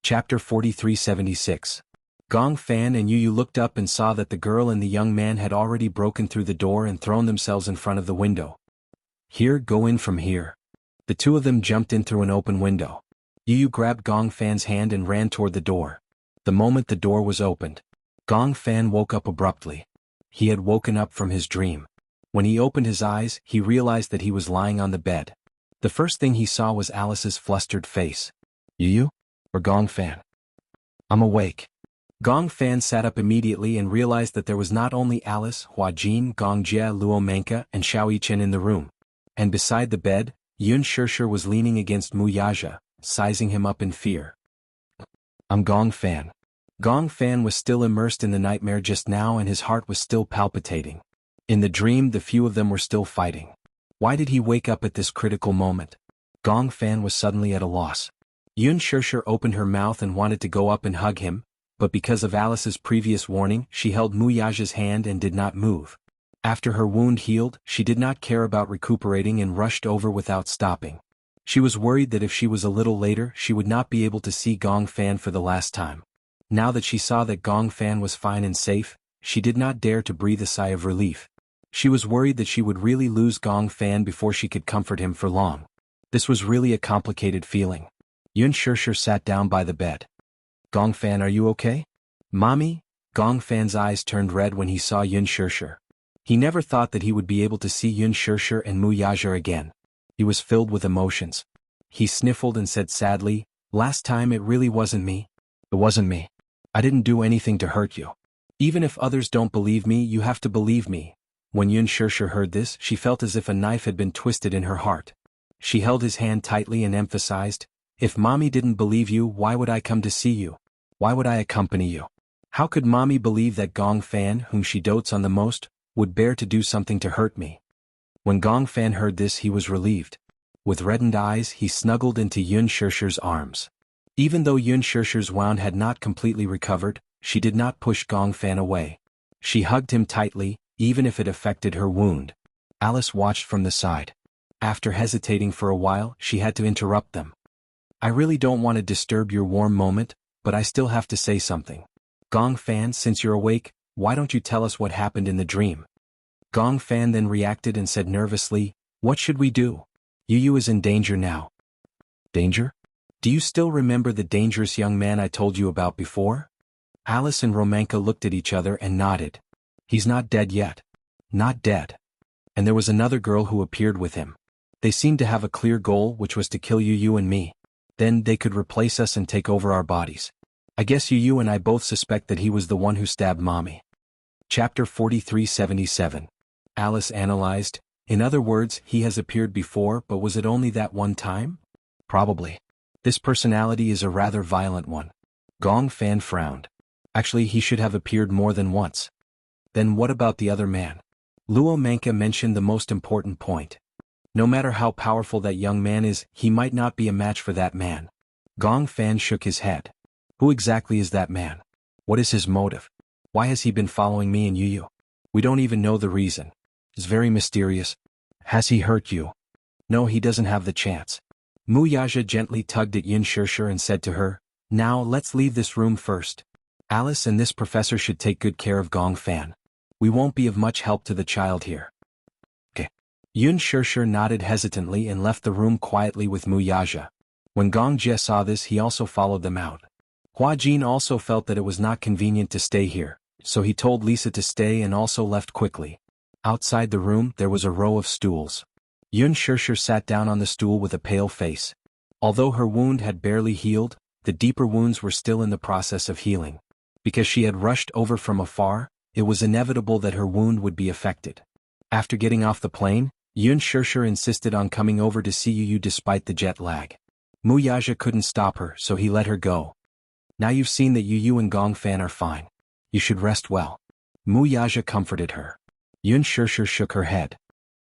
Chapter 4376. Gong Fan and Yu looked up and saw that the girl and the young man had already broken through the door and thrown themselves in front of the window. Here, go in from here. The two of them jumped in through an open window. Yu grabbed Gong Fan's hand and ran toward the door. The moment the door was opened, Gong Fan woke up abruptly. He had woken up from his dream. When he opened his eyes, he realized that he was lying on the bed. The first thing he saw was Alice's flustered face. Yu? Or Gong Fan? I'm awake. Gong Fan sat up immediately and realized that there was not only Alice, Huajin, Gongjie, Luo Menka, and Xiao Yichen in the room. And beside the bed, Yun Shishir was leaning against Mu Yaja, sizing him up in fear. I'm Gong Fan. Gong Fan was still immersed in the nightmare just now and his heart was still palpitating. In the dream, the few of them were still fighting. Why did he wake up at this critical moment? Gong Fan was suddenly at a loss. Yun Shishir opened her mouth and wanted to go up and hug him, but because of Alice's previous warning, she held Mu Yaja's hand and did not move. After her wound healed, she did not care about recuperating and rushed over without stopping. She was worried that if she was a little later, she would not be able to see Gong Fan for the last time. Now that she saw that Gong Fan was fine and safe, she did not dare to breathe a sigh of relief. She was worried that she would really lose Gong Fan before she could comfort him for long. This was really a complicated feeling. Yun Shishir sat down by the bed. Gong Fan, are you okay? Mommy? Gong Fan's eyes turned red when he saw Yun Shishir. He never thought that he would be able to see Yun Shishir and Mu Yaja again. He was filled with emotions. He sniffled and said sadly, last time it really wasn't me. It wasn't me. I didn't do anything to hurt you. Even if others don't believe me, you have to believe me. When Yun Shishir heard this, she felt as if a knife had been twisted in her heart. She held his hand tightly and emphasized, if Mommy didn't believe you, why would I come to see you? Why would I accompany you? How could Mommy believe that Gong Fan, whom she dotes on the most, would bear to do something to hurt me? When Gong Fan heard this, he was relieved. With reddened eyes, he snuggled into Yun Shishir's arms. Even though Yun Shishir's wound had not completely recovered, she did not push Gong Fan away. She hugged him tightly, even if it affected her wound. Alice watched from the side. After hesitating for a while, she had to interrupt them. I really don't want to disturb your warm moment, but I still have to say something. Gong Fan, since you're awake, why don't you tell us what happened in the dream? Gong Fan then reacted and said nervously, what should we do? Yu is in danger now. Danger? Do you still remember the dangerous young man I told you about before? Alice and Romanka looked at each other and nodded. He's not dead yet. Not dead. And there was another girl who appeared with him. They seemed to have a clear goal, which was to kill Yu and me. Then they could replace us and take over our bodies. I guess Yu and I both suspect that he was the one who stabbed Mommy. Chapter 4377. Alice analyzed. In other words, he has appeared before, but was it only that one time? Probably. This personality is a rather violent one. Gong Fan frowned. Actually, he should have appeared more than once. Then what about the other man? Luo Menka mentioned the most important point. No matter how powerful that young man is, he might not be a match for that man. Gong Fan shook his head. Who exactly is that man? What is his motive? Why has he been following me and Yu? We don't even know the reason. It's very mysterious. Has he hurt you? No, he doesn't have the chance. Mu Yaja gently tugged at Yun Shishir and said to her, now let's leave this room first. Alice and this professor should take good care of Gong Fan. We won't be of much help to the child here. Okay. Yun Shishir nodded hesitantly and left the room quietly with Mu Yaja. When Gongjie saw this, he also followed them out. Huajin also felt that it was not convenient to stay here, so he told Lisa to stay and also left quickly. Outside the room, there was a row of stools. Yun Shishir sat down on the stool with a pale face. Although her wound had barely healed, the deeper wounds were still in the process of healing. Because she had rushed over from afar, it was inevitable that her wound would be affected. After getting off the plane, Yun Shishir insisted on coming over to see Yu despite the jet lag. Mu Yaja couldn't stop her, so he let her go. Now you've seen that Yu and Gong Fan are fine. You should rest well. Mu Yaja comforted her. Yun Shishir shook her head.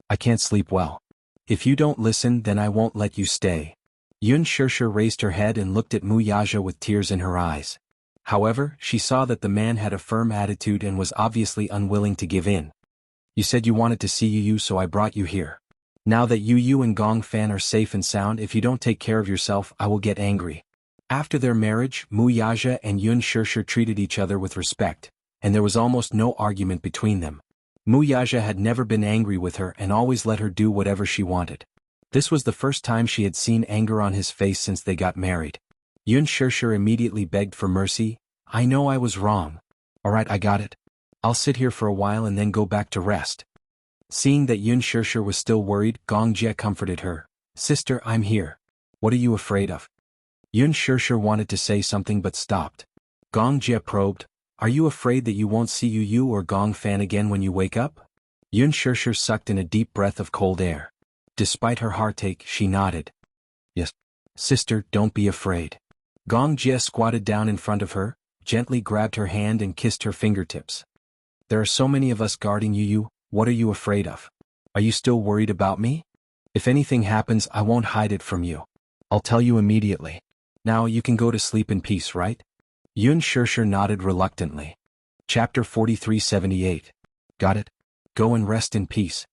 I can't sleep well. If you don't listen, then I won't let you stay. Yun Shishir raised her head and looked at Mu Yaja with tears in her eyes. However, she saw that the man had a firm attitude and was obviously unwilling to give in. You said you wanted to see Yu, so I brought you here. Now that Yu and Gong Fan are safe and sound, if you don't take care of yourself, I will get angry. After their marriage, Mu Yaja and Yun Shishir treated each other with respect, and there was almost no argument between them. Mu Yaja had never been angry with her and always let her do whatever she wanted. This was the first time she had seen anger on his face since they got married. Yun Shishir immediately begged for mercy. I know I was wrong. Alright, I got it. I'll sit here for a while and then go back to rest. Seeing that Yun Shishir was still worried, Gong Jie comforted her. Sister, I'm here. What are you afraid of? Yun Shishir wanted to say something but stopped. Gong Jie probed. Are you afraid that you won't see Yu or Gong Fan again when you wake up? Yun Shishir sucked in a deep breath of cold air. Despite her heartache, she nodded. Yes. Sister, don't be afraid. Gong Jie squatted down in front of her, gently grabbed her hand and kissed her fingertips. There are so many of us guarding Yu, what are you afraid of? Are you still worried about me? If anything happens, I won't hide it from you. I'll tell you immediately. Now you can go to sleep in peace, right? Yun Shishir nodded reluctantly. Chapter 4378. Got it? Go and rest in peace.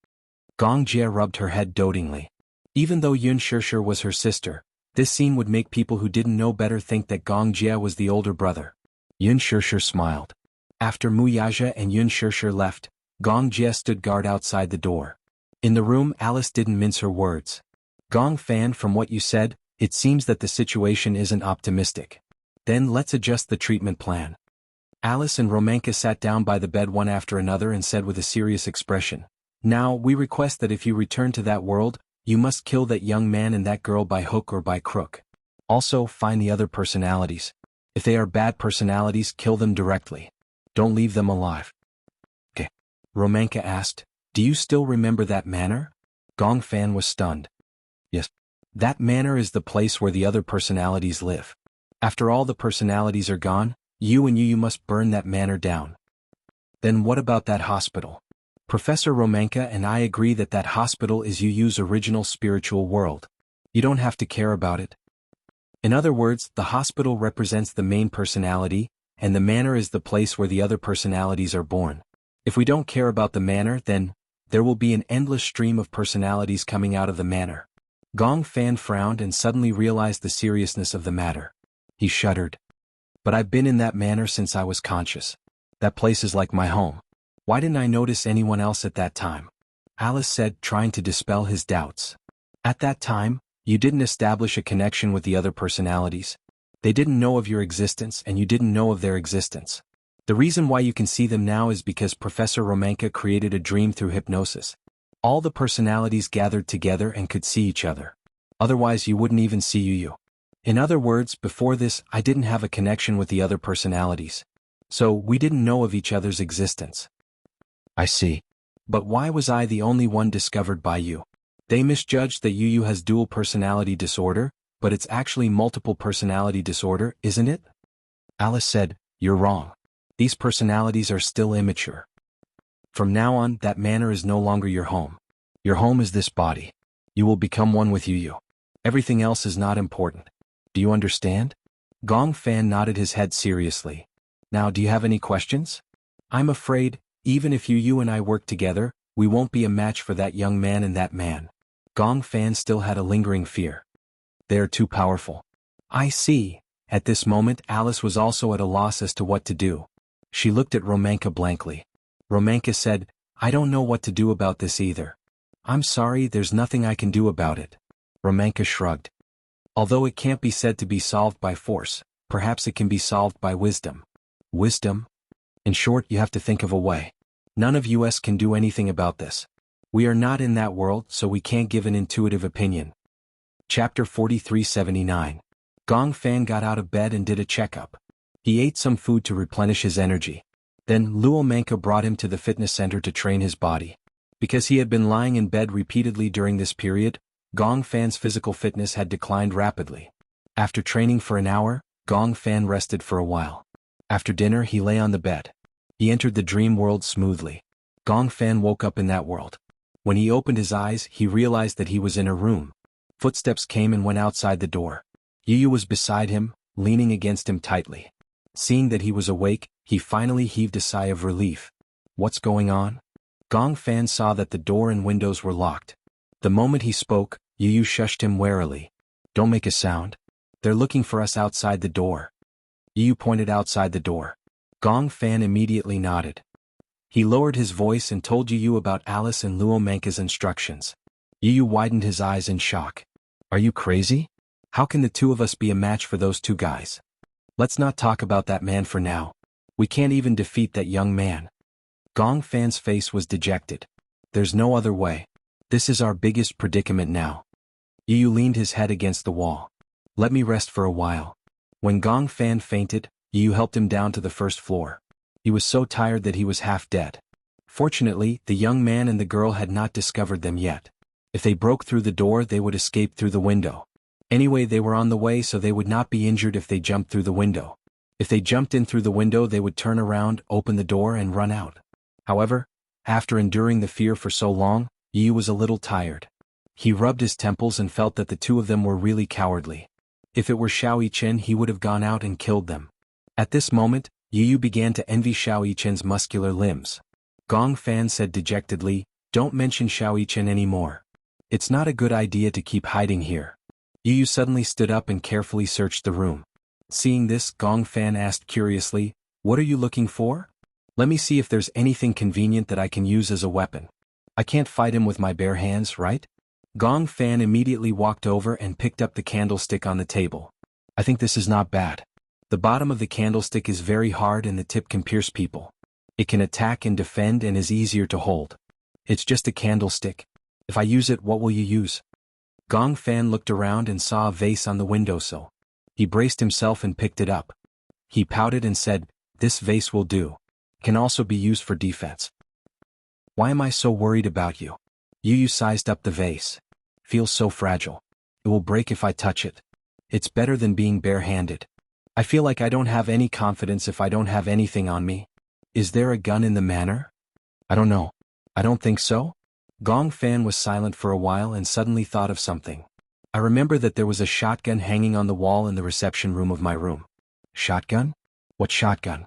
Gong Jie rubbed her head dotingly. Even though Yun Shishir was her sister, this scene would make people who didn't know better think that Gong Jie was the older brother. Yun Shishir smiled. After Mu Yaja and Yun Shishir left, Gong Jie stood guard outside the door. In the room, Alice didn't mince her words. Gong Fan, from what you said, it seems that the situation isn't optimistic. Then let's adjust the treatment plan. Alice and Romanka sat down by the bed one after another and said with a serious expression, Now, we request that if you return to that world, you must kill that young man and that girl by hook or by crook. Also, find the other personalities. If they are bad personalities, kill them directly. Don't leave them alive. Okay. Romanka asked, Do you still remember that manor? Gong Fan was stunned. Yes. That manor is the place where the other personalities live. After all the personalities are gone, you and Yu must burn that manor down. Then what about that hospital? Professor Romanka and I agree that that hospital is Yu's original spiritual world. You don't have to care about it. In other words, the hospital represents the main personality, and the manor is the place where the other personalities are born. If we don't care about the manor, then there will be an endless stream of personalities coming out of the manor. Gong Fan frowned and suddenly realized the seriousness of the matter. He shuddered. But I've been in that manor since I was conscious. That place is like my home. Why didn't I notice anyone else at that time? Alice said, trying to dispel his doubts. At that time, you didn't establish a connection with the other personalities. They didn't know of your existence and you didn't know of their existence. The reason why you can see them now is because Professor Romanka created a dream through hypnosis. All the personalities gathered together and could see each other. Otherwise you wouldn't even see Yu. In other words, before this, I didn't have a connection with the other personalities. So, we didn't know of each other's existence. I see. But why was I the only one discovered by you? They misjudged that Yu has dual personality disorder, but it's actually multiple personality disorder, isn't it? Alice said, You're wrong. These personalities are still immature. From now on, that manor is no longer your home. Your home is this body. You will become one with Yu. Everything else is not important. Do you understand? Gong Fan nodded his head seriously. Now, do you have any questions? I'm afraid, even if Yu and I work together, we won't be a match for that young man and that man. Gong Fan still had a lingering fear. They are too powerful. I see. At this moment, Alice was also at a loss as to what to do. She looked at Romanka blankly. Romanka said, I don't know what to do about this either. I'm sorry, there's nothing I can do about it. Romanka shrugged. Although it can't be said to be solved by force, perhaps it can be solved by wisdom. Wisdom? In short, you have to think of a way. None of us can do anything about this. We are not in that world, so we can't give an intuitive opinion. Chapter 4379. Gong Fan got out of bed and did a checkup. He ate some food to replenish his energy. Then Luo Manka brought him to the fitness center to train his body. Because he had been lying in bed repeatedly during this period, Gong Fan's physical fitness had declined rapidly. After training for an hour, Gong Fan rested for a while. After dinner he lay on the bed. He entered the dream world smoothly. Gong Fan woke up in that world. When he opened his eyes, he realized that he was in a room. Footsteps came and went outside the door. Yu was beside him, leaning against him tightly. Seeing that he was awake, he finally heaved a sigh of relief. What's going on? Gong Fan saw that the door and windows were locked. The moment he spoke, Yu shushed him warily. Don't make a sound. They're looking for us outside the door. Yu pointed outside the door. Gong Fan immediately nodded. He lowered his voice and told Yu about Alice and Luo Manka's instructions. Yu widened his eyes in shock. Are you crazy? How can the two of us be a match for those two guys? Let's not talk about that man for now. We can't even defeat that young man. Gong Fan's face was dejected. There's no other way. This is our biggest predicament now. Yu leaned his head against the wall. Let me rest for a while. When Gong Fan fainted, Yu helped him down to the first floor. He was so tired that he was half dead. Fortunately, the young man and the girl had not discovered them yet. If they broke through the door, they would escape through the window. Anyway, they were on the way, so they would not be injured if they jumped through the window. If they jumped in through the window, they would turn around, open the door, and run out. However, after enduring the fear for so long, Yu was a little tired. He rubbed his temples and felt that the two of them were really cowardly. If it were Xiao Yichen, he would have gone out and killed them. At this moment, Yu began to envy Xiao Yichen's muscular limbs. Gong Fan said dejectedly, "Don't mention Xiao Yichen anymore. It's not a good idea to keep hiding here." Yu suddenly stood up and carefully searched the room. Seeing this, Gong Fan asked curiously, "What are you looking for?" "Let me see if there's anything convenient that I can use as a weapon. I can't fight him with my bare hands, right?" Gong Fan immediately walked over and picked up the candlestick on the table. "I think this is not bad. The bottom of the candlestick is very hard and the tip can pierce people. It can attack and defend and is easier to hold. It's just a candlestick. If I use it, what will you use?" Gong Fan looked around and saw a vase on the windowsill. He braced himself and picked it up. He pouted and said, "This vase will do. Can also be used for defense." "Why am I so worried about you?" Yu sized up the vase. "Feels so fragile. It will break if I touch it. It's better than being bare-handed. I feel like I don't have any confidence if I don't have anything on me. Is there a gun in the manor?" "I don't know. I don't think so." Gong Fan was silent for a while and suddenly thought of something. "I remember that there was a shotgun hanging on the wall in the reception room of my room." "Shotgun? What shotgun?"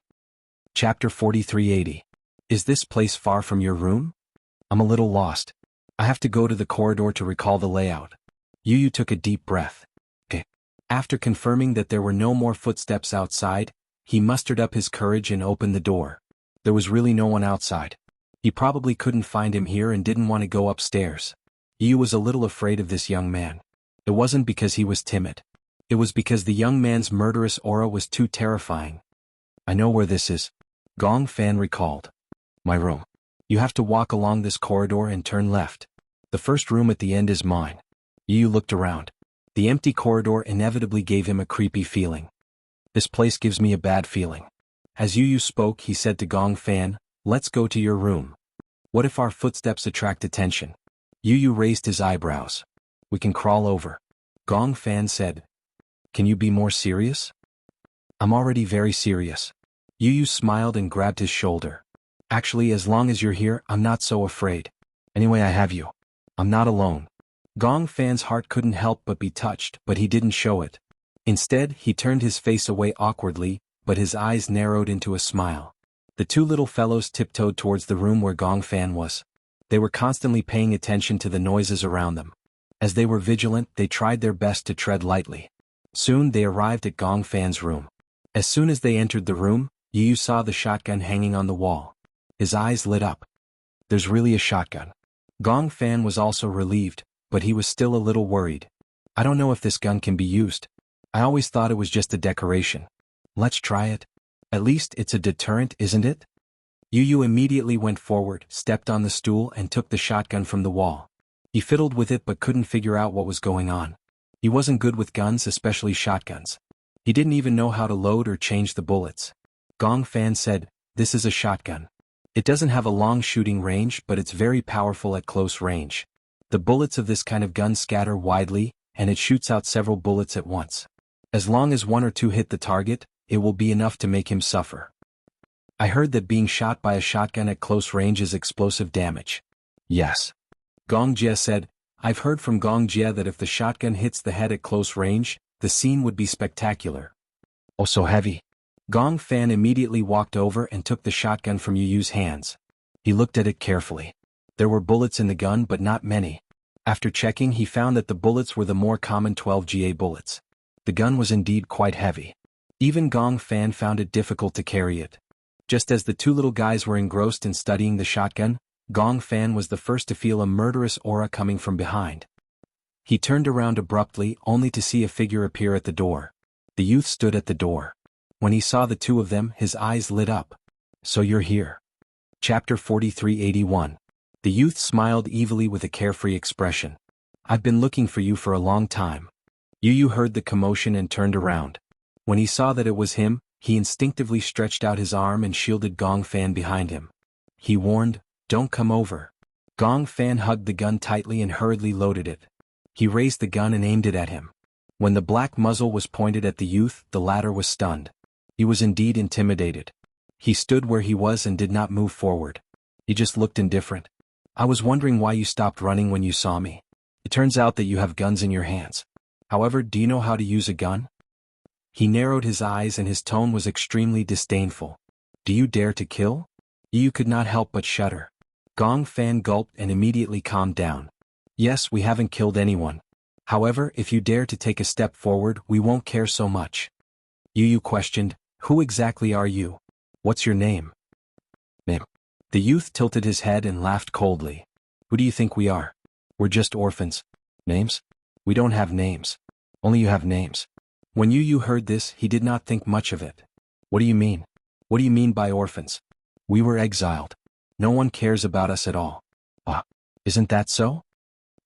Chapter 4380. Is this place far from your room? I'm a little lost. I have to go to the corridor to recall the layout. Yu took a deep breath. After confirming that there were no more footsteps outside, he mustered up his courage and opened the door. There was really no one outside. He probably couldn't find him here and didn't want to go upstairs. Yu was a little afraid of this young man. It wasn't because he was timid. It was because the young man's murderous aura was too terrifying. "I know where this is," Gong Fan recalled. "My room. You have to walk along this corridor and turn left. The first room at the end is mine." Yu looked around. The empty corridor inevitably gave him a creepy feeling. "This place gives me a bad feeling." As Yu spoke, he said to Gong Fan, "Let's go to your room. What if our footsteps attract attention?" Yu raised his eyebrows. "We can crawl over." Gong Fan said. "Can you be more serious?" "I'm already very serious." Yu smiled and grabbed his shoulder. "Actually, as long as you're here, I'm not so afraid. Anyway, I have you. I'm not alone." Gong Fan's heart couldn't help but be touched, but he didn't show it. Instead, he turned his face away awkwardly, but his eyes narrowed into a smile. The two little fellows tiptoed towards the room where Gong Fan was. They were constantly paying attention to the noises around them. As they were vigilant, they tried their best to tread lightly. Soon they arrived at Gong Fan's room. As soon as they entered the room, Yu saw the shotgun hanging on the wall. His eyes lit up. There's really a shotgun. Gong Fan was also relieved, but he was still a little worried. "I don't know if this gun can be used. I always thought it was just a decoration. Let's try it. At least it's a deterrent, isn't it?" Yu immediately went forward, stepped on the stool and took the shotgun from the wall. He fiddled with it but couldn't figure out what was going on. He wasn't good with guns, especially shotguns. He didn't even know how to load or change the bullets. Gong Fan said, "This is a shotgun. It doesn't have a long shooting range, but it's very powerful at close range. The bullets of this kind of gun scatter widely, and it shoots out several bullets at once. As long as one or two hit the target, it will be enough to make him suffer." "I heard that being shot by a shotgun at close range is explosive damage." "Yes." Gong Jie said, "I've heard from Gong Jie that if the shotgun hits the head at close range, the scene would be spectacular." "Oh, so heavy." Gong Fan immediately walked over and took the shotgun from Yu's hands. He looked at it carefully. There were bullets in the gun but not many. After checking, he found that the bullets were the more common 12 GA bullets. The gun was indeed quite heavy. Even Gong Fan found it difficult to carry it. Just as the two little guys were engrossed in studying the shotgun, Gong Fan was the first to feel a murderous aura coming from behind. He turned around abruptly only to see a figure appear at the door. The youth stood at the door. When he saw the two of them, his eyes lit up. "So you're here." Chapter 4381. The youth smiled evilly with a carefree expression. "I've been looking for you for a long time." Yu heard the commotion and turned around. When he saw that it was him, he instinctively stretched out his arm and shielded Gong Fan behind him. He warned, "Don't come over." Gong Fan hugged the gun tightly and hurriedly loaded it. He raised the gun and aimed it at him. When the black muzzle was pointed at the youth, the latter was stunned. He was indeed intimidated. He stood where he was and did not move forward. He just looked indifferent. "I was wondering why you stopped running when you saw me. It turns out that you have guns in your hands. However, do you know how to use a gun?" He narrowed his eyes and his tone was extremely disdainful. "Do you dare to kill?" Yu could not help but shudder. Gong Fan gulped and immediately calmed down. "Yes, we haven't killed anyone. However, if you dare to take a step forward, we won't care so much." Yu questioned, "Who exactly are you? What's your name?" "Name." The youth tilted his head and laughed coldly. "Who do you think we are? We're just orphans." "Names? We don't have names. Only you have names." When Yu heard this, he did not think much of it. "What do you mean? What do you mean by orphans? We were exiled. No one cares about us at all." Isn't that so?"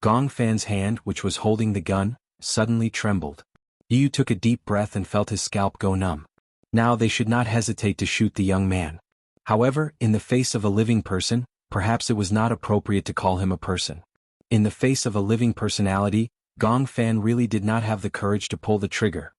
Gong Fan's hand, which was holding the gun, suddenly trembled. Yu took a deep breath and felt his scalp go numb. Now they should not hesitate to shoot the young man. However, in the face of a living person, perhaps it was not appropriate to call him a person. In the face of a living personality, Gong Fan really did not have the courage to pull the trigger.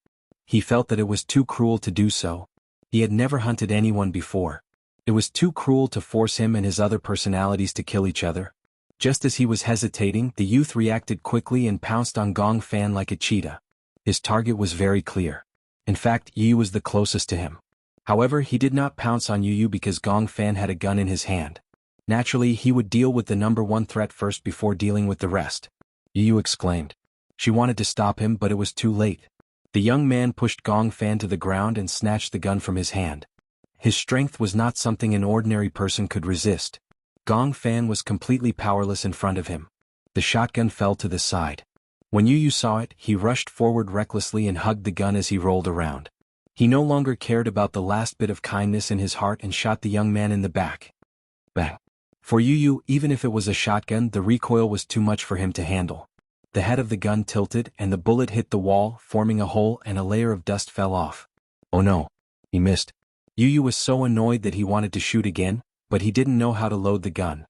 He felt that it was too cruel to do so. He had never hunted anyone before. It was too cruel to force him and his other personalities to kill each other. Just as he was hesitating, the youth reacted quickly and pounced on Gong Fan like a cheetah. His target was very clear. In fact, Yu was the closest to him. However, he did not pounce on Yu because Gong Fan had a gun in his hand. Naturally, he would deal with the number one threat first before dealing with the rest. Yu exclaimed. She wanted to stop him, but it was too late. The young man pushed Gong Fan to the ground and snatched the gun from his hand. His strength was not something an ordinary person could resist. Gong Fan was completely powerless in front of him. The shotgun fell to the side. When Yu saw it, he rushed forward recklessly and hugged the gun as he rolled around. He no longer cared about the last bit of kindness in his heart and shot the young man in the back. Bang. For Yu, even if it was a shotgun, the recoil was too much for him to handle. The head of the gun tilted and the bullet hit the wall, forming a hole, and a layer of dust fell off. Oh no. He missed. Yu was so annoyed that he wanted to shoot again, but he didn't know how to load the gun.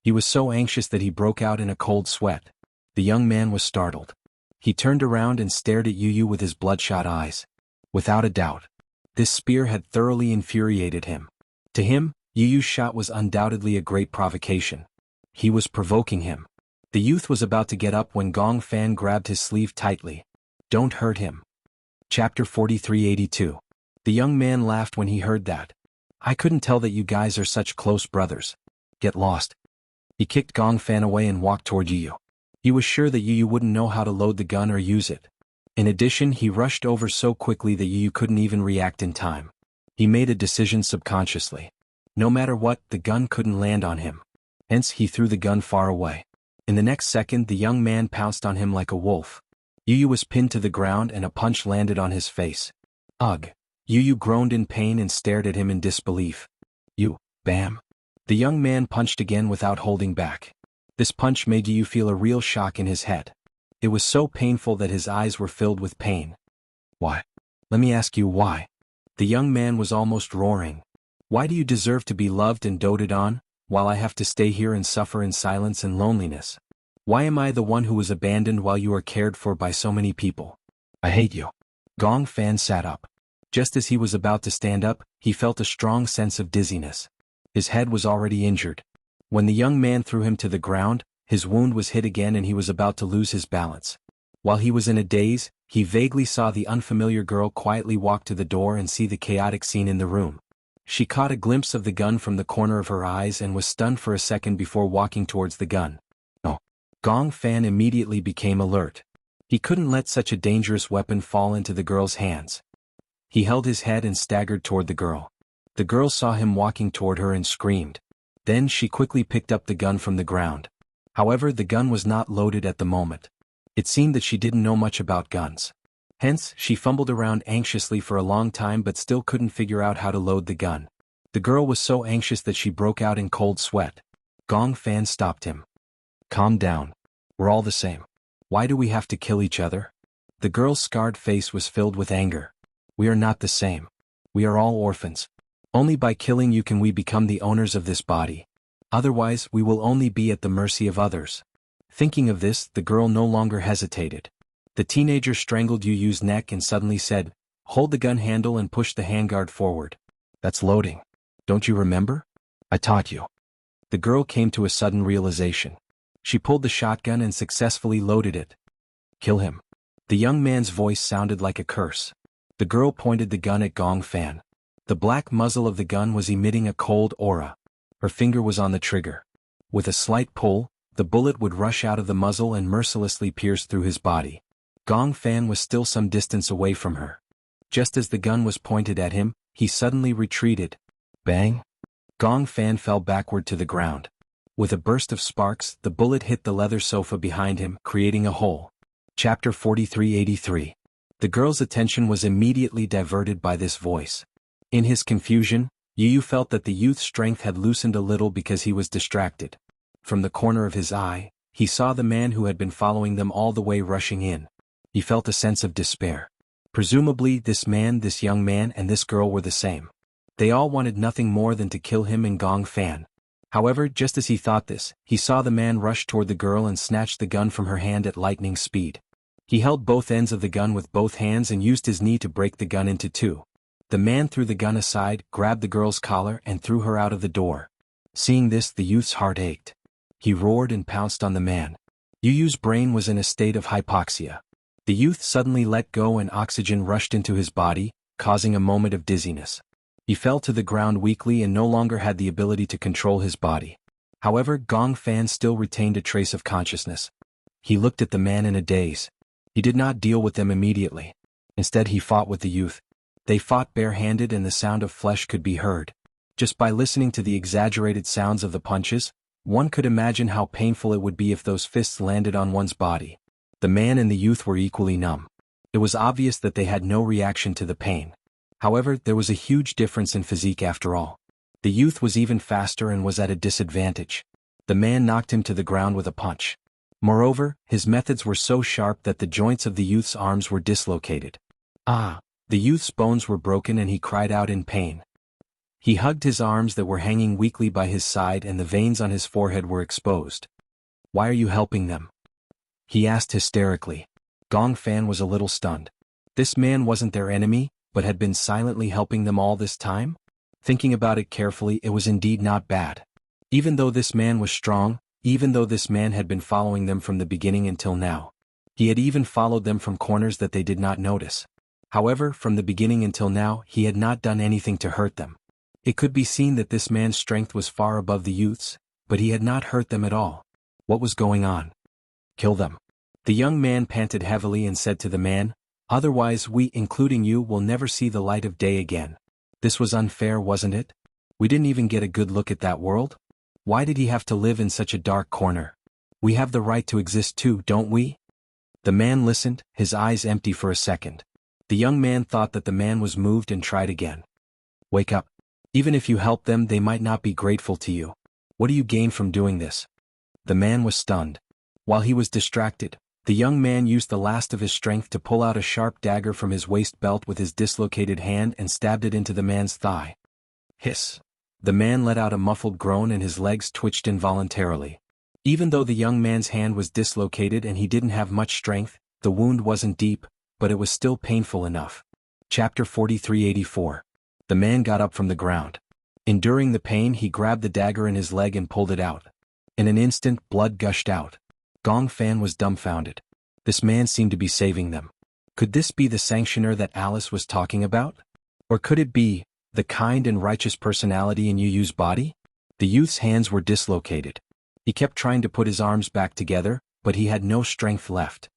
He was so anxious that he broke out in a cold sweat. The young man was startled. He turned around and stared at Yu with his bloodshot eyes. Without a doubt, this spear had thoroughly infuriated him. To him, Yu's shot was undoubtedly a great provocation. He was provoking him. The youth was about to get up when Gong Fan grabbed his sleeve tightly. Don't hurt him. Chapter 4382. The young man laughed when he heard that. I couldn't tell that you guys are such close brothers. Get lost. He kicked Gong Fan away and walked toward Yu. He was sure that Yu wouldn't know how to load the gun or use it. In addition, he rushed over so quickly that Yu couldn't even react in time. He made a decision subconsciously. No matter what, the gun couldn't land on him. Hence, he threw the gun far away. In the next second, the young man pounced on him like a wolf. Yu was pinned to the ground and a punch landed on his face. Ugh. Yu groaned in pain and stared at him in disbelief. Bam. The young man punched again without holding back. This punch made Yu feel a real shock in his head. It was so painful that his eyes were filled with pain. Why? Let me ask you why. The young man was almost roaring. Why do you deserve to be loved and doted on, while I have to stay here and suffer in silence and loneliness? Why am I the one who was abandoned while you are cared for by so many people? I hate you. Gong Fan sat up. Just as he was about to stand up, he felt a strong sense of dizziness. His head was already injured. When the young man threw him to the ground, his wound was hit again and he was about to lose his balance. While he was in a daze, he vaguely saw the unfamiliar girl quietly walk to the door and see the chaotic scene in the room. She caught a glimpse of the gun from the corner of her eyes and was stunned for a second before walking towards the gun. Oh. Gong Fan immediately became alert. He couldn't let such a dangerous weapon fall into the girl's hands. He held his head and staggered toward the girl. The girl saw him walking toward her and screamed. Then she quickly picked up the gun from the ground. However, the gun was not loaded at the moment. It seemed that she didn't know much about guns. Hence, she fumbled around anxiously for a long time but still couldn't figure out how to load the gun. The girl was so anxious that she broke out in cold sweat. Gong Fan stopped him. Calm down. We're all the same. Why do we have to kill each other? The girl's scarred face was filled with anger. We are not the same. We are all orphans. Only by killing you can we become the owners of this body. Otherwise, we will only be at the mercy of others. Thinking of this, the girl no longer hesitated. The teenager strangled Yu Yu's neck and suddenly said, "Hold the gun handle and push the handguard forward." That's loading. Don't you remember? I taught you. The girl came to a sudden realization. She pulled the shotgun and successfully loaded it. Kill him. The young man's voice sounded like a curse. The girl pointed the gun at Gong Fan. The black muzzle of the gun was emitting a cold aura. Her finger was on the trigger. With a slight pull, the bullet would rush out of the muzzle and mercilessly pierce through his body. Gong Fan was still some distance away from her. Just as the gun was pointed at him, he suddenly retreated. Bang! Gong Fan fell backward to the ground. With a burst of sparks, the bullet hit the leather sofa behind him, creating a hole. Chapter 4383. The girl's attention was immediately diverted by this voice. In his confusion, Yu Yu felt that the youth's strength had loosened a little because he was distracted. From the corner of his eye, he saw the man who had been following them all the way rushing in. He felt a sense of despair. Presumably, this man, this young man, and this girl were the same. They all wanted nothing more than to kill him and Gong Fan. However, just as he thought this, he saw the man rush toward the girl and snatch the gun from her hand at lightning speed. He held both ends of the gun with both hands and used his knee to break the gun into two. The man threw the gun aside, grabbed the girl's collar and threw her out of the door. Seeing this, the youth's heart ached. He roared and pounced on the man. Yu Yu's brain was in a state of hypoxia. The youth suddenly let go and oxygen rushed into his body, causing a moment of dizziness. He fell to the ground weakly and no longer had the ability to control his body. However, Gong Fan still retained a trace of consciousness. He looked at the man in a daze. He did not deal with them immediately. Instead, he fought with the youth. They fought barehanded and the sound of flesh could be heard. Just by listening to the exaggerated sounds of the punches, one could imagine how painful it would be if those fists landed on one's body. The man and the youth were equally numb. It was obvious that they had no reaction to the pain. However, there was a huge difference in physique after all. The youth was even faster and was at a disadvantage. The man knocked him to the ground with a punch. Moreover, his methods were so sharp that the joints of the youth's arms were dislocated. Ah! The youth's bones were broken and he cried out in pain. He hugged his arms that were hanging weakly by his side and the veins on his forehead were exposed. Why are you helping them? He asked hysterically. Gong Fan was a little stunned. This man wasn't their enemy, but had been silently helping them all this time? Thinking about it carefully, it was indeed not bad. Even though this man was strong, even though this man had been following them from the beginning until now. He had even followed them from corners that they did not notice. However, from the beginning until now, he had not done anything to hurt them. It could be seen that this man's strength was far above the youth's, but he had not hurt them at all. What was going on? Kill them. The young man panted heavily and said to the man, "Otherwise we, including you, will never see the light of day again." This was unfair, wasn't it? We didn't even get a good look at that world? Why did he have to live in such a dark corner? We have the right to exist too, don't we? The man listened, his eyes empty for a second. The young man thought that the man was moved and tried again. Wake up. Even if you help them, they might not be grateful to you. What do you gain from doing this? The man was stunned. While he was distracted, the young man used the last of his strength to pull out a sharp dagger from his waist belt with his dislocated hand and stabbed it into the man's thigh. Hiss. The man let out a muffled groan and his legs twitched involuntarily. Even though the young man's hand was dislocated and he didn't have much strength, the wound wasn't deep, but it was still painful enough. Chapter 4384. The man got up from the ground. Enduring the pain, he grabbed the dagger in his leg and pulled it out. In an instant, blood gushed out. Gong Fan was dumbfounded. This man seemed to be saving them. Could this be the sanctioner that Alice was talking about? Or could it be the kind and righteous personality in Yu Yu's body? The youth's hands were dislocated. He kept trying to put his arms back together, but he had no strength left.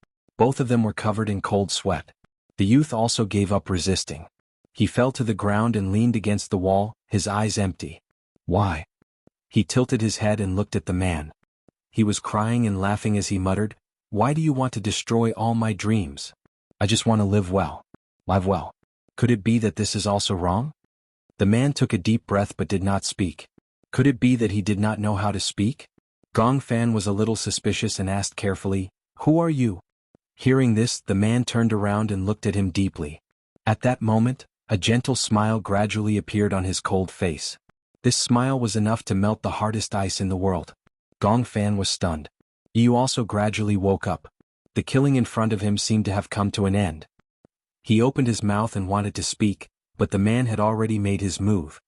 Both of them were covered in cold sweat. The youth also gave up resisting. He fell to the ground and leaned against the wall, his eyes empty. Why? He tilted his head and looked at the man. He was crying and laughing as he muttered, "Why do you want to destroy all my dreams? I just want to live well. Live well. Could it be that this is also wrong?" The man took a deep breath but did not speak. Could it be that he did not know how to speak? Gong Fan was a little suspicious and asked carefully, "Who are you?" Hearing this, the man turned around and looked at him deeply. At that moment, a gentle smile gradually appeared on his cold face. This smile was enough to melt the hardest ice in the world. Gong Fan was stunned. Yu also gradually woke up. The killing in front of him seemed to have come to an end. He opened his mouth and wanted to speak, but the man had already made his move.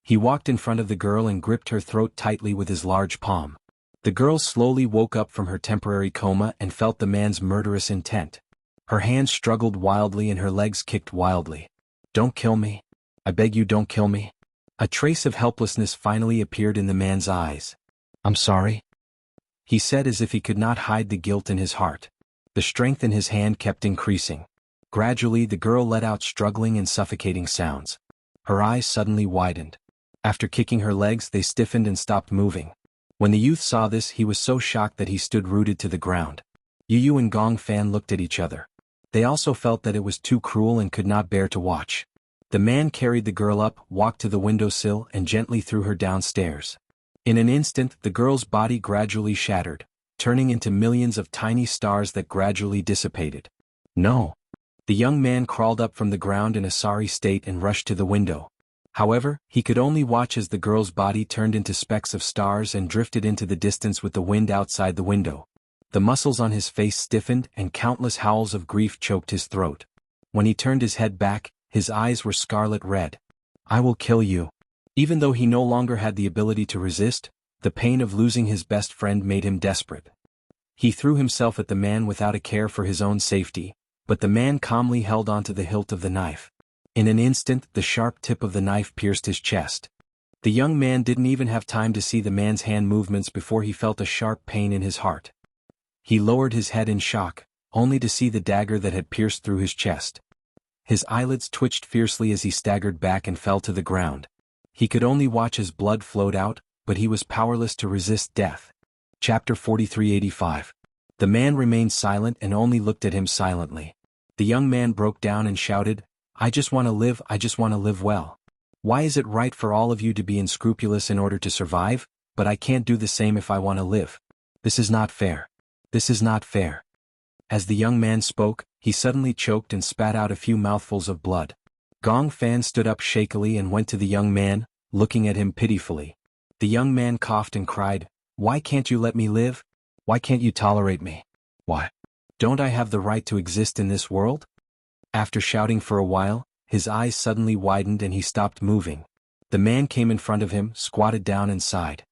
He walked in front of the girl and gripped her throat tightly with his large palm. The girl slowly woke up from her temporary coma and felt the man's murderous intent. Her hands struggled wildly and her legs kicked wildly. "Don't kill me. I beg you, don't kill me." A trace of helplessness finally appeared in the man's eyes. "I'm sorry," he said as if he could not hide the guilt in his heart. The strength in his hand kept increasing. Gradually the girl let out struggling and suffocating sounds. Her eyes suddenly widened. After kicking her legs, they stiffened and stopped moving. When the youth saw this, he was so shocked that he stood rooted to the ground. Yu and Gong Fan looked at each other. They also felt that it was too cruel and could not bear to watch. The man carried the girl up, walked to the windowsill and gently threw her downstairs. In an instant, the girl's body gradually shattered, turning into millions of tiny stars that gradually dissipated. "No." The young man crawled up from the ground in a sorry state and rushed to the window. However, he could only watch as the girl's body turned into specks of stars and drifted into the distance with the wind outside the window. The muscles on his face stiffened and countless howls of grief choked his throat. When he turned his head back, his eyes were scarlet red. "I will kill you." Even though he no longer had the ability to resist, the pain of losing his best friend made him desperate. He threw himself at the man without a care for his own safety, but the man calmly held onto the hilt of the knife. In an instant, the sharp tip of the knife pierced his chest. The young man didn't even have time to see the man's hand movements before he felt a sharp pain in his heart. He lowered his head in shock, only to see the dagger that had pierced through his chest. His eyelids twitched fiercely as he staggered back and fell to the ground. He could only watch as blood flowed out, but he was powerless to resist death. Chapter 4385. The man remained silent and only looked at him silently. The young man broke down and shouted, "I just want to live, I just want to live well. Why is it right for all of you to be unscrupulous in order to survive, but I can't do the same if I want to live? This is not fair. This is not fair." As the young man spoke, he suddenly choked and spat out a few mouthfuls of blood. Gong Fan stood up shakily and went to the young man, looking at him pitifully. The young man coughed and cried, "Why can't you let me live? Why can't you tolerate me? Why? Don't I have the right to exist in this world?" After shouting for a while, his eyes suddenly widened and he stopped moving. The man came in front of him, squatted down and sighed.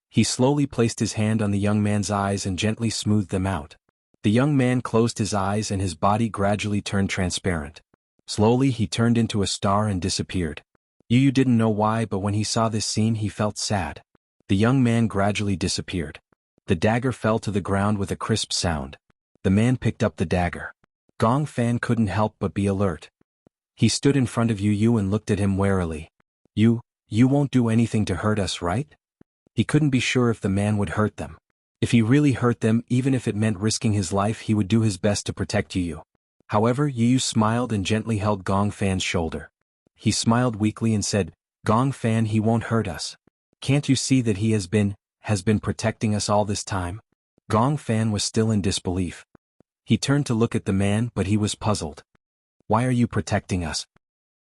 He slowly placed his hand on the young man's eyes and gently smoothed them out. The young man closed his eyes and his body gradually turned transparent. Slowly he turned into a star and disappeared. Yu didn't know why, but when he saw this scene he felt sad. The young man gradually disappeared. The dagger fell to the ground with a crisp sound. The man picked up the dagger. Gong Fan couldn't help but be alert. He stood in front of Yu and looked at him warily. You won't do anything to hurt us, right?" He couldn't be sure if the man would hurt them. If he really hurt them, even if it meant risking his life, he would do his best to protect Yu. However, Yu smiled and gently held Gong Fan's shoulder. He smiled weakly and said, "Gong Fan, he won't hurt us. Can't you see that he has been protecting us all this time?" Gong Fan was still in disbelief. He turned to look at the man, but he was puzzled. "Why are you protecting us?"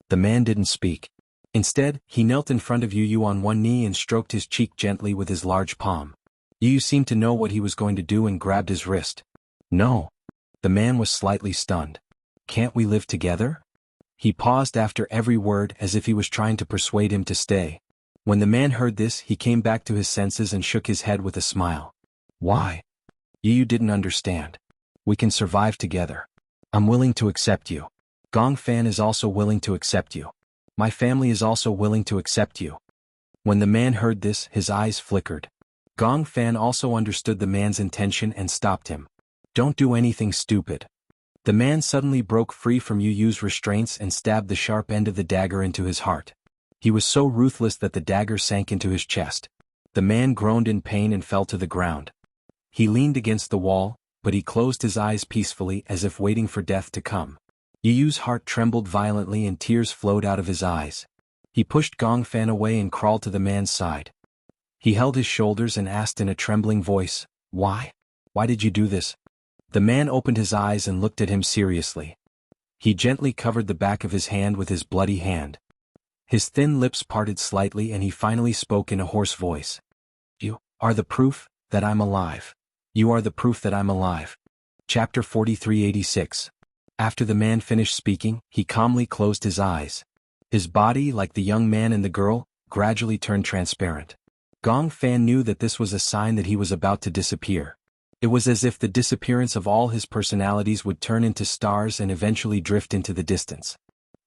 The man didn't speak. Instead, he knelt in front of Yu on one knee and stroked his cheek gently with his large palm. Yu seemed to know what he was going to do and grabbed his wrist. "No." The man was slightly stunned. "Can't we live together?" He paused after every word as if he was trying to persuade him to stay. When the man heard this, he came back to his senses and shook his head with a smile. "Why?" Yu didn't understand. "We can survive together. I'm willing to accept you. Gong Fan is also willing to accept you. My family is also willing to accept you." When the man heard this, his eyes flickered. Gong Fan also understood the man's intention and stopped him. Don't do anything stupid. The man suddenly broke free from Yu Yu's restraints and stabbed the sharp end of the dagger into his heart. He was so ruthless that the dagger sank into his chest. The man groaned in pain and fell to the ground. He leaned against the wall, but he closed his eyes peacefully as if waiting for death to come. Yu Yu's heart trembled violently and tears flowed out of his eyes. He pushed Gong Fan away and crawled to the man's side. He held his shoulders and asked in a trembling voice, "Why? Why did you do this?" The man opened his eyes and looked at him seriously. He gently covered the back of his hand with his bloody hand. His thin lips parted slightly and he finally spoke in a hoarse voice. "You are the proof that I'm alive. You are the proof that I'm alive." Chapter 4386. After the man finished speaking, he calmly closed his eyes. His body, like the young man and the girl, gradually turned transparent. Gong Fan knew that this was a sign that he was about to disappear. It was as if the disappearance of all his personalities would turn into stars and eventually drift into the distance.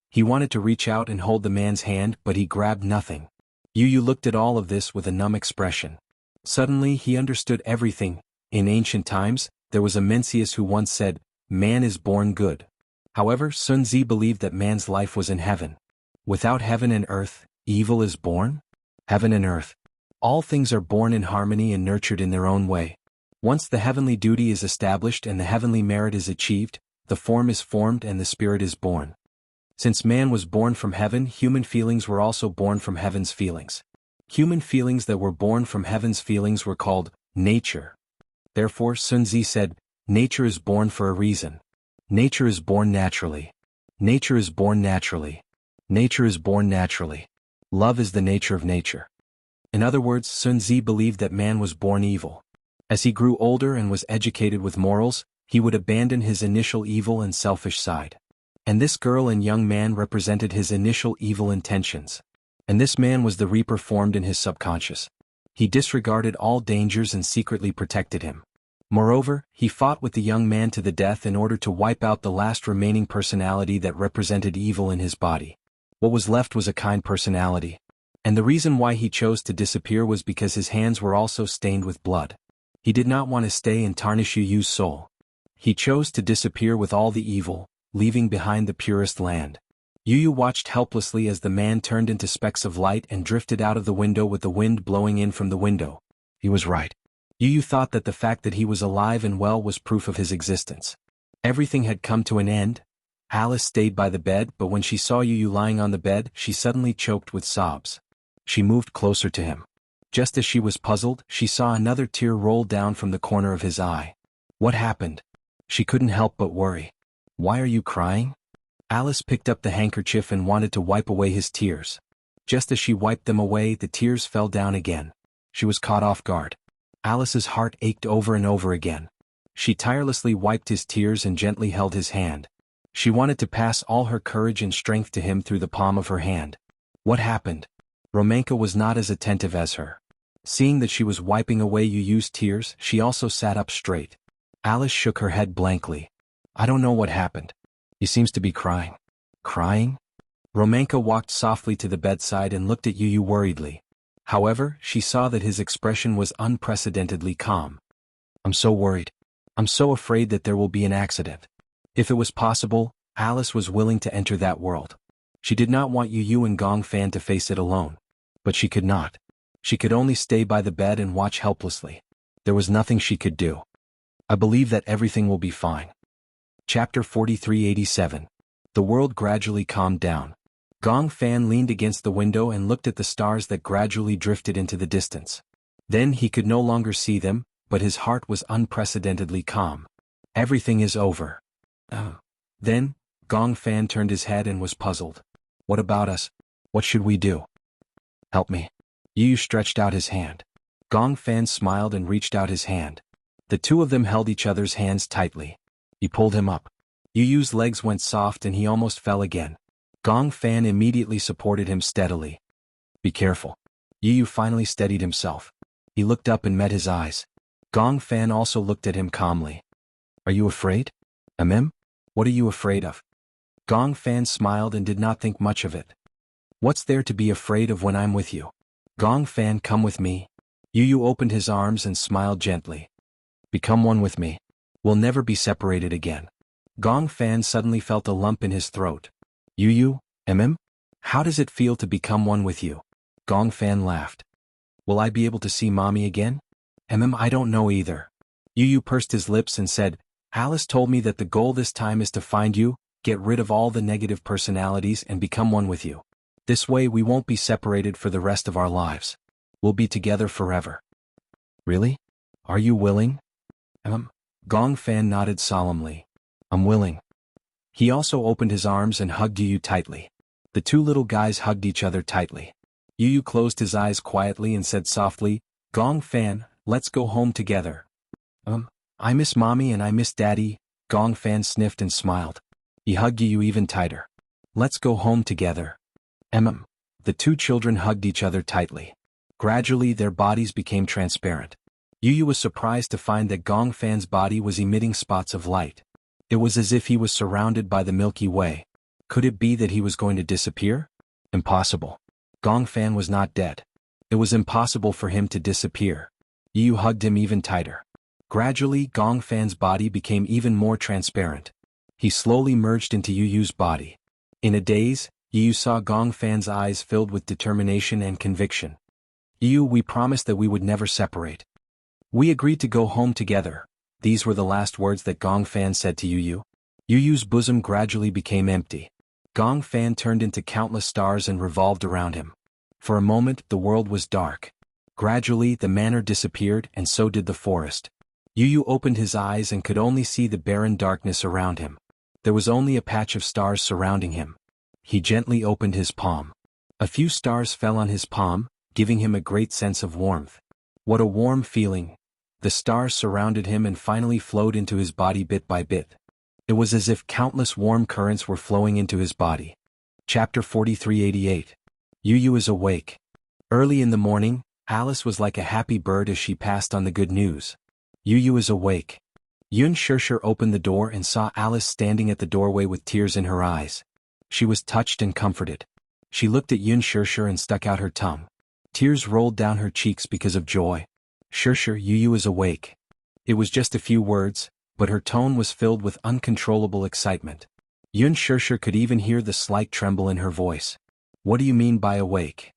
He wanted to reach out and hold the man's hand, but he grabbed nothing. Yu Yu looked at all of this with a numb expression. Suddenly he understood everything. In ancient times, there was a Mencius who once said, "Man is born good." However, Sun Zi believed that man's life was in heaven. Without heaven and earth, evil is born? Heaven and earth. All things are born in harmony and nurtured in their own way. Once the heavenly duty is established and the heavenly merit is achieved, the form is formed and the spirit is born. Since man was born from heaven, human feelings were also born from heaven's feelings. Human feelings that were born from heaven's feelings were called nature. Therefore Sun Zi said, "Nature is born for a reason. Nature is born naturally. Nature is born naturally. Nature is born naturally. Love is the nature of nature." In other words, Sun Zi believed that man was born evil. As he grew older and was educated with morals, he would abandon his initial evil and selfish side. And this girl and young man represented his initial evil intentions. And this man was the reaper formed in his subconscious. He disregarded all dangers and secretly protected him. Moreover, he fought with the young man to the death in order to wipe out the last remaining personality that represented evil in his body. What was left was a kind personality. And the reason why he chose to disappear was because his hands were also stained with blood. He did not want to stay and tarnish Yu Yu's soul. He chose to disappear with all the evil, leaving behind the purest land. Yu Yu watched helplessly as the man turned into specks of light and drifted out of the window with the wind blowing in from the window. He was right. Yu Yu thought that the fact that he was alive and well was proof of his existence. Everything had come to an end. Alice stayed by the bed, but when she saw Yu Yu lying on the bed, she suddenly choked with sobs. She moved closer to him. Just as she was puzzled, she saw another tear roll down from the corner of his eye. What happened? She couldn't help but worry. "Why are you crying?" Alice picked up the handkerchief and wanted to wipe away his tears. Just as she wiped them away, the tears fell down again. She was caught off guard. Alice's heart ached over and over again. She tirelessly wiped his tears and gently held his hand. She wanted to pass all her courage and strength to him through the palm of her hand. What happened? Romanka was not as attentive as her. Seeing that she was wiping away Yu Yu's tears, she also sat up straight. Alice shook her head blankly. "I don't know what happened. He seems to be crying." "Crying?" Romanka walked softly to the bedside and looked at Yu Yu worriedly. However, she saw that his expression was unprecedentedly calm. "I'm so worried. I'm so afraid that there will be an accident." If it was possible, Alice was willing to enter that world. She did not want Yu Yu and Gong Fan to face it alone. But she could not. She could only stay by the bed and watch helplessly. There was nothing she could do. "I believe that everything will be fine." Chapter 4387. The world gradually calmed down. Gong Fan leaned against the window and looked at the stars that gradually drifted into the distance. Then he could no longer see them, but his heart was unprecedentedly calm. Everything is over. Then, Gong Fan turned his head and was puzzled. "What about us? What should we do?" "Help me." Yu Yu stretched out his hand. Gong Fan smiled and reached out his hand. The two of them held each other's hands tightly. He pulled him up. Yu Yu's legs went soft and he almost fell again. Gong Fan immediately supported him steadily. "Be careful." Yu Yu finally steadied himself. He looked up and met his eyes. Gong Fan also looked at him calmly. "Are you afraid?" What are you afraid of?" Gong Fan smiled and did not think much of it. "What's there to be afraid of when I'm with you?" "Gong Fan, come with me." Yu Yu opened his arms and smiled gently. "Become one with me." We'll never be separated again. Gong Fan suddenly felt a lump in his throat. Yu, how does it feel to become one with you? Gong Fan laughed. Will I be able to see mommy again? I don't know either. Yu pursed his lips and said, Alice told me that the goal this time is to find you, get rid of all the negative personalities and become one with you. This way we won't be separated for the rest of our lives. We'll be together forever. Really? Are you willing? Gong Fan nodded solemnly. I'm willing. He also opened his arms and hugged Yu tightly. The two little guys hugged each other tightly. Yu closed his eyes quietly and said softly, Gong Fan, let's go home together. I miss mommy and I miss daddy. Gong Fan sniffed and smiled. He hugged Yu even tighter. Let's go home together. The two children hugged each other tightly. Gradually their bodies became transparent. Yu was surprised to find that Gong Fan's body was emitting spots of light. It was as if he was surrounded by the Milky Way. Could it be that he was going to disappear? Impossible. Gong Fan was not dead. It was impossible for him to disappear. Yu hugged him even tighter. Gradually Gong Fan's body became even more transparent. He slowly merged into Yu's body. In a daze, Yu saw Gong Fan's eyes filled with determination and conviction. Yu, we promised that we would never separate. We agreed to go home together. These were the last words that Gong Fan said to Yu. Yu's bosom gradually became empty. Gong Fan turned into countless stars and revolved around him. For a moment the world was dark. Gradually the manor disappeared and so did the forest. Yu opened his eyes and could only see the barren darkness around him. There was only a patch of stars surrounding him. He gently opened his palm. A few stars fell on his palm, giving him a great sense of warmth. What a warm feeling. The stars surrounded him and finally flowed into his body bit by bit. It was as if countless warm currents were flowing into his body. Chapter 4388. Yu is awake. Early in the morning, Alice was like a happy bird as she passed on the good news. Yu is awake. Yun Shirshir opened the door and saw Alice standing at the doorway with tears in her eyes. She was touched and comforted. She looked at Yun Shirshir and stuck out her tongue. Tears rolled down her cheeks because of joy. Shirshir, Yu is awake. It was just a few words, but her tone was filled with uncontrollable excitement. Yun Shirshir could even hear the slight tremble in her voice. What do you mean by awake?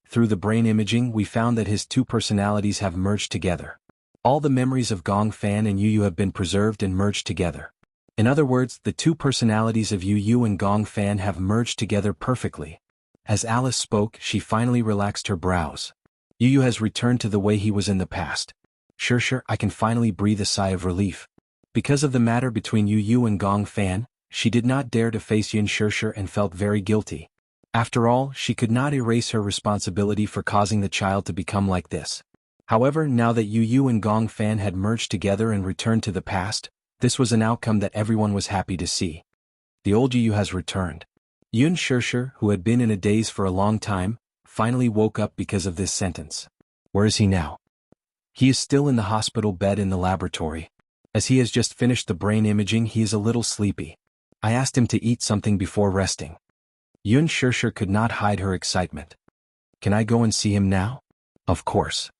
Through the brain imaging we found that his two personalities have merged together. All the memories of Gong Fan and Yu have been preserved and merged together. In other words, the two personalities of Yu and Gong Fan have merged together perfectly. As Alice spoke, she finally relaxed her brows. Yu has returned to the way he was in the past. Shirshir, I can finally breathe a sigh of relief. Because of the matter between Yu and Gong Fan, she did not dare to face Yun Shirshir and felt very guilty. After all, she could not erase her responsibility for causing the child to become like this. However, now that Yu and Gong Fan had merged together and returned to the past, this was an outcome that everyone was happy to see. The old Yu has returned. Yun Shirshir, who had been in a daze for a long time, finally woke up because of this sentence. Where is he now? He is still in the hospital bed in the laboratory. As he has just finished the brain imaging, he is a little sleepy. I asked him to eat something before resting. Yun Shirshir could not hide her excitement. Can I go and see him now? Of course.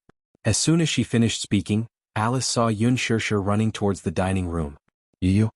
As soon as she finished speaking, Alice saw Yun Shirshir running towards the dining room. Yu.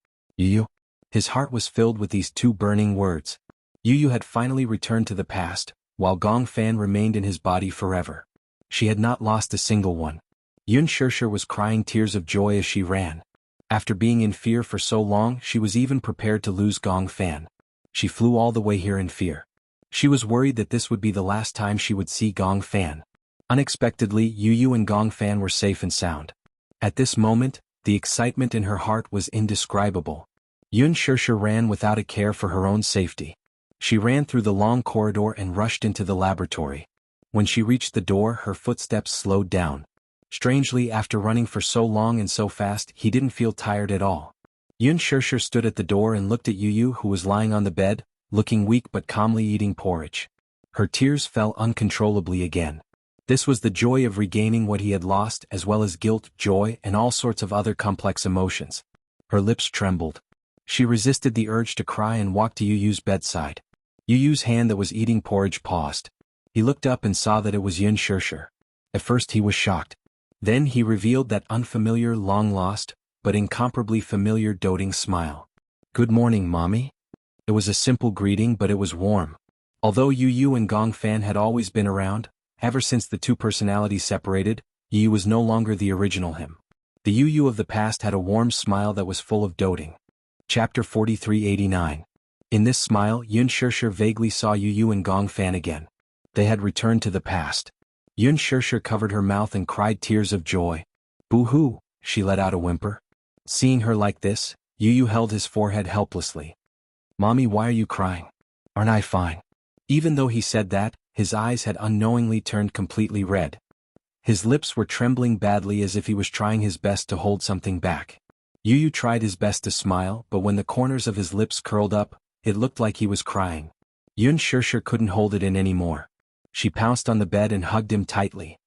His heart was filled with these two burning words. Yu had finally returned to the past, while Gong Fan remained in his body forever. She had not lost a single one. Yun Shirshir was crying tears of joy as she ran. After being in fear for so long, she was even prepared to lose Gong Fan. She flew all the way here in fear. She was worried that this would be the last time she would see Gong Fan. Unexpectedly, Yu and Gong Fan were safe and sound. At this moment, the excitement in her heart was indescribable. Yun Shirshir ran without a care for her own safety. She ran through the long corridor and rushed into the laboratory. When she reached the door, her footsteps slowed down. Strangely, after running for so long and so fast, he didn't feel tired at all. Yun Shirshir stood at the door and looked at Yu, who was lying on the bed, looking weak but calmly eating porridge. Her tears fell uncontrollably again. This was the joy of regaining what he had lost, as well as guilt, joy, and all sorts of other complex emotions. Her lips trembled. She resisted the urge to cry and walked to Yu's bedside. Yu's hand that was eating porridge paused. He looked up and saw that it was Yun Shirshir. At first he was shocked. Then he revealed that unfamiliar, long-lost, but incomparably familiar doting smile. "Good morning, Mommy." It was a simple greeting, but it was warm. Although Yu and Gong Fan had always been around, ever since the two personalities separated, Yu was no longer the original him. The Yu of the past had a warm smile that was full of doting. Chapter 4389. In this smile, Yun Shirshir vaguely saw Yu and Gong Fan again. They had returned to the past. Yun Shirshir covered her mouth and cried tears of joy. "Boo-hoo," she let out a whimper. Seeing her like this, Yu held his forehead helplessly. "Mommy, why are you crying? Aren't I fine?" Even though he said that, his eyes had unknowingly turned completely red. His lips were trembling badly as if he was trying his best to hold something back. Yu tried his best to smile, but when the corners of his lips curled up, it looked like he was crying. Yun Shirshir couldn't hold it in anymore. She pounced on the bed and hugged him tightly.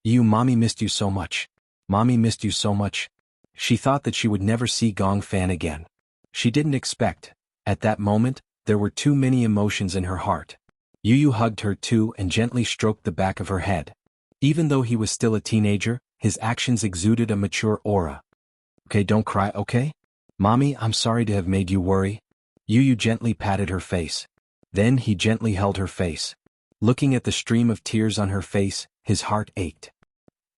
Mommy missed you so much. Mommy missed you so much." She thought that she would never see Gong Fan again. She didn't expect. At that moment, there were too many emotions in her heart. Yu hugged her too and gently stroked the back of her head. Even though he was still a teenager, his actions exuded a mature aura. "Okay, don't cry, okay? Mommy, I'm sorry to have made you worry." Yu gently patted her face. Then he gently held her face. Looking at the stream of tears on her face, his heart ached.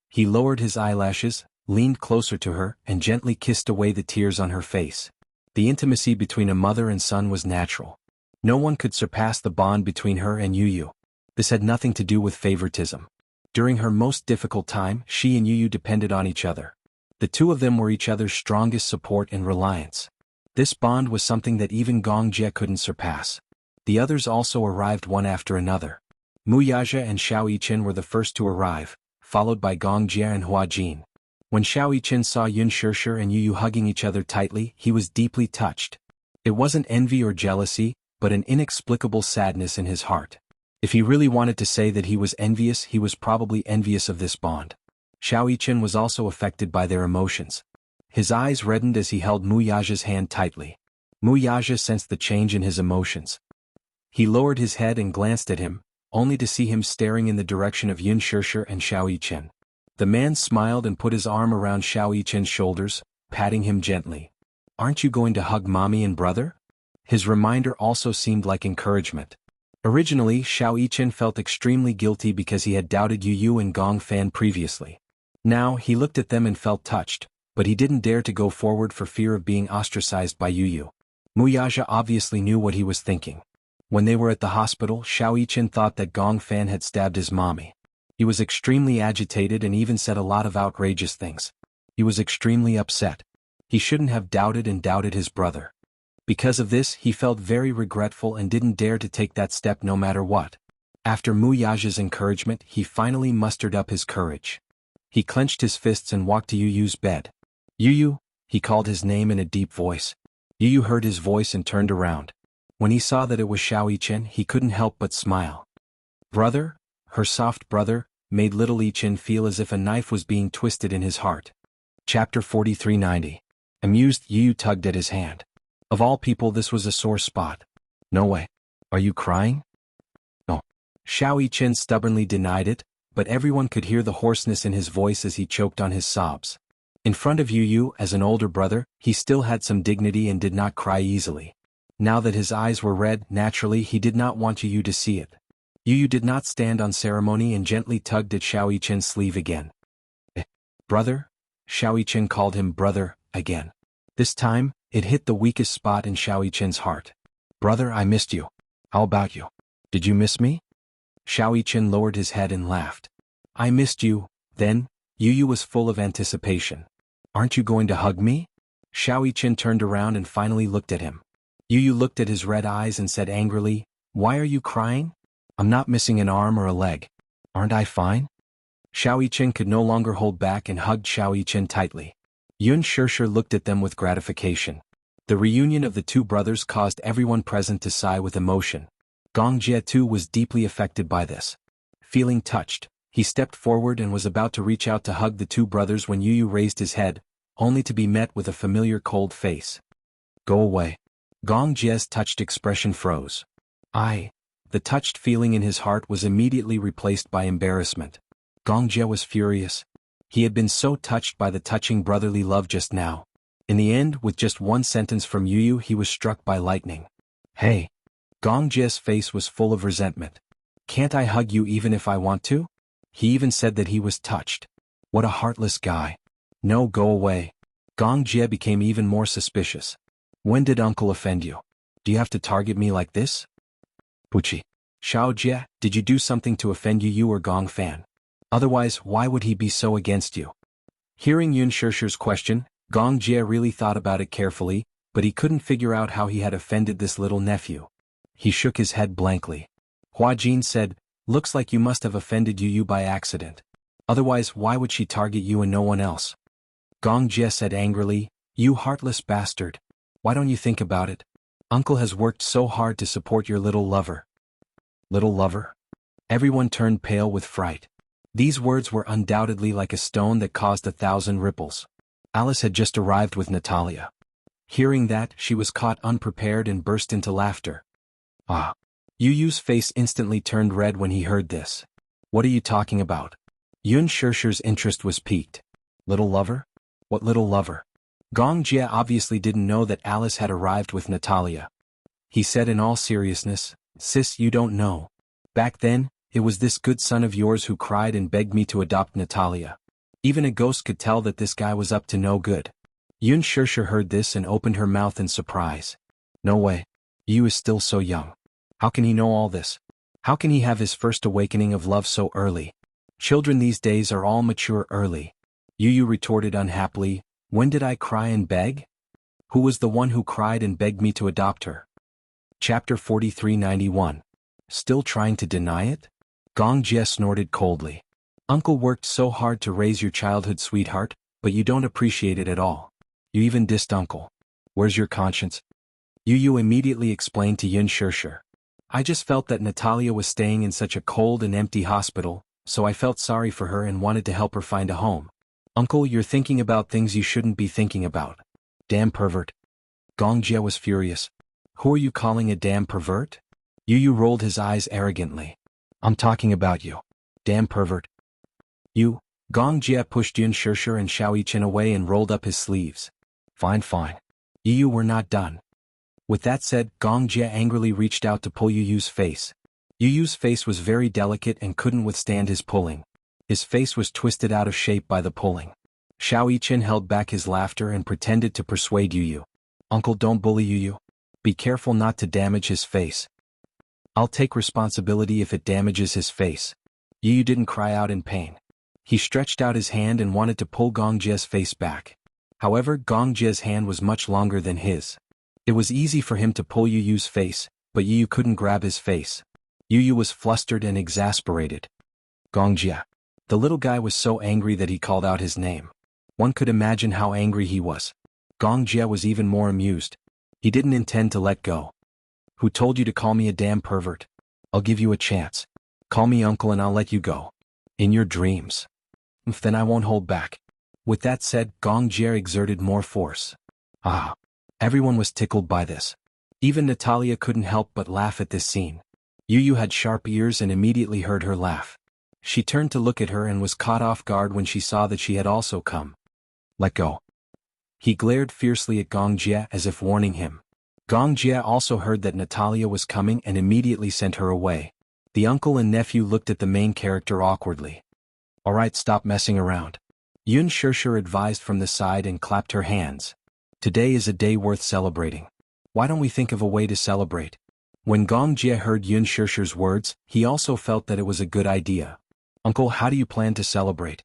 He lowered his eyelashes, leaned closer to her, and gently kissed away the tears on her face. The intimacy between a mother and son was natural. No one could surpass the bond between her and Yu. This had nothing to do with favoritism. During her most difficult time, she and Yu depended on each other. The two of them were each other's strongest support and reliance. This bond was something that even Gong Jie couldn't surpass. The others also arrived one after another. Mu Yaja and Xiao Yichen were the first to arrive, followed by Gong Jie and Hua Jin. When Xiao Yichen saw Yun Shirshir and Yu hugging each other tightly, he was deeply touched. It wasn't envy or jealousy, but an inexplicable sadness in his heart. If he really wanted to say that he was envious, he was probably envious of this bond. Xiao Yichen was also affected by their emotions. His eyes reddened as he held Mu Yaja's hand tightly. Mu Yaja sensed the change in his emotions. He lowered his head and glanced at him, only to see him staring in the direction of Yun Shirshir and Xiao Yichen. The man smiled and put his arm around Xiao Yichen's shoulders, patting him gently. "Aren't you going to hug Mommy and brother?" His reminder also seemed like encouragement. Originally, Xiao Yichen felt extremely guilty because he had doubted Yu and Gong Fan previously. Now, he looked at them and felt touched, but he didn't dare to go forward for fear of being ostracized by Yu. Mu Yaja obviously knew what he was thinking. When they were at the hospital, Xiao Yichen thought that Gong Fan had stabbed his mommy. He was extremely agitated and even said a lot of outrageous things. He was extremely upset. He shouldn't have doubted his brother. Because of this, he felt very regretful and didn't dare to take that step no matter what. After Mu Yaja's encouragement, he finally mustered up his courage. He clenched his fists and walked to Yu's bed. "Yu," he called his name in a deep voice. Yu heard his voice and turned around. When he saw that it was Xiao Yichen, he couldn't help but smile. "Brother?" Her soft brother, made little Yichen feel as if a knife was being twisted in his heart. Chapter 4390. Amused, Yu tugged at his hand. Of all people, this was a sore spot. "No way. Are you crying?" "No." Xiao Yichen stubbornly denied it, but everyone could hear the hoarseness in his voice as he choked on his sobs. In front of Yu, as an older brother, he still had some dignity and did not cry easily. Now that his eyes were red, naturally he did not want Yu to see it. Yu did not stand on ceremony and gently tugged at Xiao Yichen's sleeve again. "Brother?" Xiao Yichen called him brother, again. This time, it hit the weakest spot in Xiao Yichen's heart. "Brother, I missed you. How about you? Did you miss me?" Xiao Yichen lowered his head and laughed. "I missed you." Then, Yu was full of anticipation. "Aren't you going to hug me?" Xiao Yichen turned around and finally looked at him. Yu looked at his red eyes and said angrily, "Why are you crying? I'm not missing an arm or a leg. Aren't I fine?" Xiao Yichen could no longer hold back and hugged Xiao Yichen tightly. Yun Shirshir looked at them with gratification. The reunion of the two brothers caused everyone present to sigh with emotion. Gong Jie too was deeply affected by this. Feeling touched, he stepped forward and was about to reach out to hug the two brothers when Yu raised his head, only to be met with a familiar cold face. "Go away." Gong Jie's touched expression froze. The touched feeling in his heart was immediately replaced by embarrassment. Gong Jie was furious. He had been so touched by the touching brotherly love just now, In the end, with just one sentence from Yu, he was struck by lightning. Hey! Gong Jie's face was full of resentment. Can't I hug you even if I want to? He even said that he was touched. What a heartless guy. No, go away. Gong Jie became even more suspicious. When did uncle offend you? Do you have to target me like this? Puchi. Xiao Jie, did you do something to offend you or Gong Fan? Otherwise, why would he be so against you? Hearing Yun Shishir's question, Gong Jie really thought about it carefully, but he couldn't figure out how he had offended this little nephew. He shook his head blankly. Hua Jin said, looks like you must have offended Yu by accident. Otherwise, why would she target you and no one else? Gong Jie said angrily, you heartless bastard. Why don't you think about it? Uncle has worked so hard to support your little lover. Little lover? Everyone turned pale with fright. These words were undoubtedly like a stone that caused 1,000 ripples. Alice had just arrived with Natalia. Hearing that, she was caught unprepared and burst into laughter. Ah! Yu's face instantly turned red when he heard this. What are you talking about? Yun Shishir's interest was piqued. Little lover? What little lover? Gong Jie obviously didn't know that Alice had arrived with Natalia. He said in all seriousness, Sis, you don't know. Back then, it was this good son of yours who cried and begged me to adopt Natalia. Even a ghost could tell that this guy was up to no good. Yun Shishir heard this and opened her mouth in surprise. No way. Yu is still so young. How can he know all this? How can he have his first awakening of love so early? Children these days are all mature early. Yu retorted unhappily, when did I cry and beg? Who was the one who cried and begged me to adopt her? Chapter 4391. Still trying to deny it? Gong Jie snorted coldly. Uncle worked so hard to raise your childhood sweetheart, but you don't appreciate it at all. You even dissed Uncle. Where's your conscience? Yu immediately explained to Yun Shishir. I just felt that Natalia was staying in such a cold and empty hospital, so I felt sorry for her and wanted to help her find a home. Uncle, you're thinking about things you shouldn't be thinking about. Damn pervert. Gong Jie was furious. Who are you calling a damn pervert? Yu rolled his eyes arrogantly. I'm talking about you. Damn pervert. You. Gong Jie pushed Yun Shishir and Xiao Yichen away and rolled up his sleeves. Fine. Yu, we're not done. With that said, Gong Jie angrily reached out to pull Yu's face. Yu's face was very delicate and couldn't withstand his pulling. His face was twisted out of shape by the pulling. Xiao Yichen held back his laughter and pretended to persuade Yu. Uncle, don't bully Yu. Be careful not to damage his face. I'll take responsibility if it damages his face. Yu didn't cry out in pain. He stretched out his hand and wanted to pull Gong Jie's face back. However, Gong Jie's hand was much longer than his. It was easy for him to pull Yu's face, but Yu couldn't grab his face. Yu was flustered and exasperated. Gong Jie. The little guy was so angry that he called out his name. One could imagine how angry he was. Gong Jie was even more amused. He didn't intend to let go. Who told you to call me a damn pervert? I'll give you a chance. Call me uncle and I'll let you go. In your dreams. Then I won't hold back. With that said, Gong Jie exerted more force. Ah. Everyone was tickled by this. Even Natalia couldn't help but laugh at this scene. Yu had sharp ears and immediately heard her laugh. She turned to look at her and was caught off guard when she saw that she had also come. Let go. He glared fiercely at Gong Jie as if warning him. Gong Jie also heard that Natalia was coming and immediately sent her away. The uncle and nephew looked at the main character awkwardly. Alright, stop messing around. Yun Shishir advised from the side and clapped her hands. Today is a day worth celebrating. Why don't we think of a way to celebrate? When Gong Jie heard Yun Shishir's words, he also felt that it was a good idea. Uncle, how do you plan to celebrate?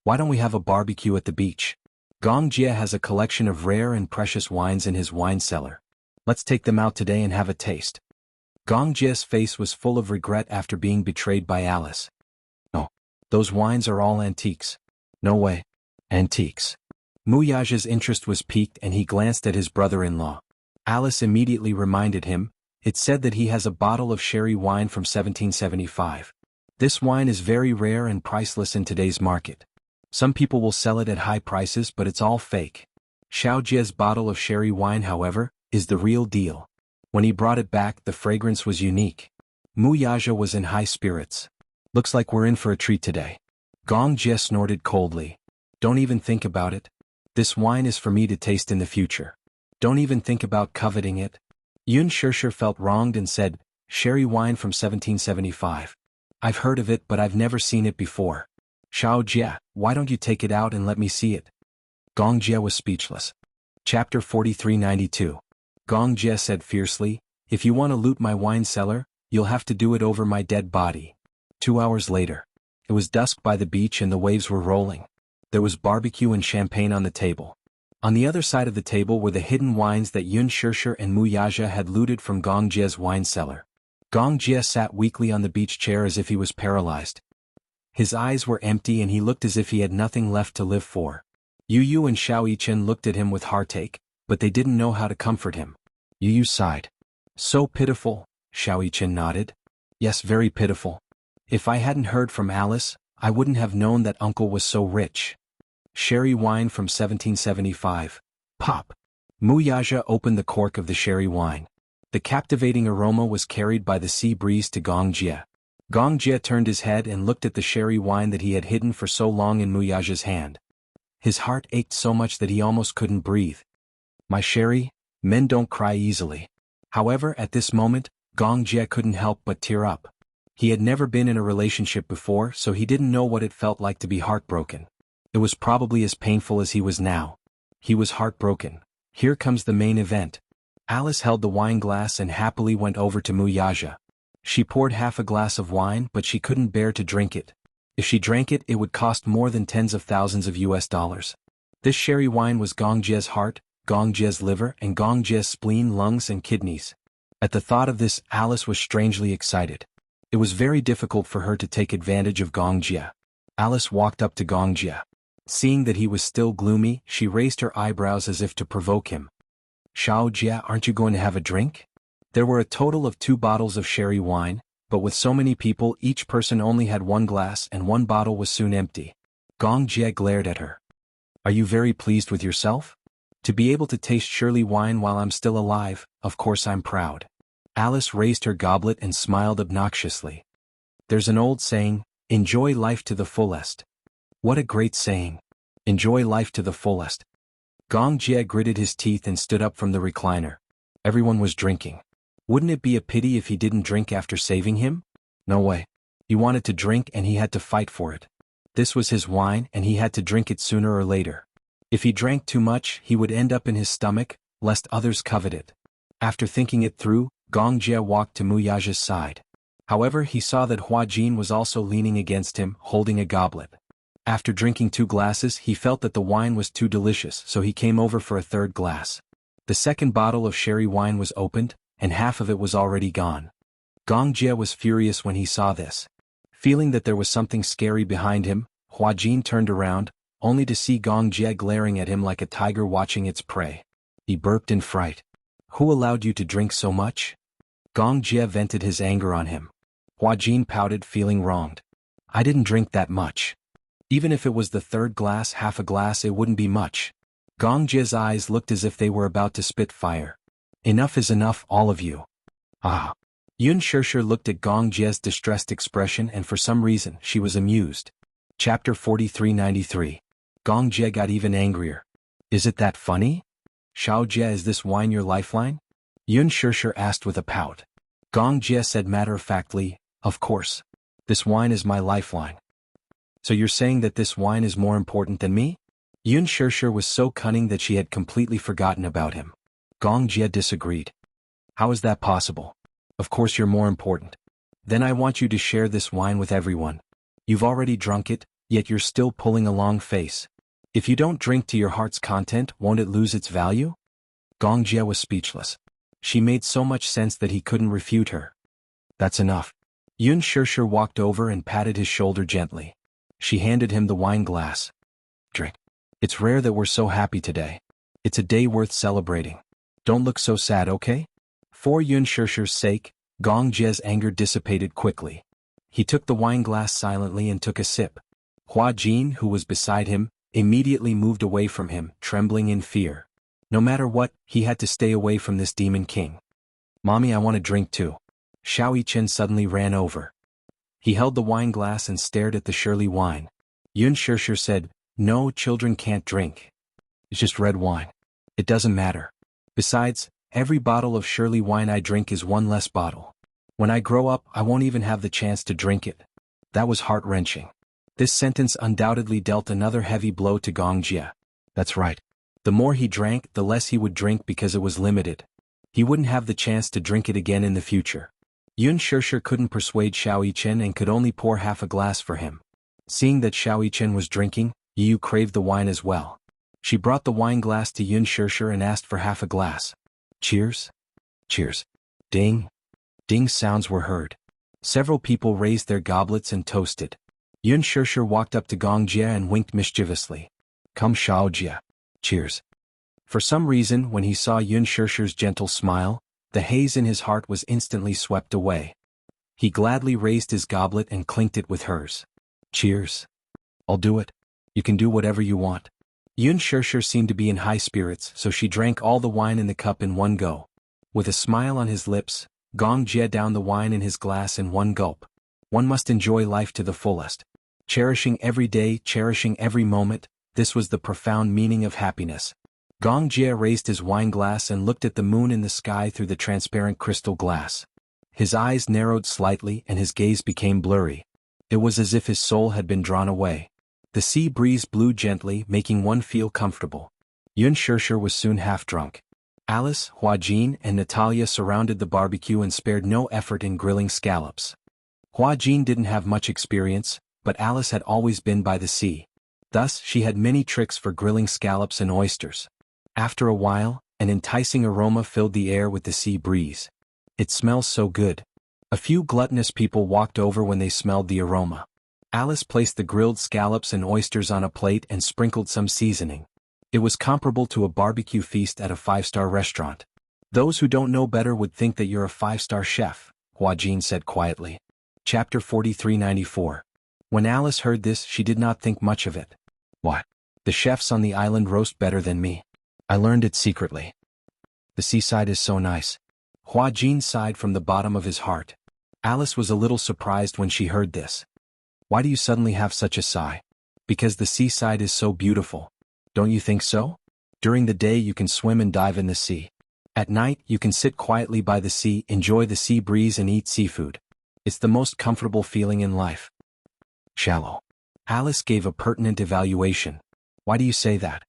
Why don't we have a barbecue at the beach? Gong Jie has a collection of rare and precious wines in his wine cellar. Let's take them out today and have a taste. Gong Jie's face was full of regret after being betrayed by Alice. No. Those wines are all antiques. No way. Antiques. Muyaja's interest was piqued and he glanced at his brother-in-law. Alice immediately reminded him, it said that he has a bottle of sherry wine from 1775. This wine is very rare and priceless in today's market. Some people will sell it at high prices but it's all fake. Xiao Jie's bottle of sherry wine, however, is the real deal. When he brought it back, the fragrance was unique. Muyaja was in high spirits. Looks like we're in for a treat today. Gong Jie snorted coldly. Don't even think about it. This wine is for me to taste in the future. Don't even think about coveting it. Yun Shirshir felt wronged and said, sherry wine from 1775. I've heard of it but I've never seen it before. Xiao Jie, why don't you take it out and let me see it? Gong Jie was speechless. Chapter 4392. Gong Jie said fiercely, if you want to loot my wine cellar, you'll have to do it over my dead body. 2 hours later. It was dusk by the beach and the waves were rolling. There was barbecue and champagne on the table. On the other side of the table were the hidden wines that Yun Shirshir and Mu Yaja had looted from Gong Jie's wine cellar. Gong Jie sat weakly on the beach chair as if he was paralyzed. His eyes were empty and he looked as if he had nothing left to live for. Yu Yu and Xiao Yichen looked at him with heartache, but they didn't know how to comfort him. Yu Yu sighed. So pitiful, Xiao Yichen nodded. Yes, very pitiful. If I hadn't heard from Alice, I wouldn't have known that uncle was so rich. Sherry wine from 1775. Pop. Mu Yaja opened the cork of the sherry wine. The captivating aroma was carried by the sea breeze to Gong Jie. Gong Jie turned his head and looked at the sherry wine that he had hidden for so long in Mu Yaja's hand. His heart ached so much that he almost couldn't breathe. My sherry, men don't cry easily. However, at this moment, Gong Jie couldn't help but tear up. He had never been in a relationship before, so he didn't know what it felt like to be heartbroken. It was probably as painful as he was now. He was heartbroken. Here comes the main event. Alice held the wine glass and happily went over to Mu Yaja. She poured half a glass of wine but she couldn't bear to drink it. If she drank it, it would cost more than tens of thousands of US dollars. This sherry wine was Gong Jie's heart, Gong Jie's liver and Gong Jie's spleen, lungs and kidneys. At the thought of this, Alice was strangely excited. It was very difficult for her to take advantage of Gong Jie. Alice walked up to Gong Jie. Seeing that he was still gloomy, she raised her eyebrows as if to provoke him. Xiao Jie, aren't you going to have a drink? There were a total of 2 bottles of sherry wine, but with so many people each person only had 1 glass and 1 bottle was soon empty. Gong Jie glared at her. Are you very pleased with yourself? To be able to taste sherry wine while I'm still alive, of course I'm proud. Alice raised her goblet and smiled obnoxiously. There's an old saying, enjoy life to the fullest. What a great saying. Enjoy life to the fullest. Gong Jie gritted his teeth and stood up from the recliner. Everyone was drinking. Wouldn't it be a pity if he didn't drink after saving him? No way. He wanted to drink and he had to fight for it. This was his wine and he had to drink it sooner or later. If he drank too much, he would end up in his stomach, lest others covet it. After thinking it through, Gong Jie walked to Mu Yaja's side. However, he saw that Hua Jin was also leaning against him, holding a goblet. After drinking 2 glasses, he felt that the wine was too delicious, so he came over for a 3rd glass. The second bottle of sherry wine was opened, and half of it was already gone. Gong Jie was furious when he saw this. Feeling that there was something scary behind him, Hua Jin turned around, only to see Gong Jie glaring at him like a tiger watching its prey. He burped in fright. Who allowed you to drink so much? Gong Jie vented his anger on him. Hua Jin pouted, feeling wronged. I didn't drink that much. Even if it was the 3rd glass, half a glass, it wouldn't be much. Gong Jie's eyes looked as if they were about to spit fire. Enough is enough, all of you. Ah. Yun Shirshir looked at Gong Jie's distressed expression and for some reason she was amused. Chapter 4393. Gong Jie got even angrier. Is it that funny? Xiao Jie, is this wine your lifeline? Yun Shirshir asked with a pout. Gong Jie said matter-of-factly, of course. This wine is my lifeline. So you're saying that this wine is more important than me? Yun Shirshir was so cunning that she had completely forgotten about him. Gong Jie disagreed. How is that possible? Of course you're more important. Then I want you to share this wine with everyone. You've already drunk it, yet you're still pulling a long face. If you don't drink to your heart's content, won't it lose its value? Gong Jie was speechless. She made so much sense that he couldn't refute her. That's enough. Yun Shirshir walked over and patted his shoulder gently. She handed him the wine glass. Drink. It's rare that we're so happy today. It's a day worth celebrating. Don't look so sad, okay? For Yun Shirshir's sake, Gong Jie's anger dissipated quickly. He took the wine glass silently and took a sip. Hua Jin, who was beside him, immediately moved away from him, trembling in fear. No matter what, he had to stay away from this demon king. Mommy, I want to drink too. Xiao Yichen suddenly ran over. He held the wine glass and stared at the Shirley wine. Yun Shirshir said, no, children can't drink. It's just red wine. It doesn't matter. Besides, every bottle of Shirley wine I drink is one less bottle. When I grow up, I won't even have the chance to drink it. That was heart-wrenching. This sentence undoubtedly dealt another heavy blow to Gong Jie. That's right. The more he drank, the less he would drink because it was limited. He wouldn't have the chance to drink it again in the future. Yun Shishir couldn't persuade Xiao Yichen and could only pour half a glass for him. Seeing that Xiao Yichen was drinking, Yu craved the wine as well. She brought the wine glass to Yun Shishir and asked for half a glass. Cheers? Cheers. Ding. Ding sounds were heard. Several people raised their goblets and toasted. Yun Shishir walked up to Gong Jie and winked mischievously. Come Xiao Jie. Cheers. For some reason, when he saw Yun Shishir's gentle smile, the haze in his heart was instantly swept away. He gladly raised his goblet and clinked it with hers. Cheers. I'll do it. You can do whatever you want. Yun Shishir seemed to be in high spirits, so she drank all the wine in the cup in one go. With a smile on his lips, Gong Jie downed the wine in his glass in one gulp. One must enjoy life to the fullest. Cherishing every day, cherishing every moment, this was the profound meaning of happiness. Gong Jie raised his wine glass and looked at the moon in the sky through the transparent crystal glass. His eyes narrowed slightly and his gaze became blurry. It was as if his soul had been drawn away. The sea breeze blew gently, making one feel comfortable. Yun Shishir was soon half drunk. Alice, Hua Jin, and Natalia surrounded the barbecue and spared no effort in grilling scallops. Hua Jin didn't have much experience, but Alice had always been by the sea. Thus, she had many tricks for grilling scallops and oysters. After a while, an enticing aroma filled the air with the sea breeze. It smells so good. A few gluttonous people walked over when they smelled the aroma. Alice placed the grilled scallops and oysters on a plate and sprinkled some seasoning. It was comparable to a barbecue feast at a five-star restaurant. Those who don't know better would think that you're a five-star chef, Hua Jin said quietly. Chapter 4394. When Alice heard this, she did not think much of it. What? The chefs on the island roast better than me. I learned it secretly. The seaside is so nice. Hua Jin sighed from the bottom of his heart. Alice was a little surprised when she heard this. Why do you suddenly have such a sigh? Because the seaside is so beautiful. Don't you think so? During the day you can swim and dive in the sea. At night you can sit quietly by the sea, enjoy the sea breeze and eat seafood. It's the most comfortable feeling in life. Shallow. Alice gave a pertinent evaluation. Why do you say that?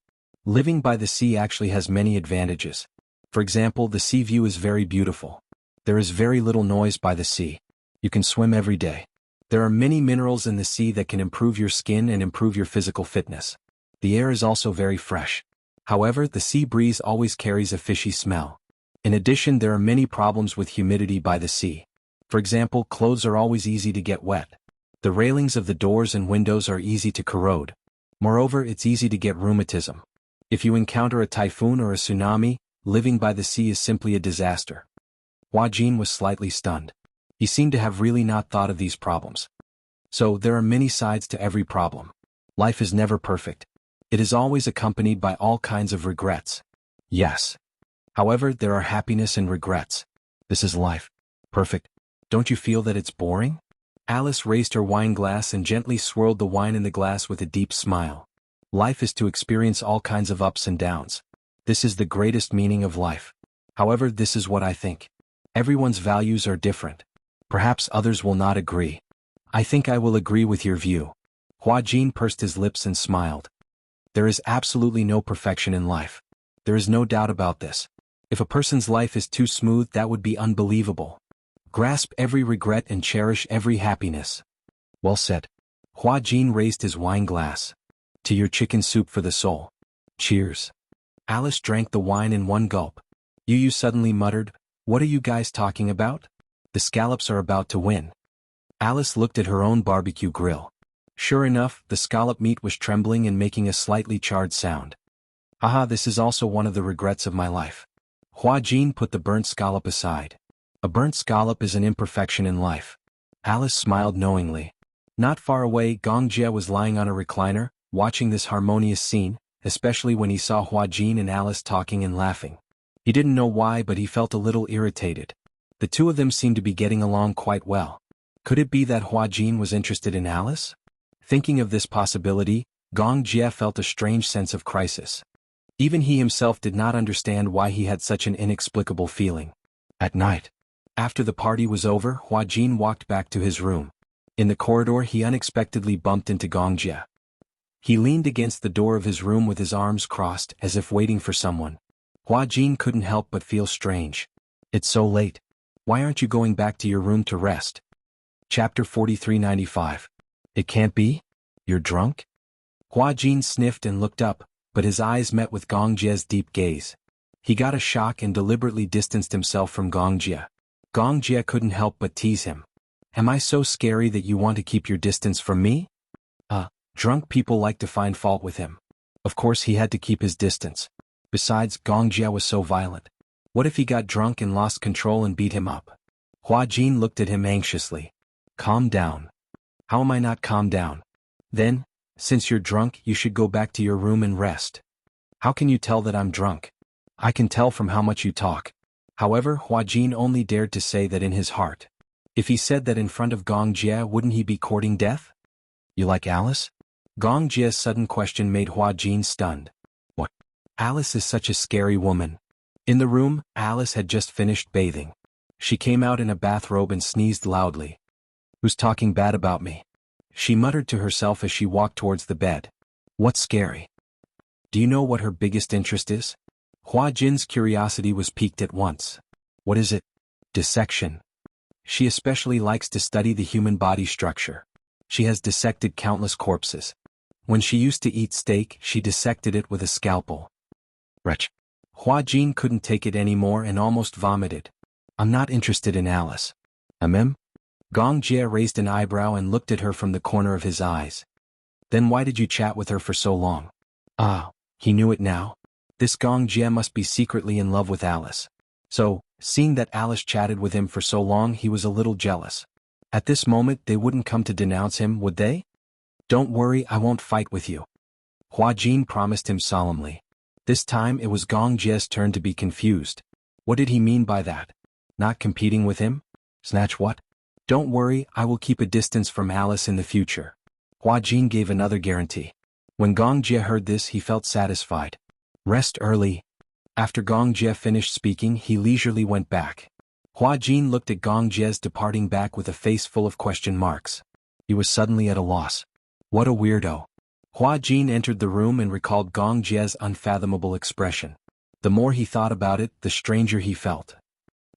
Living by the sea actually has many advantages. For example, the sea view is very beautiful. There is very little noise by the sea. You can swim every day. There are many minerals in the sea that can improve your skin and improve your physical fitness. The air is also very fresh. However, the sea breeze always carries a fishy smell. In addition, there are many problems with humidity by the sea. For example, clothes are always easy to get wet. The railings of the doors and windows are easy to corrode. Moreover, it's easy to get rheumatism. If you encounter a typhoon or a tsunami, living by the sea is simply a disaster. Hua Jin was slightly stunned. He seemed to have really not thought of these problems. So, there are many sides to every problem. Life is never perfect. It is always accompanied by all kinds of regrets. Yes. However, there are happiness and regrets. This is life. Perfect. Don't you feel that it's boring? Alice raised her wine glass and gently swirled the wine in the glass with a deep smile. Life is to experience all kinds of ups and downs. This is the greatest meaning of life. However, this is what I think. Everyone's values are different. Perhaps others will not agree. I think I will agree with your view. Hua Jin pursed his lips and smiled. There is absolutely no perfection in life. There is no doubt about this. If a person's life is too smooth, that would be unbelievable. Grasp every regret and cherish every happiness. Well said. Hua Jin raised his wine glass. To your chicken soup for the soul. Cheers. Alice drank the wine in one gulp. Yu suddenly muttered, "What are you guys talking about? The scallops are about to win." Alice looked at her own barbecue grill. Sure enough, the scallop meat was trembling and making a slightly charred sound. Haha, this is also one of the regrets of my life. Hua Jin put the burnt scallop aside. A burnt scallop is an imperfection in life. Alice smiled knowingly. Not far away, Gong Jie was lying on a recliner, watching this harmonious scene, especially when he saw Hua Jin and Alice talking and laughing. He didn't know why, but he felt a little irritated. The two of them seemed to be getting along quite well. Could it be that Hua Jin was interested in Alice? Thinking of this possibility, Gong Jie felt a strange sense of crisis. Even he himself did not understand why he had such an inexplicable feeling. At night, after the party was over, Hua Jin walked back to his room. In the corridor he unexpectedly bumped into Gong Jie. He leaned against the door of his room with his arms crossed as if waiting for someone. Hua Jin couldn't help but feel strange. It's so late. Why aren't you going back to your room to rest? Chapter 4395. It can't be? You're drunk? Hua Jin sniffed and looked up, but his eyes met with Gong Jie's deep gaze. He got a shock and deliberately distanced himself from Gong Jie. Gong Jie couldn't help but tease him. Am I so scary that you want to keep your distance from me? Drunk people like to find fault with him. Of course he had to keep his distance. Besides, Gong Jie was so violent. What if he got drunk and lost control and beat him up? Hua Jin looked at him anxiously. Calm down. How am I not calm down? Then, since you're drunk, you should go back to your room and rest. How can you tell that I'm drunk? I can tell from how much you talk. However, Hua Jin only dared to say that in his heart. If he said that in front of Gong Jie, wouldn't he be courting death? You like Alice? Gong Jie's sudden question made Hua Jin stunned. What? Alice is such a scary woman. In the room, Alice had just finished bathing. She came out in a bathrobe and sneezed loudly. Who's talking bad about me? She muttered to herself as she walked towards the bed. What's scary? Do you know what her biggest interest is? Hua Jin's curiosity was piqued at once. What is it? Dissection. She especially likes to study the human body structure. She has dissected countless corpses. When she used to eat steak, she dissected it with a scalpel. Wretch. Hua Jin couldn't take it anymore and almost vomited. I'm not interested in Alice. Gong Jie raised an eyebrow and looked at her from the corner of his eyes. Then why did you chat with her for so long? He knew it now. This Gong Jie must be secretly in love with Alice. So, seeing that Alice chatted with him for so long, he was a little jealous. At this moment they wouldn't come to denounce him, would they? Don't worry, I won't fight with you. Hua Jin promised him solemnly. This time it was Gong Jie's turn to be confused. What did he mean by that? Not competing with him? Snatch what? Don't worry, I will keep a distance from Alice in the future. Hua Jin gave another guarantee. When Gong Jie heard this, he felt satisfied. Rest early. After Gong Jie finished speaking, he leisurely went back. Hua Jin looked at Gong Jie's departing back with a face full of question marks. He was suddenly at a loss. What a weirdo. Hua Jin entered the room and recalled Gong Jie's unfathomable expression. The more he thought about it, the stranger he felt.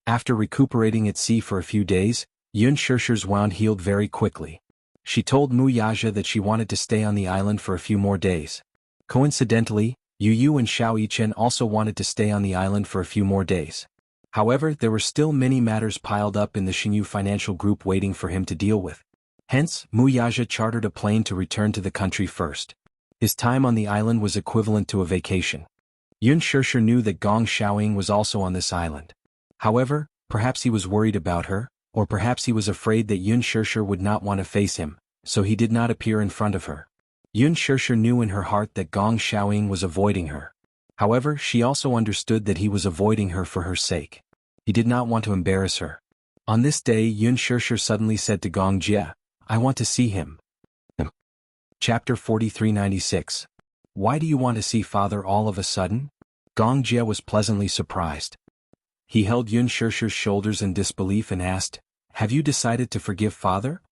After recuperating at sea for a few days, Yun Shishir's wound healed very quickly. She told Mu Yaja that she wanted to stay on the island for a few more days. Coincidentally, Yu Yu and Xiao Yichen also wanted to stay on the island for a few more days. However, there were still many matters piled up in the Xinyu financial group waiting for him to deal with. Hence, Mu Yaja chartered a plane to return to the country first. His time on the island was equivalent to a vacation. Yun Shishir knew that Gong Xiaoying was also on this island. However, perhaps he was worried about her, or perhaps he was afraid that Yun Shishir would not want to face him, so he did not appear in front of her. Yun Shishir knew in her heart that Gong Xiaoying was avoiding her. However, she also understood that he was avoiding her for her sake. He did not want to embarrass her. On this day, Yun Shishir suddenly said to Gong Jie, I want to see him. Chapter 4396. Why do you want to see father all of a sudden? Gong Jie was pleasantly surprised. He held Yun Shishir's shoulders in disbelief and asked, Have you decided to forgive father?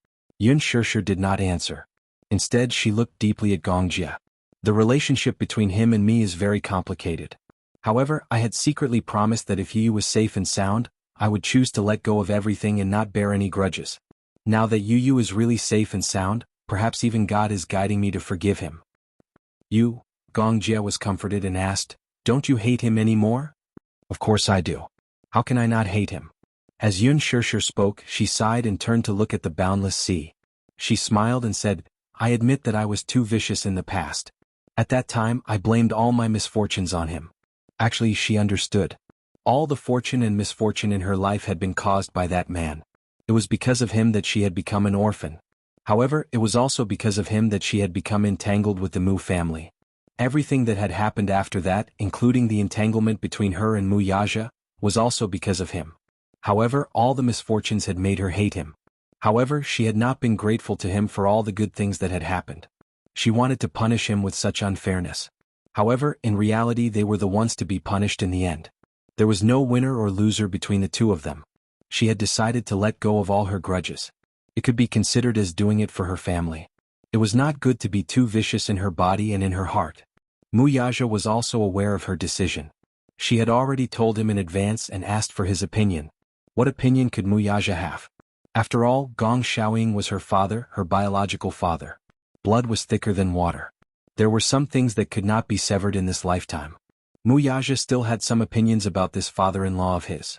Yun Shishir did not answer. Instead, she looked deeply at Gong Jie. The relationship between him and me is very complicated. However, I had secretly promised that if Yu was safe and sound, I would choose to let go of everything and not bear any grudges. Now that Yu is really safe and sound, perhaps even God is guiding me to forgive him. You, Gong Jie was comforted and asked, Don't you hate him anymore? Of course I do. How can I not hate him? As Yun Shishir spoke, she sighed and turned to look at the boundless sea. She smiled and said, I admit that I was too vicious in the past. At that time, I blamed all my misfortunes on him. Actually, she understood. All the fortune and misfortune in her life had been caused by that man. It was because of him that she had become an orphan. However, it was also because of him that she had become entangled with the Mu family. Everything that had happened after that, including the entanglement between her and Mu Yaja, was also because of him. However, all the misfortunes had made her hate him. However, she had not been grateful to him for all the good things that had happened. She wanted to punish him with such unfairness. However, in reality they were the ones to be punished in the end. There was no winner or loser between the two of them. She had decided to let go of all her grudges. It could be considered as doing it for her family. It was not good to be too vicious in her body and in her heart. Muyaja was also aware of her decision. She had already told him in advance and asked for his opinion. What opinion could Muyaja have? After all, Gong Xiaoying was her father, her biological father. Blood was thicker than water. There were some things that could not be severed in this lifetime. Muyaja still had some opinions about this father-in-law of his.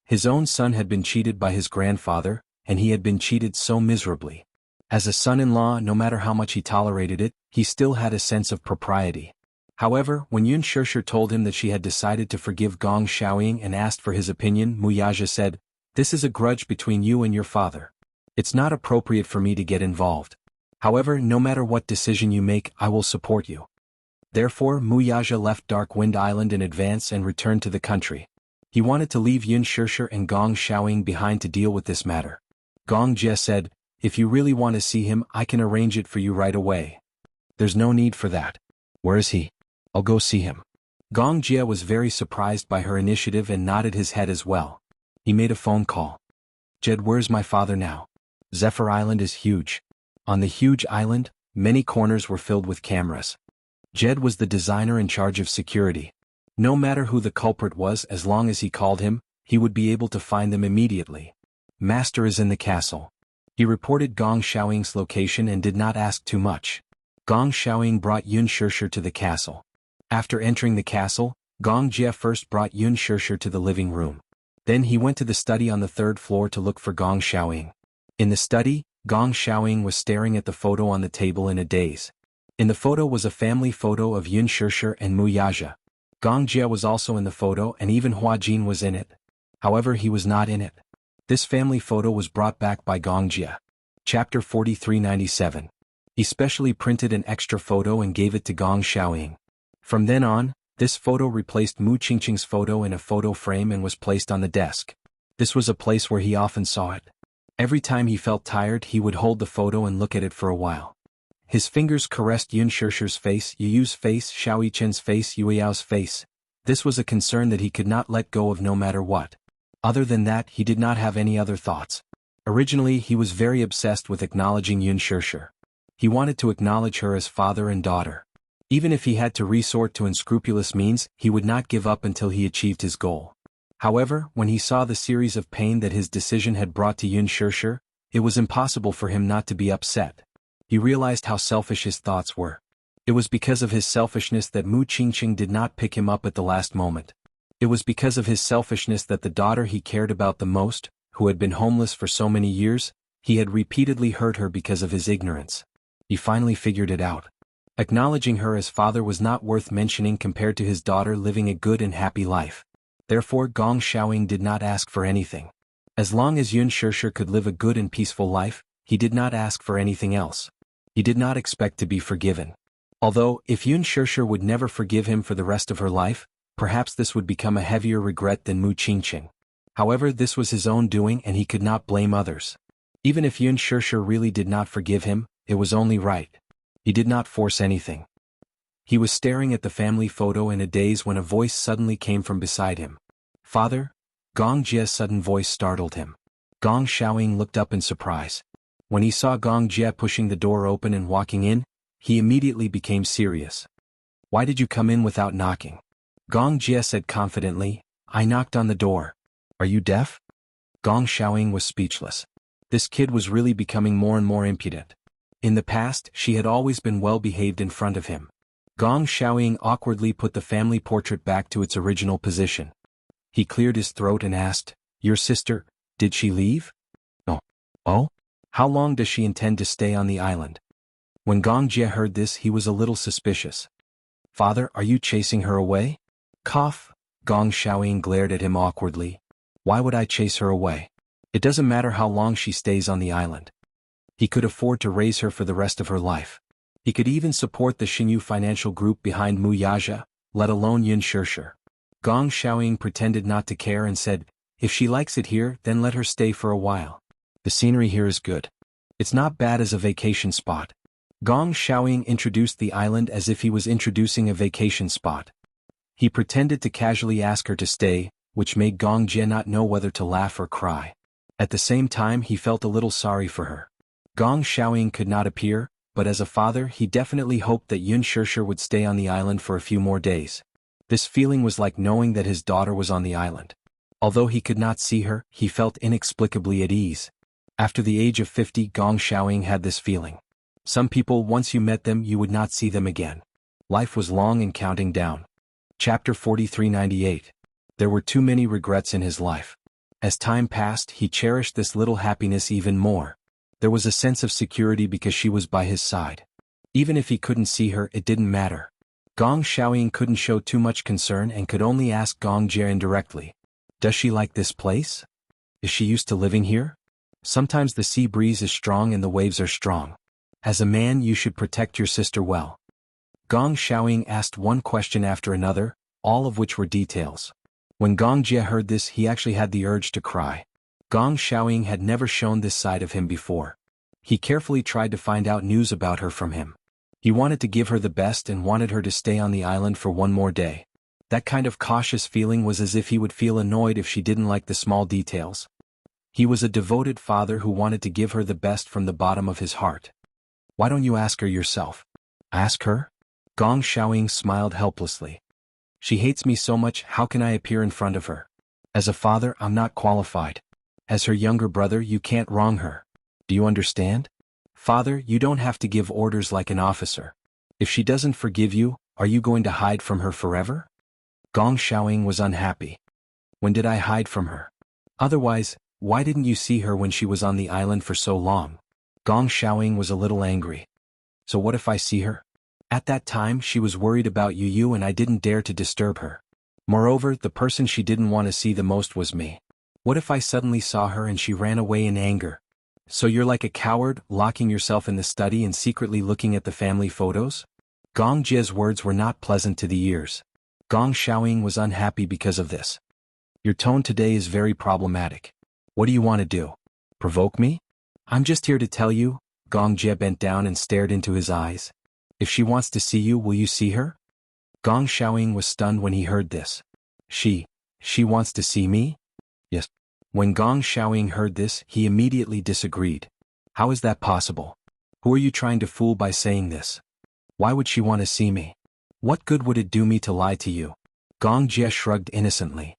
His own son had been cheated by his grandfather, and he had been cheated so miserably. As a son-in-law, no matter how much he tolerated it, he still had a sense of propriety. However, when Yun Shirshir told him that she had decided to forgive Gong Xiaoying and asked for his opinion, Muyaja said, "This is a grudge between you and your father. It's not appropriate for me to get involved. However, no matter what decision you make, I will support you." Therefore, Muyaja left Dark Wind Island in advance and returned to the country. He wanted to leave Yun Shirshir and Gong Xiaoying behind to deal with this matter. Gong Jie said, "If you really want to see him, I can arrange it for you right away." "There's no need for that." "Where is he?" "I'll go see him." Gong Jie was very surprised by her initiative and nodded his head as well. He made a phone call. "Jed, where's my father now?" Zephyr Island is huge. On the huge island, many corners were filled with cameras. Jed was the designer in charge of security. No matter who the culprit was, as long as he called him, he would be able to find them immediately. "Master is in the castle." He reported Gong Xiaoying's location and did not ask too much. Gong Xiaoying brought Yun Shirshir to the castle. After entering the castle, Gong Jie first brought Yun Shirshir to the living room. Then he went to the study on the third floor to look for Gong Xiaoying. In the study, Gong Xiaoying was staring at the photo on the table in a daze. In the photo was a family photo of Yun Shirshir and Muyaja. Gong Jie was also in the photo and even Hua Jin was in it. However, he was not in it. This family photo was brought back by Gong Jie. Chapter 4397. He specially printed an extra photo and gave it to Gong Xiaoying. From then on, this photo replaced Mu Qingqing's photo in a photo frame and was placed on the desk. This was a place where he often saw it. Every time he felt tired, he would hold the photo and look at it for a while. His fingers caressed Yun Shirshir's face, Yu's face, Xiao Yichen's face, Yuyao's face. This was a concern that he could not let go of no matter what. Other than that, he did not have any other thoughts. Originally, he was very obsessed with acknowledging Yun Shirshir. He wanted to acknowledge her as father and daughter. Even if he had to resort to unscrupulous means, he would not give up until he achieved his goal. However, when he saw the series of pain that his decision had brought to Yun Shirshir, it was impossible for him not to be upset. He realized how selfish his thoughts were. It was because of his selfishness that Mu Qingqing did not pick him up at the last moment. It was because of his selfishness that the daughter he cared about the most, who had been homeless for so many years, he had repeatedly hurt her because of his ignorance. He finally figured it out. Acknowledging her as father was not worth mentioning compared to his daughter living a good and happy life. Therefore, Gong Xiaoying did not ask for anything. As long as Yun Shirshir could live a good and peaceful life, he did not ask for anything else. He did not expect to be forgiven. Although, if Yun Shirshir would never forgive him for the rest of her life, perhaps this would become a heavier regret than Mu Qingqing. However, this was his own doing and he could not blame others. Even if Yun Shirshir really did not forgive him, it was only right. He did not force anything. He was staring at the family photo in a daze when a voice suddenly came from beside him. "Father?" Gong Jie's sudden voice startled him. Gong Xiaoying looked up in surprise. When he saw Gong Jie pushing the door open and walking in, he immediately became serious. "Why did you come in without knocking?" Gong Jie said confidently, "I knocked on the door." "Are you deaf?" Gong Xiaoying was speechless. This kid was really becoming more and more impudent. In the past, she had always been well behaved in front of him. Gong Xiaoying awkwardly put the family portrait back to its original position. He cleared his throat and asked, "Your sister, did she leave?" "No." "Oh? How long does she intend to stay on the island?" When Gong Jie heard this, he was a little suspicious. "Father, are you chasing her away?" Cough. Gong Xiaoying glared at him awkwardly. "Why would I chase her away? It doesn't matter how long she stays on the island. He could afford to raise her for the rest of her life. He could even support the Xinyu financial group behind Muyaja, let alone Yun Shirshir." Gong Xiaoying pretended not to care and said, "If she likes it here, then let her stay for a while. The scenery here is good. It's not bad as a vacation spot." Gong Xiaoying introduced the island as if he was introducing a vacation spot. He pretended to casually ask her to stay, which made Gong Jie not know whether to laugh or cry. At the same time he felt a little sorry for her. Gong Xiaoying could not appear, but as a father he definitely hoped that Yun Shishir would stay on the island for a few more days. This feeling was like knowing that his daughter was on the island. Although he could not see her, he felt inexplicably at ease. After the age of 50, Gong Xiaoying had this feeling. Some people, once you met them, you would not see them again. Life was long and counting down. Chapter 4398. There were too many regrets in his life. As time passed, he cherished this little happiness even more. There was a sense of security because she was by his side. Even if he couldn't see her, it didn't matter. Gong Xiaoying couldn't show too much concern and could only ask Gong Jie indirectly. Does she like this place? Is she used to living here? Sometimes the sea breeze is strong and the waves are strong. As a man, you should protect your sister well. Gong Xiaoying asked one question after another, all of which were details. When Gong Jie heard this, he actually had the urge to cry. Gong Xiaoying had never shown this side of him before. He carefully tried to find out news about her from him. He wanted to give her the best and wanted her to stay on the island for one more day. That kind of cautious feeling was as if he would feel annoyed if she didn't like the small details. He was a devoted father who wanted to give her the best from the bottom of his heart. Why don't you ask her yourself? Ask her? Gong Xiaoying smiled helplessly. She hates me so much, how can I appear in front of her? As a father, I'm not qualified. As her younger brother, you can't wrong her. Do you understand? Father, you don't have to give orders like an officer. If she doesn't forgive you, are you going to hide from her forever? Gong Xiaoying was unhappy. When did I hide from her? Otherwise, why didn't you see her when she was on the island for so long? Gong Xiaoying was a little angry. So what if I see her? At that time she was worried about you and I didn't dare to disturb her. Moreover, the person she didn't want to see the most was me. What if I suddenly saw her and she ran away in anger? So you're like a coward, locking yourself in the study and secretly looking at the family photos? Gong Jie's words were not pleasant to the ears. Gong Xiaoying was unhappy because of this. Your tone today is very problematic. What do you want to do? Provoke me? I'm just here to tell you. Gong Jie bent down and stared into his eyes. If she wants to see you, will you see her? Gong Xiaoying was stunned when he heard this. She wants to see me? Yes. When Gong Xiaoying heard this, he immediately disagreed. How is that possible? Who are you trying to fool by saying this? Why would she want to see me? What good would it do me to lie to you? Gong Jie shrugged innocently.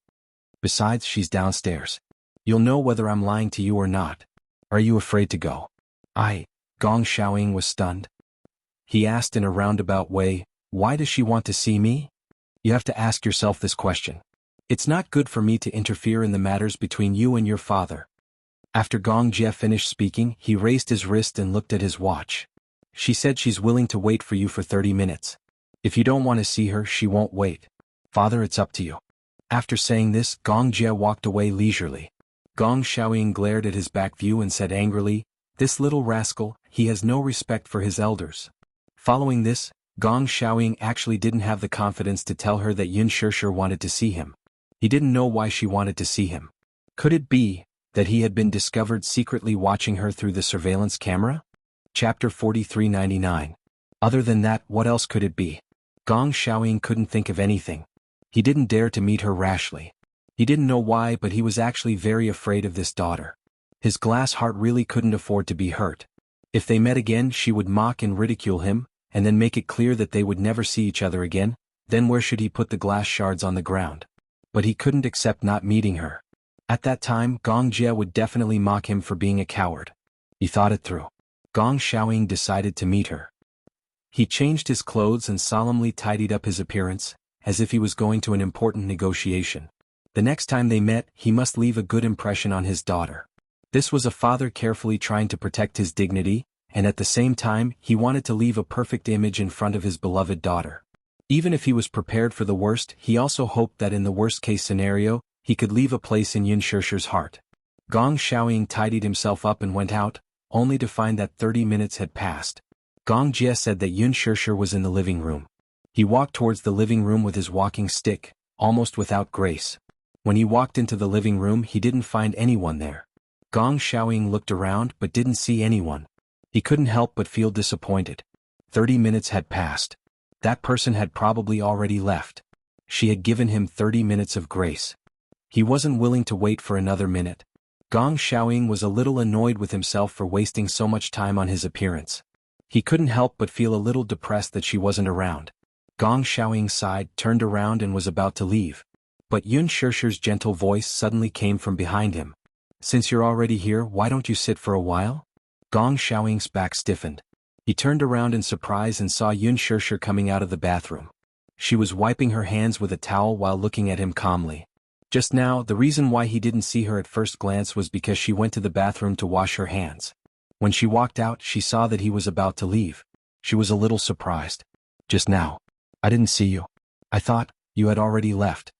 Besides, she's downstairs. You'll know whether I'm lying to you or not. Are you afraid to go? Gong Xiaoying was stunned. He asked in a roundabout way, why does she want to see me? You have to ask yourself this question. It's not good for me to interfere in the matters between you and your father. After Gong Jie finished speaking, he raised his wrist and looked at his watch. She said she's willing to wait for you for 30 minutes. If you don't want to see her, she won't wait. Father, it's up to you. After saying this, Gong Jie walked away leisurely. Gong Xiaoying glared at his back view and said angrily, this little rascal, he has no respect for his elders. Following this, Gong Xiaoying actually didn't have the confidence to tell her that Yun Shishir wanted to see him. He didn't know why she wanted to see him. Could it be that he had been discovered secretly watching her through the surveillance camera? Chapter 4399. Other than that, what else could it be? Gong Xiaoying couldn't think of anything. He didn't dare to meet her rashly. He didn't know why, but he was actually very afraid of this daughter. His glass heart really couldn't afford to be hurt. If they met again, she would mock and ridicule him, and then make it clear that they would never see each other again. Then where should he put the glass shards on the ground? But he couldn't accept not meeting her. At that time, Gong Jie would definitely mock him for being a coward. He thought it through. Gong Xiaoying decided to meet her. He changed his clothes and solemnly tidied up his appearance, as if he was going to an important negotiation. The next time they met, he must leave a good impression on his daughter. This was a father carefully trying to protect his dignity, and at the same time, he wanted to leave a perfect image in front of his beloved daughter. Even if he was prepared for the worst, he also hoped that in the worst-case scenario, he could leave a place in Yun Shishir's heart. Gong Xiaoying tidied himself up and went out, only to find that 30 minutes had passed. Gong Jie said that Yun Shishir was in the living room. He walked towards the living room with his walking stick, almost without grace. When he walked into the living room, he didn't find anyone there. Gong Xiaoying looked around but didn't see anyone. He couldn't help but feel disappointed. 30 minutes had passed. That person had probably already left. She had given him 30 minutes of grace. He wasn't willing to wait for another minute. Gong Xiaoying was a little annoyed with himself for wasting so much time on his appearance. He couldn't help but feel a little depressed that she wasn't around. Gong Xiaoying sighed, turned around and was about to leave. But Yun Shishir's gentle voice suddenly came from behind him. "Since you're already here, why don't you sit for a while?" Gong Xiaoying's back stiffened. He turned around in surprise and saw Yun Shishir coming out of the bathroom. She was wiping her hands with a towel while looking at him calmly. Just now, the reason why he didn't see her at first glance was because she went to the bathroom to wash her hands. When she walked out, she saw that he was about to leave. She was a little surprised. "Just now. I didn't see you. I thought you had already left."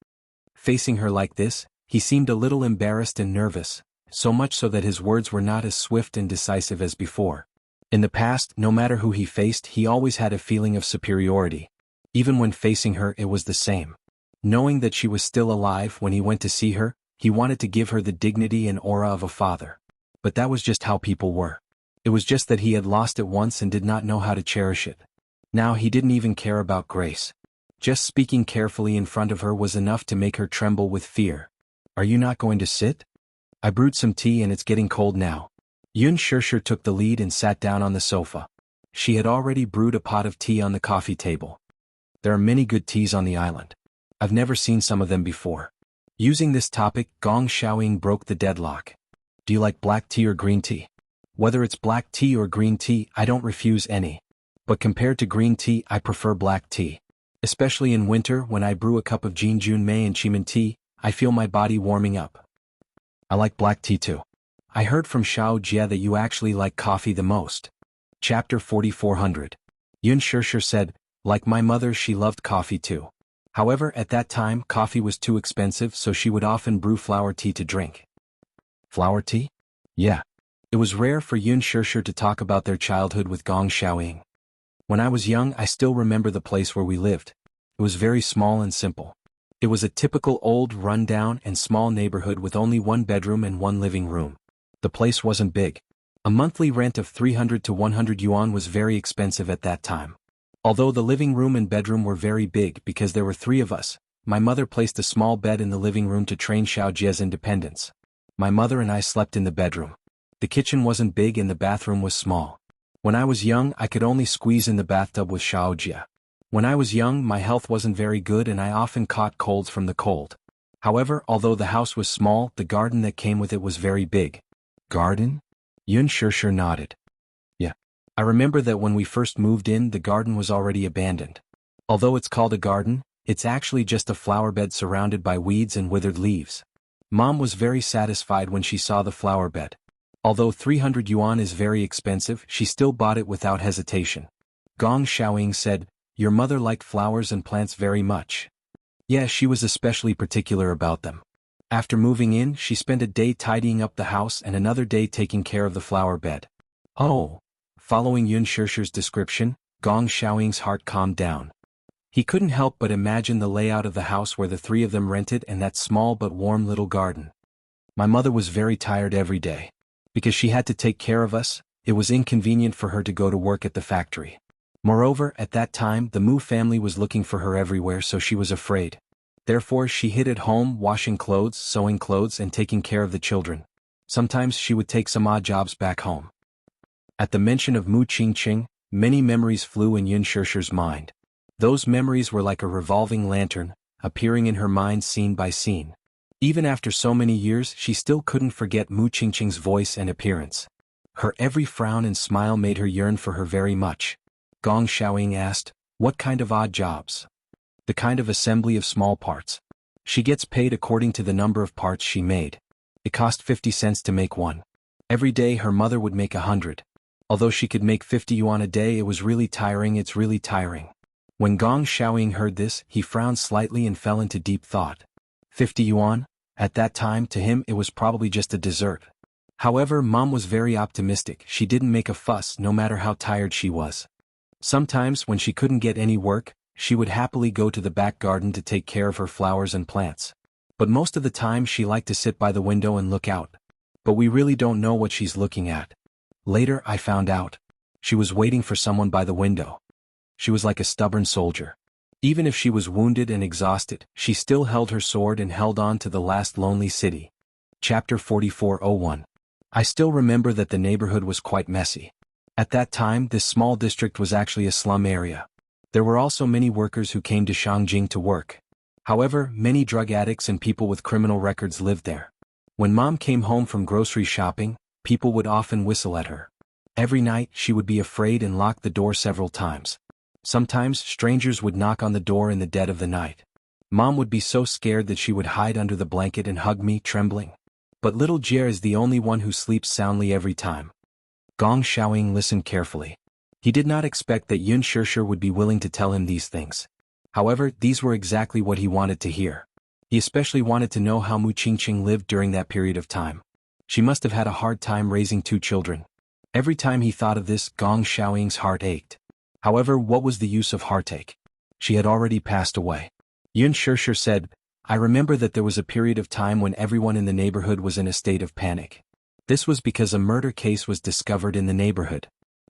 Facing her like this, he seemed a little embarrassed and nervous, so much so that his words were not as swift and decisive as before. In the past, no matter who he faced, he always had a feeling of superiority. Even when facing her, it was the same. Knowing that she was still alive when he went to see her, he wanted to give her the dignity and aura of a father. But that was just how people were. It was just that he had lost it once and did not know how to cherish it. Now he didn't even care about grace. Just speaking carefully in front of her was enough to make her tremble with fear. "Are you not going to sit? I brewed some tea and it's getting cold now." Yun Shishir took the lead and sat down on the sofa. She had already brewed a pot of tea on the coffee table. There are many good teas on the island. I've never seen some of them before. Using this topic, Gong Xiaoying broke the deadlock. "Do you like black tea or green tea?" "Whether it's black tea or green tea, I don't refuse any. But compared to green tea, I prefer black tea. Especially in winter when I brew a cup of Jinjun Mei and Chimen tea, I feel my body warming up." "I like black tea too. I heard from Xiao Jie that you actually like coffee the most." Chapter 4400. Yun Shishir said, "Like my mother, she loved coffee too. However, at that time, coffee was too expensive, so she would often brew flower tea to drink." "Flower tea?" "Yeah." It was rare for Yun Shishir to talk about their childhood with Gong Xiaoying. "When I was young, I still remember the place where we lived. It was very small and simple. It was a typical old, run-down and small neighborhood with only one bedroom and one living room. The place wasn't big. A monthly rent of 300 to 100 yuan was very expensive at that time. Although the living room and bedroom were very big because there were 3 of us, my mother placed a small bed in the living room to train Xiao Jie's independence. My mother and I slept in the bedroom. The kitchen wasn't big and the bathroom was small. When I was young, I could only squeeze in the bathtub with Xiao Jie. When I was young, my health wasn't very good and I often caught colds from the cold. However, although the house was small, the garden that came with it was very big." "Garden?" Yun Shishir nodded. "Yeah. I remember that when we first moved in, the garden was already abandoned. Although it's called a garden, it's actually just a flower bed surrounded by weeds and withered leaves. Mom was very satisfied when she saw the flower bed. Although 300 yuan is very expensive, she still bought it without hesitation." Gong Xiaoying said, "Your mother liked flowers and plants very much." "Yeah, she was especially particular about them. After moving in, she spent a day tidying up the house and another day taking care of the flower bed." "Oh." Following Yun Shishir's description, Gong Xiaoying's heart calmed down. He couldn't help but imagine the layout of the house where the 3 of them rented and that small but warm little garden. "My mother was very tired every day. Because she had to take care of us, it was inconvenient for her to go to work at the factory. Moreover, at that time, the Mu family was looking for her everywhere, so she was afraid. Therefore, she hid at home washing clothes, sewing clothes and taking care of the children. Sometimes she would take some odd jobs back home." At the mention of Mu Qingqing, many memories flew in Yun Shishir's mind. Those memories were like a revolving lantern, appearing in her mind scene by scene. Even after so many years, she still couldn't forget Mu Qingqing's voice and appearance. Her every frown and smile made her yearn for her very much. Gong Xiaoying asked, "What kind of odd jobs?" "The kind of assembly of small parts. She gets paid according to the number of parts she made. It cost 50 cents to make one. Every day her mother would make 100. Although she could make 50 yuan a day, it was really tiring. It's really tiring." When Gong Xiaoying heard this, he frowned slightly and fell into deep thought. 50 yuan? At that time, to him, it was probably just a dessert. However, Mom was very optimistic. She didn't make a fuss no matter how tired she was. Sometimes, when she couldn't get any work, she would happily go to the back garden to take care of her flowers and plants. But most of the time she liked to sit by the window and look out. But we really don't know what she's looking at. Later I found out. She was waiting for someone by the window. She was like a stubborn soldier. Even if she was wounded and exhausted, she still held her sword and held on to the last lonely city. Chapter 44:01. I still remember that the neighborhood was quite messy. At that time, this small district was actually a slum area. There were also many workers who came to Shangjing to work. However, many drug addicts and people with criminal records lived there. When Mom came home from grocery shopping, people would often whistle at her. Every night, she would be afraid and lock the door several times. Sometimes, strangers would knock on the door in the dead of the night. Mom would be so scared that she would hide under the blanket and hug me, trembling. But little Jie is the only one who sleeps soundly every time. Gong Xiaoying listened carefully. He did not expect that Yun Shishir would be willing to tell him these things. However, these were exactly what he wanted to hear. He especially wanted to know how Mu Qingqing lived during that period of time. She must have had a hard time raising 2 children. Every time he thought of this, Gong Xiaoying's heart ached. However, what was the use of heartache? She had already passed away. Yun Shishir said, I remember that there was a period of time when everyone in the neighborhood was in a state of panic. This was because a murder case was discovered in the neighborhood.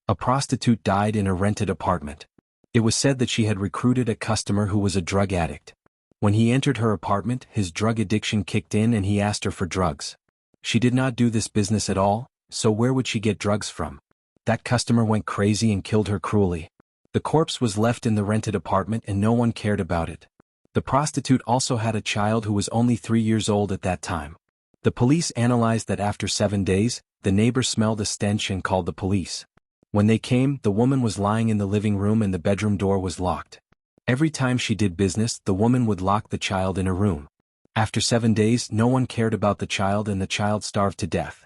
A prostitute died in a rented apartment. It was said that she had recruited a customer who was a drug addict. When he entered her apartment, his drug addiction kicked in and he asked her for drugs. She did not do this business at all, so where would she get drugs from? That customer went crazy and killed her cruelly. The corpse was left in the rented apartment and no one cared about it. The prostitute also had a child who was only 3 years old at that time. The police analyzed that after 7 days, the neighbor smelled a stench and called the police. When they came, the woman was lying in the living room and the bedroom door was locked. Every time she did business, the woman would lock the child in a room. After 7 days, no one cared about the child and the child starved to death.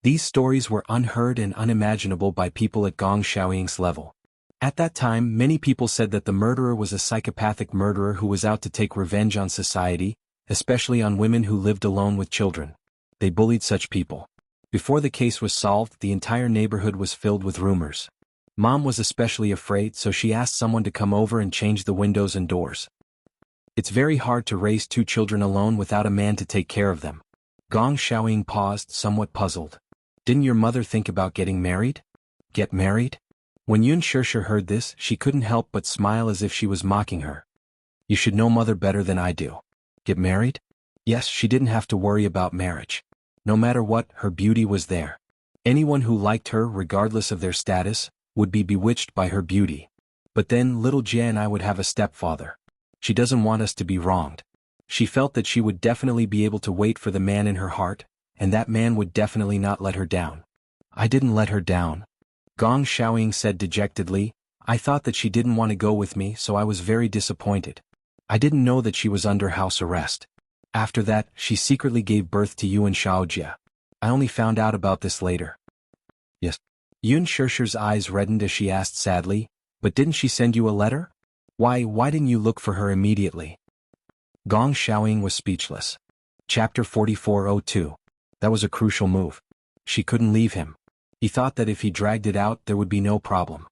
These stories were unheard and unimaginable by people at Gong Xiaoying's level. At that time, many people said that the murderer was a psychopathic murderer who was out to take revenge on society, especially on women who lived alone with children. They bullied such people. Before the case was solved, the entire neighborhood was filled with rumors. Mom was especially afraid, so she asked someone to come over and change the windows and doors. It's very hard to raise 2 children alone without a man to take care of them. Gong Xiaoying paused, somewhat puzzled. Didn't your mother think about getting married? Get married? When Yun Shishir heard this, she couldn't help but smile as if she was mocking her. You should know mother better than I do. Get married? Yes, she didn't have to worry about marriage. No matter what, her beauty was there. Anyone who liked her, regardless of their status, would be bewitched by her beauty. But then little Jie and I would have a stepfather. She doesn't want us to be wronged. She felt that she would definitely be able to wait for the man in her heart, and that man would definitely not let her down. I didn't let her down. Gong Xiaoying said dejectedly, I thought that she didn't want to go with me, so I was very disappointed. I didn't know that she was under house arrest. After that, she secretly gave birth to Yuan Shaojia. I only found out about this later. Yes. Yun Shishir's eyes reddened as she asked sadly, but didn't she send you a letter? Why didn't you look for her immediately? Gong Xiaoying was speechless. Chapter 44:02. That was a crucial move. She couldn't leave him. He thought that if he dragged it out, there would be no problem.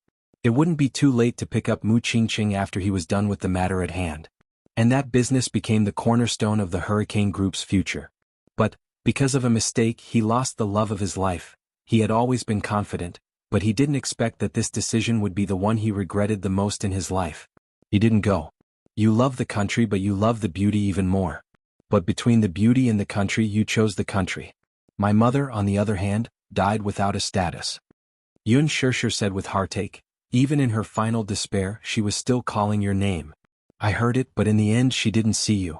It wouldn't be too late to pick up Mu Qingqing after he was done with the matter at hand. And that business became the cornerstone of the Hurricane Group's future. But, because of a mistake, he lost the love of his life. He had always been confident, but he didn't expect that this decision would be the one he regretted the most in his life. He didn't go. You love the country, but you love the beauty even more. But between the beauty and the country, you chose the country. My mother, on the other hand, died without a status. Yun Shishir said with heartache. Even in her final despair, she was still calling your name. I heard it, but in the end she didn't see you.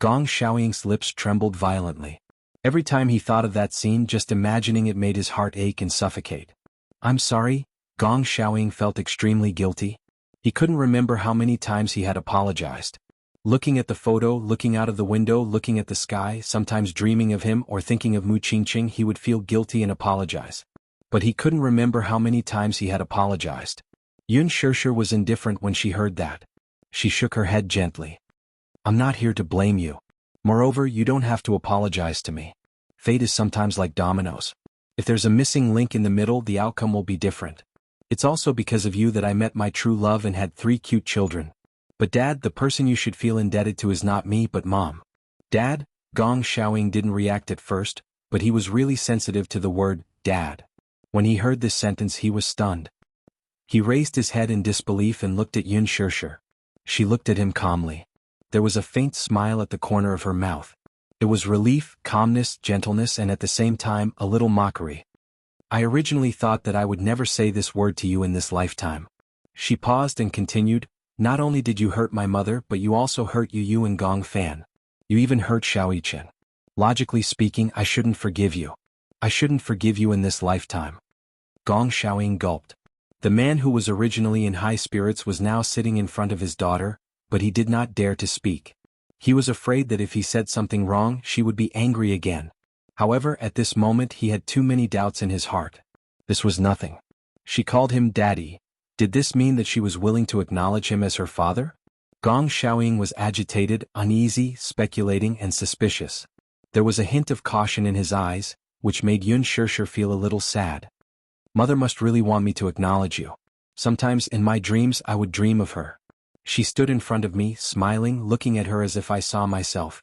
Gong Xiaoying's lips trembled violently. Every time he thought of that scene, just imagining it made his heart ache and suffocate. I'm sorry, Gong Xiaoying felt extremely guilty. He couldn't remember how many times he had apologized. Looking at the photo, looking out of the window, looking at the sky, sometimes dreaming of him or thinking of Mu Qingqing, he would feel guilty and apologize. But he couldn't remember how many times he had apologized. Yun Shishir was indifferent when she heard that. She shook her head gently. I'm not here to blame you. Moreover, you don't have to apologize to me. Fate is sometimes like dominoes. If there's a missing link in the middle, the outcome will be different. It's also because of you that I met my true love and had 3 cute children. But Dad, the person you should feel indebted to is not me but Mom. Dad? Gong Xiaoying didn't react at first, but he was really sensitive to the word, Dad. When he heard this sentence he was stunned. He raised his head in disbelief and looked at Yun Shirshir. She looked at him calmly. There was a faint smile at the corner of her mouth. It was relief, calmness, gentleness, and at the same time a little mockery. I originally thought that I would never say this word to you in this lifetime. She paused and continued, not only did you hurt my mother but you also hurt Yu and Gong Fan. You even hurt Xiao Yichen. Logically speaking, I shouldn't forgive you. I shouldn't forgive you in this lifetime. Gong Xiaoying gulped. The man who was originally in high spirits was now sitting in front of his daughter, but he did not dare to speak. He was afraid that if he said something wrong she would be angry again. However, at this moment he had too many doubts in his heart. This was nothing. She called him daddy. Did this mean that she was willing to acknowledge him as her father? Gong Xiaoying was agitated, uneasy, speculating, and suspicious. There was a hint of caution in his eyes, which made Yun Shirshir feel a little sad. Mother must really want me to acknowledge you. Sometimes in my dreams I would dream of her. She stood in front of me, smiling, looking at her as if I saw myself.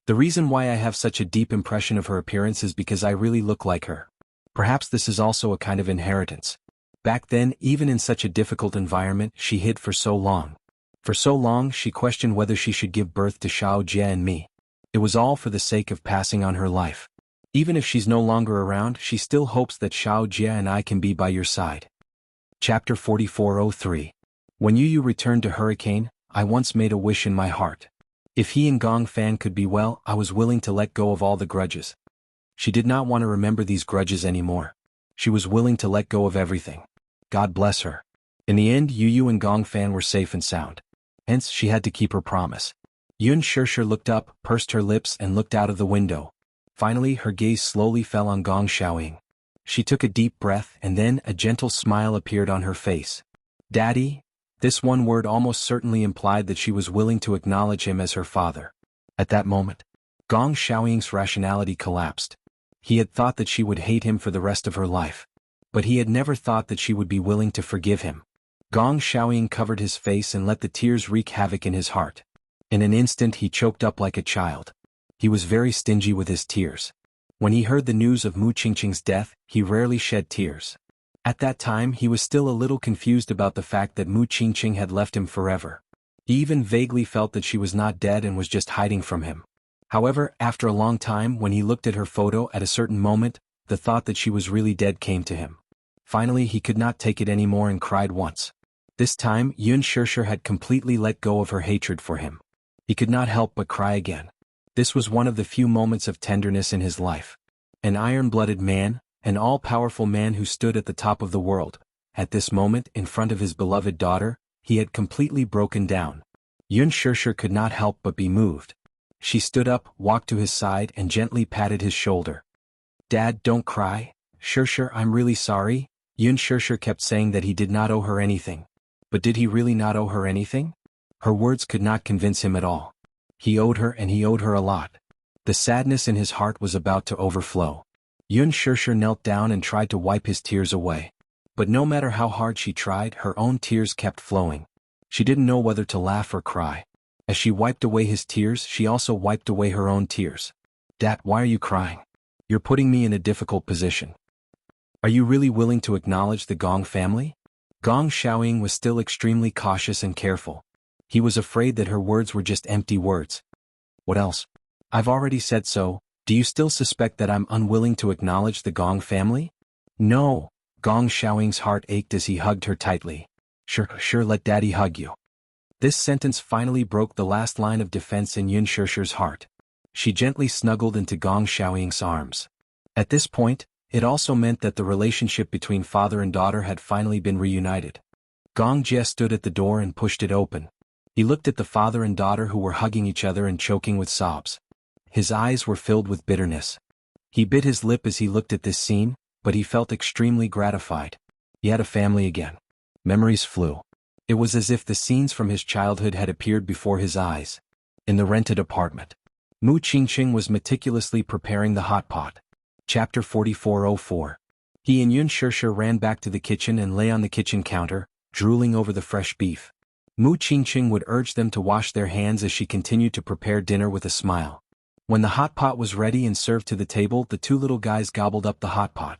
The reason why I have such a deep impression of her appearance is because I really look like her. Perhaps this is also a kind of inheritance. Back then, even in such a difficult environment, she hid for so long. For so long she questioned whether she should give birth to Xiao Jie and me. It was all for the sake of passing on her life. Even if she's no longer around, she still hopes that Xiao Jie and I can be by your side. Chapter 4403. When Yu returned to Hurricane, I once made a wish in my heart. If he and Gong Fan could be well, I was willing to let go of all the grudges. She did not want to remember these grudges anymore. She was willing to let go of everything. God bless her. In the end, Yu and Gong Fan were safe and sound. Hence, she had to keep her promise. Yun Shirshir looked up, pursed her lips, and looked out of the window. Finally, her gaze slowly fell on Gong Xiaoying. She took a deep breath, and then a gentle smile appeared on her face. Daddy? This one word almost certainly implied that she was willing to acknowledge him as her father. At that moment, Gong Xiaoying's rationality collapsed. He had thought that she would hate him for the rest of her life. But he had never thought that she would be willing to forgive him. Gong Xiaoying covered his face and let the tears wreak havoc in his heart. In an instant he choked up like a child. He was very stingy with his tears. When he heard the news of Mu Qingqing's death, he rarely shed tears. At that time he was still a little confused about the fact that Mu Qingqing had left him forever. He even vaguely felt that she was not dead and was just hiding from him. However, after a long time, when he looked at her photo at a certain moment, the thought that she was really dead came to him. Finally he could not take it anymore and cried once. This time Yun Shirshir had completely let go of her hatred for him. He could not help but cry again. This was one of the few moments of tenderness in his life. An iron-blooded man, an all-powerful man who stood at the top of the world. At this moment, in front of his beloved daughter, he had completely broken down. Yun Shirshir could not help but be moved. She stood up, walked to his side, and gently patted his shoulder. Dad, don't cry. Shirshir, I'm really sorry. Yun Shirshir kept saying that he did not owe her anything. But did he really not owe her anything? Her words could not convince him at all. He owed her, and he owed her a lot. The sadness in his heart was about to overflow. Yun Shirshir knelt down and tried to wipe his tears away. But no matter how hard she tried, her own tears kept flowing. She didn't know whether to laugh or cry. As she wiped away his tears, she also wiped away her own tears. Dad, why are you crying? You're putting me in a difficult position. Are you really willing to acknowledge the Gong family? Gong Xiaoying was still extremely cautious and careful. He was afraid that her words were just empty words. What else? I've already said so. Do you still suspect that I'm unwilling to acknowledge the Gong family? No. Gong Xiaoying's heart ached as he hugged her tightly. Sure, let Daddy hug you. This sentence finally broke the last line of defense in Yun Shirshir's heart. She gently snuggled into Gong Xiaoying's arms. At this point, it also meant that the relationship between father and daughter had finally been reunited. Gong Jie stood at the door and pushed it open. He looked at the father and daughter who were hugging each other and choking with sobs. His eyes were filled with bitterness. He bit his lip as he looked at this scene, but he felt extremely gratified. He had a family again. Memories flew. It was as if the scenes from his childhood had appeared before his eyes. In the rented apartment, Mu Qingqing was meticulously preparing the hot pot. Chapter 4404. He and Yun Shirshir ran back to the kitchen and lay on the kitchen counter, drooling over the fresh beef. Mu Qingqing would urge them to wash their hands as she continued to prepare dinner with a smile. When the hot pot was ready and served to the table, the two little guys gobbled up the hot pot.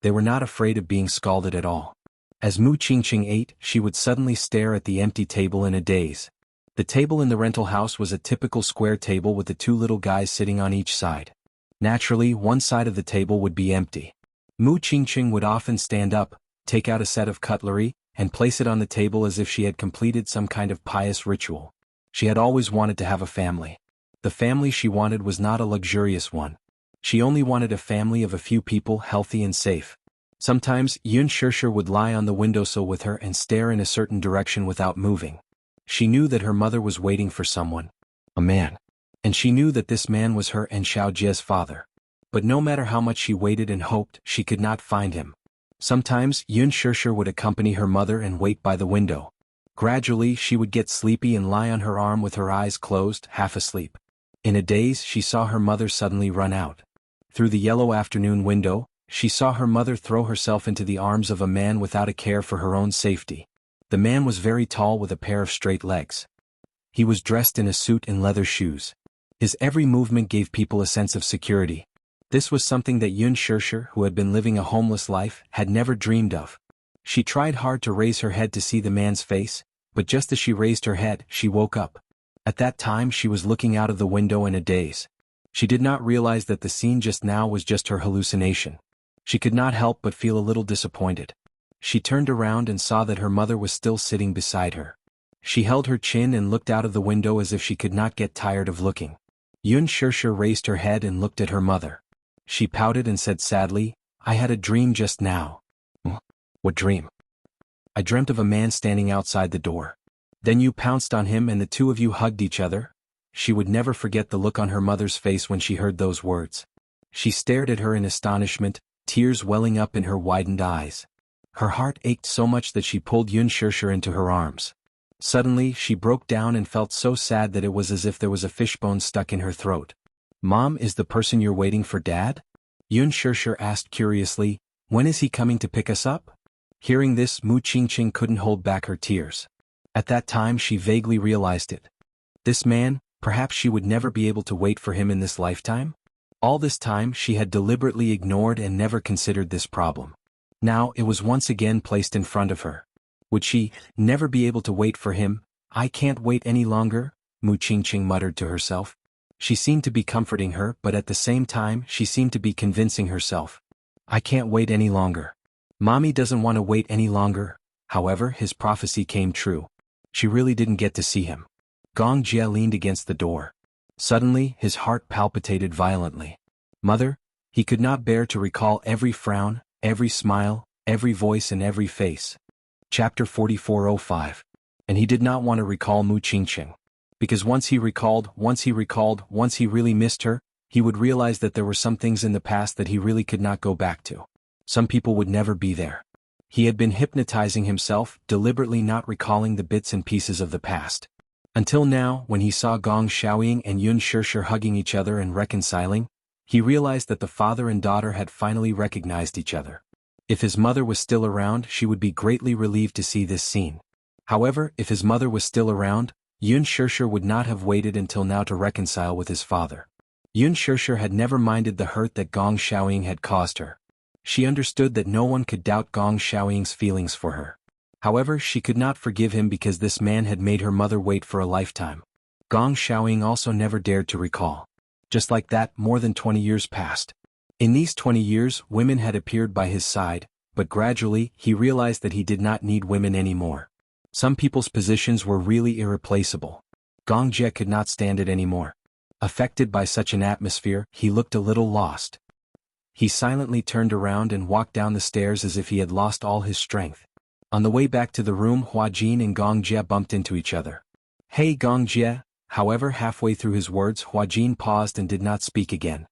They were not afraid of being scalded at all. As Mu Qingqing ate, she would suddenly stare at the empty table in a daze. The table in the rental house was a typical square table with the two little guys sitting on each side. Naturally, one side of the table would be empty. Mu Qingqing would often stand up, take out a set of cutlery, and place it on the table as if she had completed some kind of pious ritual. She had always wanted to have a family. The family she wanted was not a luxurious one. She only wanted a family of a few people, healthy and safe. Sometimes, Yun Shishir would lie on the windowsill with her and stare in a certain direction without moving. She knew that her mother was waiting for someone. A man. And she knew that this man was her and Xiao Jie's father. But no matter how much she waited and hoped, she could not find him. Sometimes, Yun Shishir would accompany her mother and wait by the window. Gradually, she would get sleepy and lie on her arm with her eyes closed, half asleep. In a daze, she saw her mother suddenly run out. Through the yellow afternoon window, she saw her mother throw herself into the arms of a man without a care for her own safety. The man was very tall with a pair of straight legs. He was dressed in a suit and leather shoes. His every movement gave people a sense of security. This was something that Yun Shishir, who had been living a homeless life, had never dreamed of. She tried hard to raise her head to see the man's face, but just as she raised her head, she woke up. At that time she was looking out of the window in a daze. She did not realize that the scene just now was just her hallucination. She could not help but feel a little disappointed. She turned around and saw that her mother was still sitting beside her. She held her chin and looked out of the window as if she could not get tired of looking. Yun Shishir raised her head and looked at her mother. She pouted and said sadly, "I had a dream just now." "What dream?" "I dreamt of a man standing outside the door. Then you pounced on him and the two of you hugged each other." She would never forget the look on her mother's face when she heard those words. She stared at her in astonishment, tears welling up in her widened eyes. Her heart ached so much that she pulled Yun Shishir into her arms. Suddenly, she broke down and felt so sad that it was as if there was a fishbone stuck in her throat. "Mom, is the person you're waiting for Dad?" Yun Shishir asked curiously, "When is he coming to pick us up?" Hearing this, Mu Qingqing couldn't hold back her tears. At that time she vaguely realized it. This man, perhaps she would never be able to wait for him in this lifetime? All this time she had deliberately ignored and never considered this problem. Now it was once again placed in front of her. Would she never be able to wait for him? "I can't wait any longer," Mu Qingqing muttered to herself. She seemed to be comforting her, but at the same time she seemed to be convincing herself. "I can't wait any longer. Mommy doesn't want to wait any longer." However, his prophecy came true. She really didn't get to see him. Gong Jie leaned against the door. Suddenly, his heart palpitated violently. "Mother?" He could not bear to recall every frown, every smile, every voice and every face. Chapter 4405. And he did not want to recall Mu Qingqing. Because once he really missed her, he would realize that there were some things in the past that he really could not go back to. Some people would never be there. He had been hypnotizing himself, deliberately not recalling the bits and pieces of the past. Until now, when he saw Gong Xiaoying and Yun Shishir hugging each other and reconciling, he realized that the father and daughter had finally recognized each other. If his mother was still around, she would be greatly relieved to see this scene. However, if his mother was still around, Yun Shishir would not have waited until now to reconcile with his father. Yun Shishir had never minded the hurt that Gong Xiaoying had caused her. She understood that no one could doubt Gong Xiaoying's feelings for her. However, she could not forgive him because this man had made her mother wait for a lifetime. Gong Xiaoying also never dared to recall. Just like that, more than 20 years passed. In these 20 years, women had appeared by his side, but gradually, he realized that he did not need women anymore. Some people's positions were really irreplaceable. Gong Jie could not stand it anymore. Affected by such an atmosphere, he looked a little lost. He silently turned around and walked down the stairs as if he had lost all his strength. On the way back to the room, Hua Jin and Gong Jie bumped into each other. "Hey Gong Jie." However, halfway through his words, Hua Jin paused and did not speak again.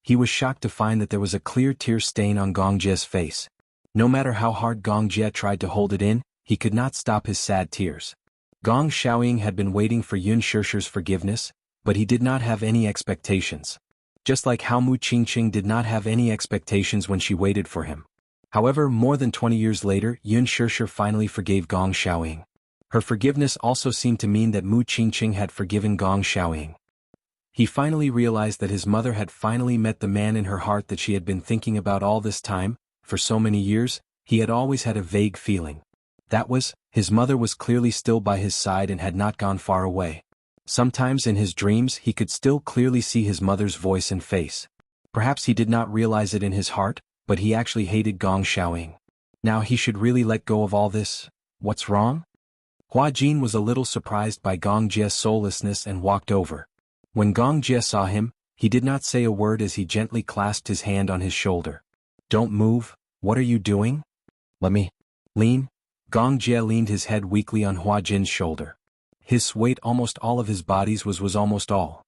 He was shocked to find that there was a clear tear stain on Gong Jie's face. No matter how hard Gong Jie tried to hold it in, he could not stop his sad tears. Gong Xiaoying had been waiting for Yun Shishir's forgiveness, but he did not have any expectations. Just like how Mu Qingqing did not have any expectations when she waited for him. However, more than 20 years later, Yun Shishir finally forgave Gong Xiaoying. Her forgiveness also seemed to mean that Mu Qingqing had forgiven Gong Xiaoying. He finally realized that his mother had finally met the man in her heart that she had been thinking about all this time. For so many years, he had always had a vague feeling. That was, his mother was clearly still by his side and had not gone far away. Sometimes in his dreams he could still clearly see his mother's voice and face. Perhaps he did not realize it in his heart, but he actually hated Gong Xiaoying. Now he should really let go of all this. What's wrong? Hua Jin was a little surprised by Gong Jie's soullessness and walked over. When Gong Jie saw him, he did not say a word as he gently clasped his hand on his shoulder. Don't move, what are you doing? Let me. Lean. Gong Jie leaned his head weakly on Hua Jin's shoulder. His weight almost all of his bodies was almost all.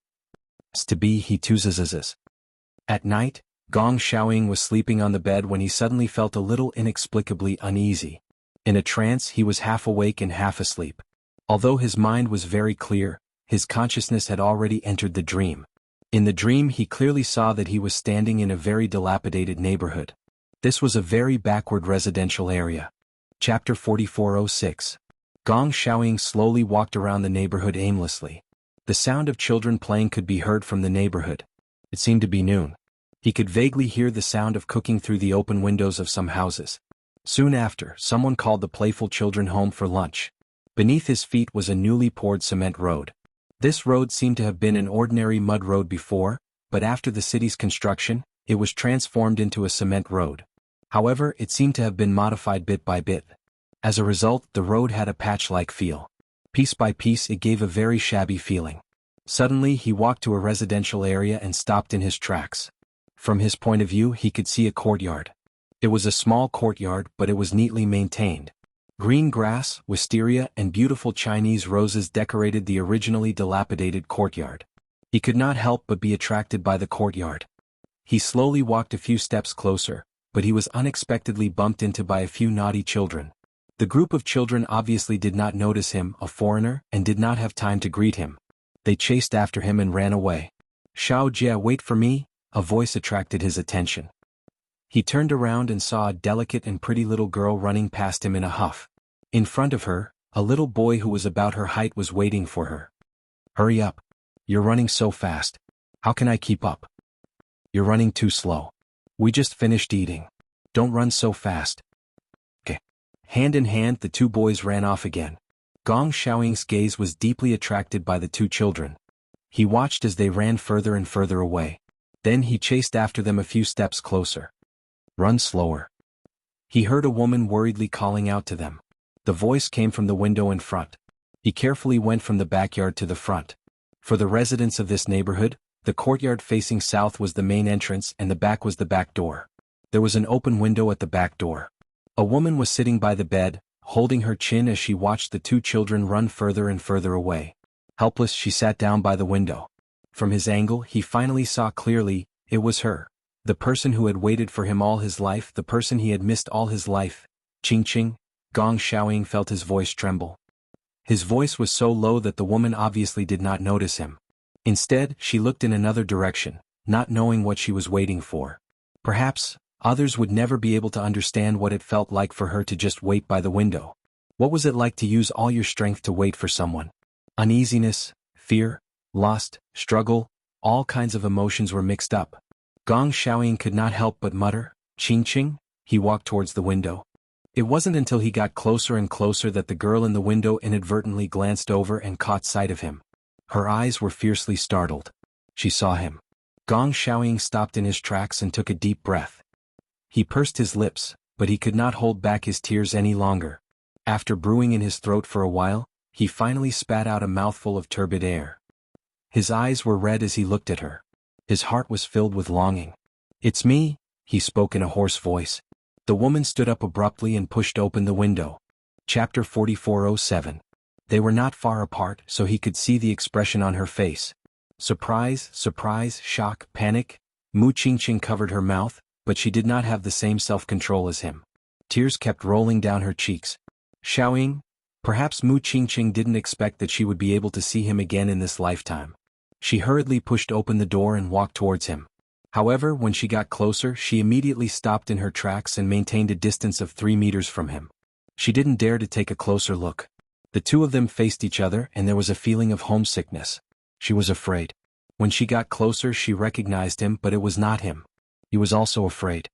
To be he chooses. At night, Gong Xiaoying was sleeping on the bed when he suddenly felt a little inexplicably uneasy. In a trance he was half awake and half asleep. Although his mind was very clear, his consciousness had already entered the dream. In the dream he clearly saw that he was standing in a very dilapidated neighborhood. This was a very backward residential area. Chapter 4406. Gong Xiaoying slowly walked around the neighborhood aimlessly. The sound of children playing could be heard from the neighborhood. It seemed to be noon. He could vaguely hear the sound of cooking through the open windows of some houses. Soon after, someone called the playful children home for lunch. Beneath his feet was a newly poured cement road. This road seemed to have been an ordinary mud road before, but after the city's construction, it was transformed into a cement road. However, it seemed to have been modified bit by bit. As a result, the road had a patch-like feel. Piece by piece it gave a very shabby feeling. Suddenly he walked to a residential area and stopped in his tracks. From his point of view he could see a courtyard. It was a small courtyard, but it was neatly maintained. Green grass, wisteria, and beautiful Chinese roses decorated the originally dilapidated courtyard. He could not help but be attracted by the courtyard. He slowly walked a few steps closer, but he was unexpectedly bumped into by a few naughty children. The group of children obviously did not notice him, a foreigner, and did not have time to greet him. They chased after him and ran away. "Xiao Jie, wait for me," a voice attracted his attention. He turned around and saw a delicate and pretty little girl running past him in a huff. In front of her, a little boy who was about her height was waiting for her. "Hurry up. You're running so fast. How can I keep up?" "You're running too slow. We just finished eating. Don't run so fast." "Okay." Hand in hand the two boys ran off again. Gong Xiaoying's gaze was deeply attracted by the two children. He watched as they ran further and further away. Then he chased after them a few steps closer. "Run slower." He heard a woman worriedly calling out to them. The voice came from the window in front. He carefully went from the backyard to the front. For the residents of this neighborhood, the courtyard facing south was the main entrance and the back was the back door. There was an open window at the back door. A woman was sitting by the bed, holding her chin as she watched the two children run further and further away. Helpless, she sat down by the window. From his angle, he finally saw clearly, it was her. The person who had waited for him all his life, the person he had missed all his life. Ching. Gong Xiaoying felt his voice tremble. His voice was so low that the woman obviously did not notice him. Instead, she looked in another direction, not knowing what she was waiting for. Perhaps, others would never be able to understand what it felt like for her to just wait by the window. What was it like to use all your strength to wait for someone? Uneasiness, fear, lust, struggle, all kinds of emotions were mixed up. Gong Xiaoying could not help but mutter, "Ching." He walked towards the window. It wasn't until he got closer and closer that the girl in the window inadvertently glanced over and caught sight of him. Her eyes were fiercely startled. She saw him. Gong Xiaoying stopped in his tracks and took a deep breath. He pursed his lips, but he could not hold back his tears any longer. After brewing in his throat for a while, he finally spat out a mouthful of turbid air. His eyes were red as he looked at her. His heart was filled with longing. "It's me," he spoke in a hoarse voice. The woman stood up abruptly and pushed open the window. Chapter 4407. They were not far apart, so he could see the expression on her face. Surprise, shock, panic. Mu Qingqing covered her mouth, but she did not have the same self-control as him. Tears kept rolling down her cheeks. Xiaoying? Perhaps Mu Qingqing didn't expect that she would be able to see him again in this lifetime. She hurriedly pushed open the door and walked towards him. However, when she got closer, she immediately stopped in her tracks and maintained a distance of 3 meters from him. She didn't dare to take a closer look. The two of them faced each other and there was a feeling of homesickness. She was afraid. When she got closer she recognized him, but it was not him. He was also afraid.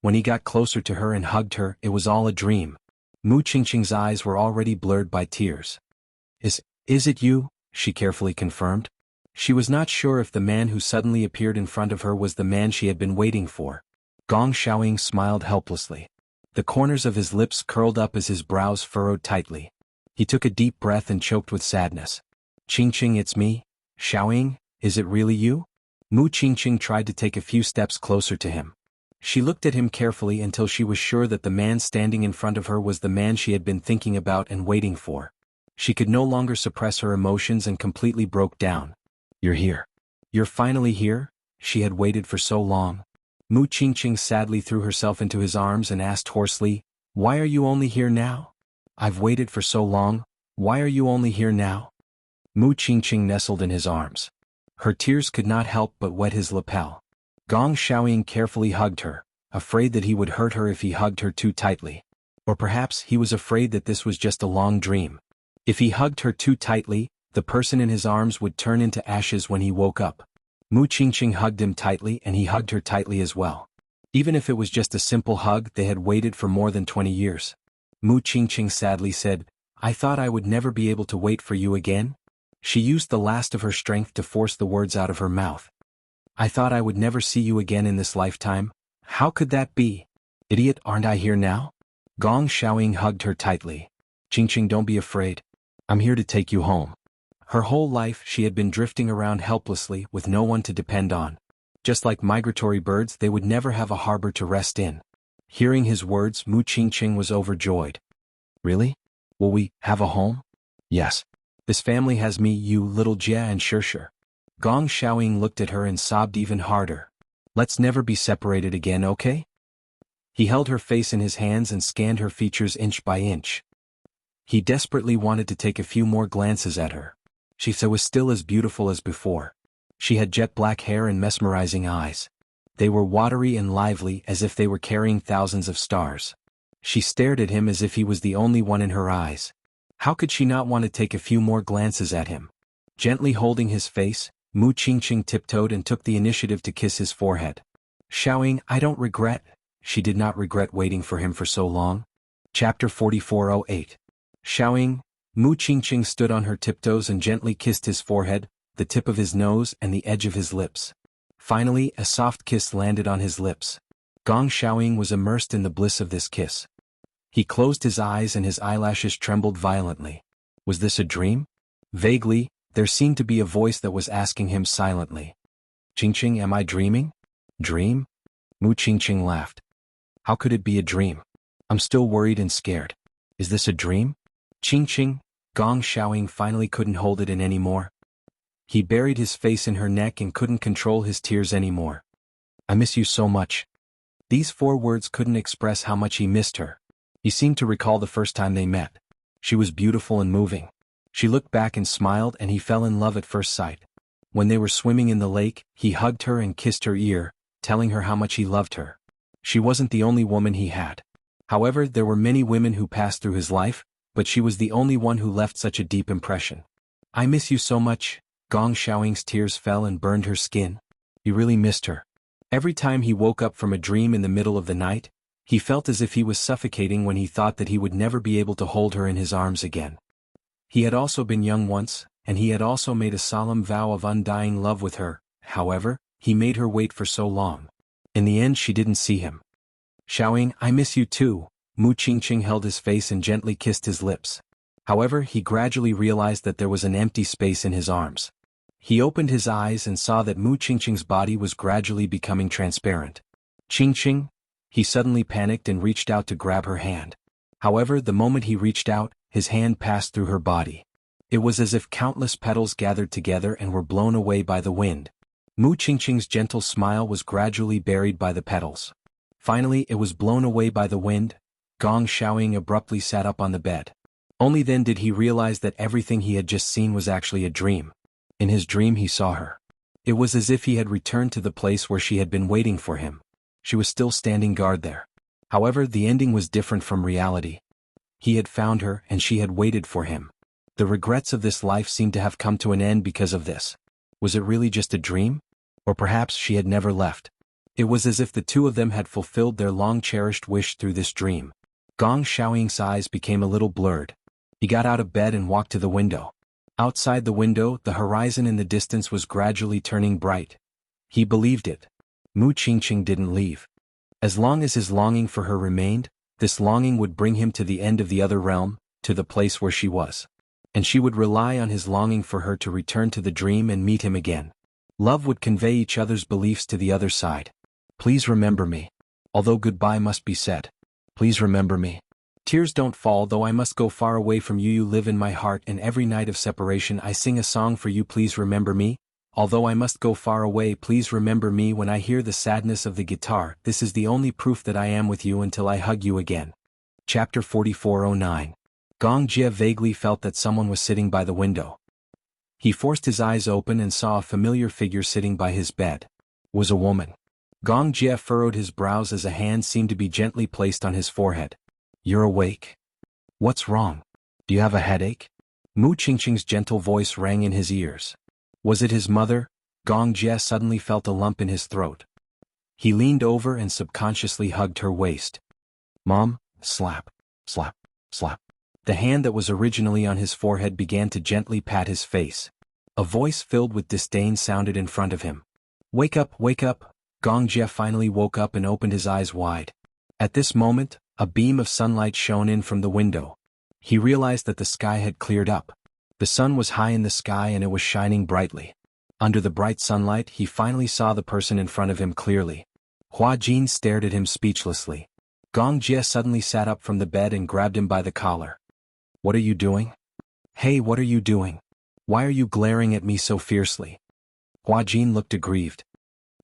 When he got closer to her and hugged her, it was all a dream. Mu Qingqing's eyes were already blurred by tears. Is it you?" she carefully confirmed. She was not sure if the man who suddenly appeared in front of her was the man she had been waiting for. Gong Xiaoying smiled helplessly. The corners of his lips curled up as his brows furrowed tightly. He took a deep breath and choked with sadness. "Qingqing, it's me. Xiaoying, is it really you?" Mu Qingqing tried to take a few steps closer to him. She looked at him carefully until she was sure that the man standing in front of her was the man she had been thinking about and waiting for. She could no longer suppress her emotions and completely broke down. "You're here. You're finally here?" She had waited for so long. Mu Qingqing sadly threw herself into his arms and asked hoarsely, "Why are you only here now? I've waited for so long, why are you only here now?" Mu Qingqing nestled in his arms. Her tears could not help but wet his lapel. Gong Xiaoying carefully hugged her, afraid that he would hurt her if he hugged her too tightly. Or perhaps he was afraid that this was just a long dream. If he hugged her too tightly, the person in his arms would turn into ashes when he woke up. Mu Qingqing hugged him tightly and he hugged her tightly as well. Even if it was just a simple hug, they had waited for more than 20 years. Mu Qingqing sadly said, "I thought I would never be able to wait for you again." She used the last of her strength to force the words out of her mouth. "I thought I would never see you again in this lifetime. How could that be? Idiot, aren't I here now?" Gong Xiaoying hugged her tightly. "Qingqing, don't be afraid. I'm here to take you home." Her whole life she had been drifting around helplessly with no one to depend on. Just like migratory birds, they would never have a harbor to rest in. Hearing his words, Mu Qingqing was overjoyed. "Really? Will we have a home?" "Yes. This family has me, you, little Jia, and Shishir." Gong Xiaoying looked at her and sobbed even harder. "Let's never be separated again, okay?" He held her face in his hands and scanned her features inch by inch. He desperately wanted to take a few more glances at her. She was still as beautiful as before. She had jet black hair and mesmerizing eyes. They were watery and lively as if they were carrying thousands of stars. She stared at him as if he was the only one in her eyes. How could she not want to take a few more glances at him? Gently holding his face, Mu Qingqing tiptoed and took the initiative to kiss his forehead. Xiaoying, I don't regret. She did not regret waiting for him for so long. Chapter 4408. Xiaoying, Mu Qingqing stood on her tiptoes and gently kissed his forehead, the tip of his nose and the edge of his lips. Finally, a soft kiss landed on his lips. Gong Xiaoying was immersed in the bliss of this kiss. He closed his eyes and his eyelashes trembled violently. Was this a dream? Vaguely, there seemed to be a voice that was asking him silently. "Qingqing, am I dreaming?" "Dream?" Mu Qingqing laughed. "How could it be a dream? I'm still worried and scared. Is this a dream?" "Qingqing," Gong Xiaoying finally couldn't hold it in anymore. He buried his face in her neck and couldn't control his tears anymore. "I miss you so much." These 4 words couldn't express how much he missed her. He seemed to recall the first time they met. She was beautiful and moving. She looked back and smiled and he fell in love at first sight. When they were swimming in the lake, he hugged her and kissed her ear, telling her how much he loved her. She wasn't the only woman he had. However, there were many women who passed through his life, but she was the only one who left such a deep impression. "I miss you so much." Gong Xiaoying's tears fell and burned her skin. He really missed her. Every time he woke up from a dream in the middle of the night, he felt as if he was suffocating when he thought that he would never be able to hold her in his arms again. He had also been young once, and he had also made a solemn vow of undying love with her. However, he made her wait for so long. In the end, she didn't see him. "Xiaoying, I miss you too." Mu Qingqing held his face and gently kissed his lips. However, he gradually realized that there was an empty space in his arms. He opened his eyes and saw that Mu Qingqing's body was gradually becoming transparent. "Qingqing?" He suddenly panicked and reached out to grab her hand. However, the moment he reached out, his hand passed through her body. It was as if countless petals gathered together and were blown away by the wind. Mu Qingqing's gentle smile was gradually buried by the petals. Finally, it was blown away by the wind. Gong Xiaoying abruptly sat up on the bed. Only then did he realize that everything he had just seen was actually a dream. In his dream he saw her. It was as if he had returned to the place where she had been waiting for him. She was still standing guard there. However, the ending was different from reality. He had found her and she had waited for him. The regrets of this life seemed to have come to an end because of this. Was it really just a dream? Or perhaps she had never left. It was as if the two of them had fulfilled their long-cherished wish through this dream. Gong Xiaoying's eyes became a little blurred. He got out of bed and walked to the window. Outside the window, the horizon in the distance was gradually turning bright. He believed it. Mu Qingqing didn't leave. As long as his longing for her remained, this longing would bring him to the end of the other realm, to the place where she was. And she would rely on his longing for her to return to the dream and meet him again. Love would convey each other's beliefs to the other side. Please remember me. Although goodbye must be said. Please remember me. Tears don't fall though I must go far away from you. You live in my heart, and every night of separation I sing a song for you. Please remember me. Although I must go far away, please remember me. When I hear the sadness of the guitar, this is the only proof that I am with you until I hug you again. Chapter 4409. Gong Jie vaguely felt that someone was sitting by the window. He forced his eyes open and saw a familiar figure sitting by his bed. It was a woman. Gong Jie furrowed his brows as a hand seemed to be gently placed on his forehead. You're awake? What's wrong? Do you have a headache? Mu Qingqing's gentle voice rang in his ears. Was it his mother? Gong Jie suddenly felt a lump in his throat. He leaned over and subconsciously hugged her waist. Mom, slap, slap, slap. The hand that was originally on his forehead began to gently pat his face. A voice filled with disdain sounded in front of him. Wake up, wake up. Gong Jie finally woke up and opened his eyes wide. At this moment, a beam of sunlight shone in from the window. He realized that the sky had cleared up. The sun was high in the sky and it was shining brightly. Under the bright sunlight, he finally saw the person in front of him clearly. Hua Jin stared at him speechlessly. Gong Jie suddenly sat up from the bed and grabbed him by the collar. What are you doing? Hey, what are you doing? Why are you glaring at me so fiercely? Hua Jin looked aggrieved.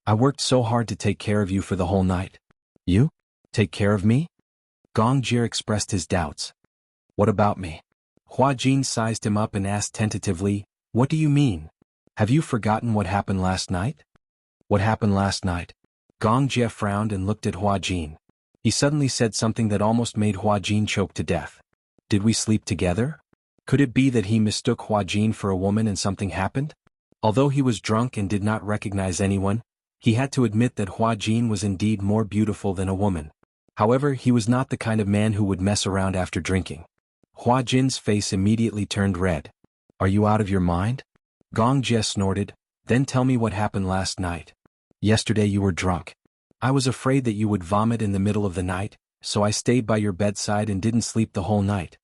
I worked so hard to take care of you for the whole night. You? Take care of me? Gong Jie expressed his doubts. What about me? Hua Jin sized him up and asked tentatively, What do you mean? Have you forgotten what happened last night? What happened last night? Gong Jie frowned and looked at Hua Jin. He suddenly said something that almost made Hua Jin choke to death. Did we sleep together? Could it be that he mistook Hua Jin for a woman and something happened? Although he was drunk and did not recognize anyone, he had to admit that Hua Jin was indeed more beautiful than a woman. However, he was not the kind of man who would mess around after drinking. Hua Jin's face immediately turned red. Are you out of your mind? Gong Jie snorted, then tell me what happened last night. Yesterday you were drunk. I was afraid that you would vomit in the middle of the night, so I stayed by your bedside and didn't sleep the whole night.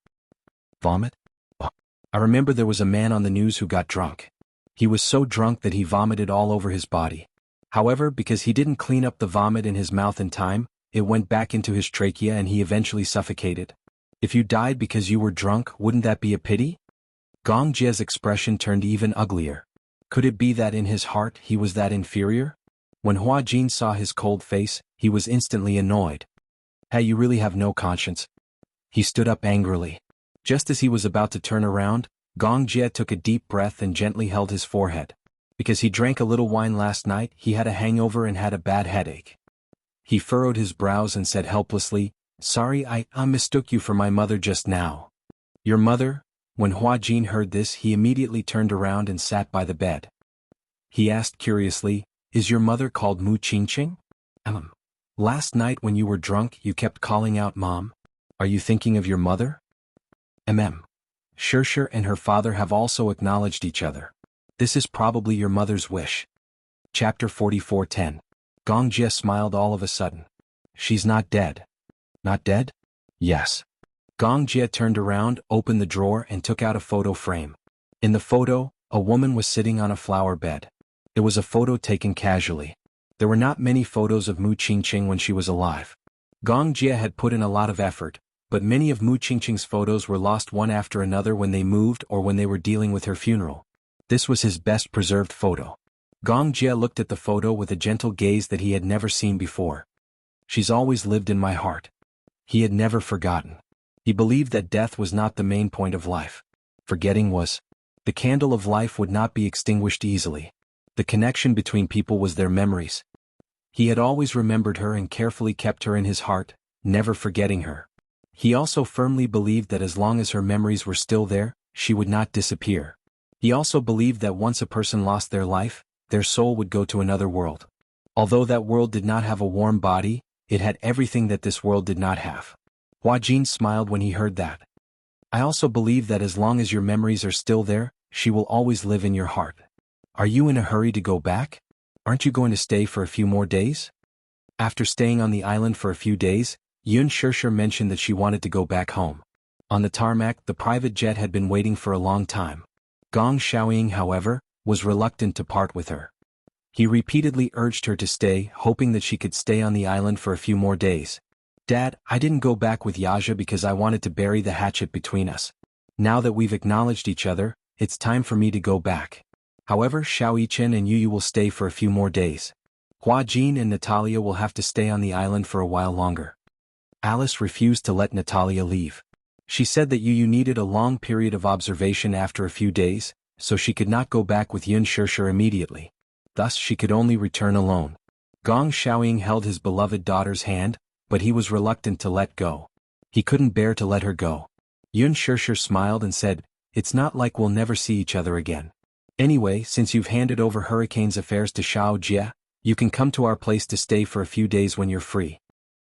Vomit? I remember there was a man on the news who got drunk. He was so drunk that he vomited all over his body. However, because he didn't clean up the vomit in his mouth in time, it went back into his trachea and he eventually suffocated. If you died because you were drunk, wouldn't that be a pity? Gong Jie's expression turned even uglier. Could it be that in his heart he was that inferior? When Hua Jin saw his cold face, he was instantly annoyed. Hey, you really have no conscience. He stood up angrily. Just as he was about to turn around, Gong Jie took a deep breath and gently held his forehead. Because he drank a little wine last night, he had a hangover and had a bad headache. He furrowed his brows and said helplessly, Sorry, I mistook you for my mother just now. Your mother? When Hua Jin heard this, he immediately turned around and sat by the bed. He asked curiously, Is your mother called Mu Qingqing? Last night when you were drunk, you kept calling out Mom. Are you thinking of your mother? Sure, and her father have also acknowledged each other. This is probably your mother's wish. Chapter 4410. Gong Jie smiled all of a sudden. She's not dead. Not dead? Yes. Gong Jie turned around, opened the drawer and took out a photo frame. In the photo, a woman was sitting on a flower bed. It was a photo taken casually. There were not many photos of Mu Qingqing when she was alive. Gong Jie had put in a lot of effort, but many of Mu Qingqing's photos were lost one after another when they moved or when they were dealing with her funeral. This was his best preserved photo. Gong Jie looked at the photo with a gentle gaze that he had never seen before. She's always lived in my heart. He had never forgotten. He believed that death was not the main point of life. Forgetting was. The candle of life would not be extinguished easily. The connection between people was their memories. He had always remembered her and carefully kept her in his heart, never forgetting her. He also firmly believed that as long as her memories were still there, she would not disappear. He also believed that once a person lost their life, their soul would go to another world. Although that world did not have a warm body, it had everything that this world did not have. Hua Jin smiled when he heard that. I also believe that as long as your memories are still there, she will always live in your heart. Are you in a hurry to go back? Aren't you going to stay for a few more days? After staying on the island for a few days, Yun Shirshir mentioned that she wanted to go back home. On the tarmac, the private jet had been waiting for a long time. Gong Xiaoying, however, was reluctant to part with her. He repeatedly urged her to stay, hoping that she could stay on the island for a few more days. Dad, I didn't go back with Yaja because I wanted to bury the hatchet between us. Now that we've acknowledged each other, it's time for me to go back. However, Xiao Yichen and Yu will stay for a few more days. Hua Jin and Natalia will have to stay on the island for a while longer. Alice refused to let Natalia leave. She said that Yu needed a long period of observation after a few days, so she could not go back with Yun Shirshir immediately. Thus she could only return alone. Gong Xiaoying held his beloved daughter's hand, but he was reluctant to let go. He couldn't bear to let her go. Yun Shirshir smiled and said, "It's not like we'll never see each other again. Anyway, since you've handed over Hurricane's affairs to Xiao Jie, you can come to our place to stay for a few days when you're free."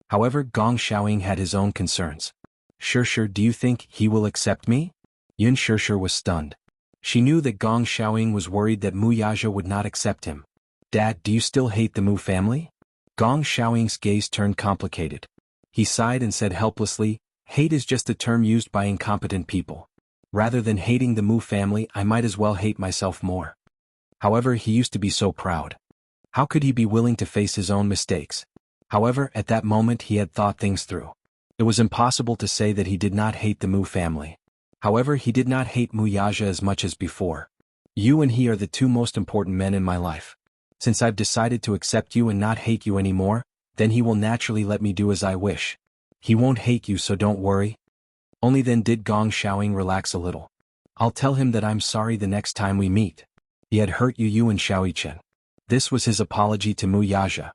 However, Gong Xiaoying had his own concerns. "Shirshir, do you think he will accept me?" Yun Shirshir was stunned. She knew that Gong Xiaoying was worried that Mu Yaja would not accept him. "Dad, do you still hate the Mu family?" Gong Xiaoying's gaze turned complicated. He sighed and said helplessly, "Hate is just a term used by incompetent people. Rather than hating the Mu family, I might as well hate myself more." However, he used to be so proud. How could he be willing to face his own mistakes? However, at that moment he had thought things through. It was impossible to say that he did not hate the Mu family. However, he did not hate Mu Yaja as much as before. "You and he are the two most important men in my life. Since I've decided to accept you and not hate you anymore, then he will naturally let me do as I wish. He won't hate you, so don't worry." Only then did Gong Xiaoying relax a little. "I'll tell him that I'm sorry the next time we meet. He had hurt you and Xiao Yichen." This was his apology to Mu Yaja.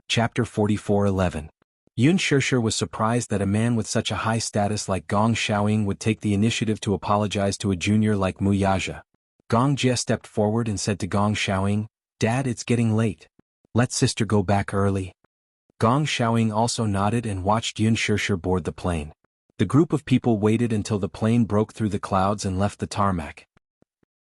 Chapter 44:11. Yun Shirshir was surprised that a man with such a high status like Gong Xiaoying would take the initiative to apologize to a junior like Mu Yaja. Gong Jie stepped forward and said to Gong Xiaoying, "Dad, it's getting late. Let sister go back early." Gong Xiaoying also nodded and watched Yun Shirshir board the plane. The group of people waited until the plane broke through the clouds and left the tarmac.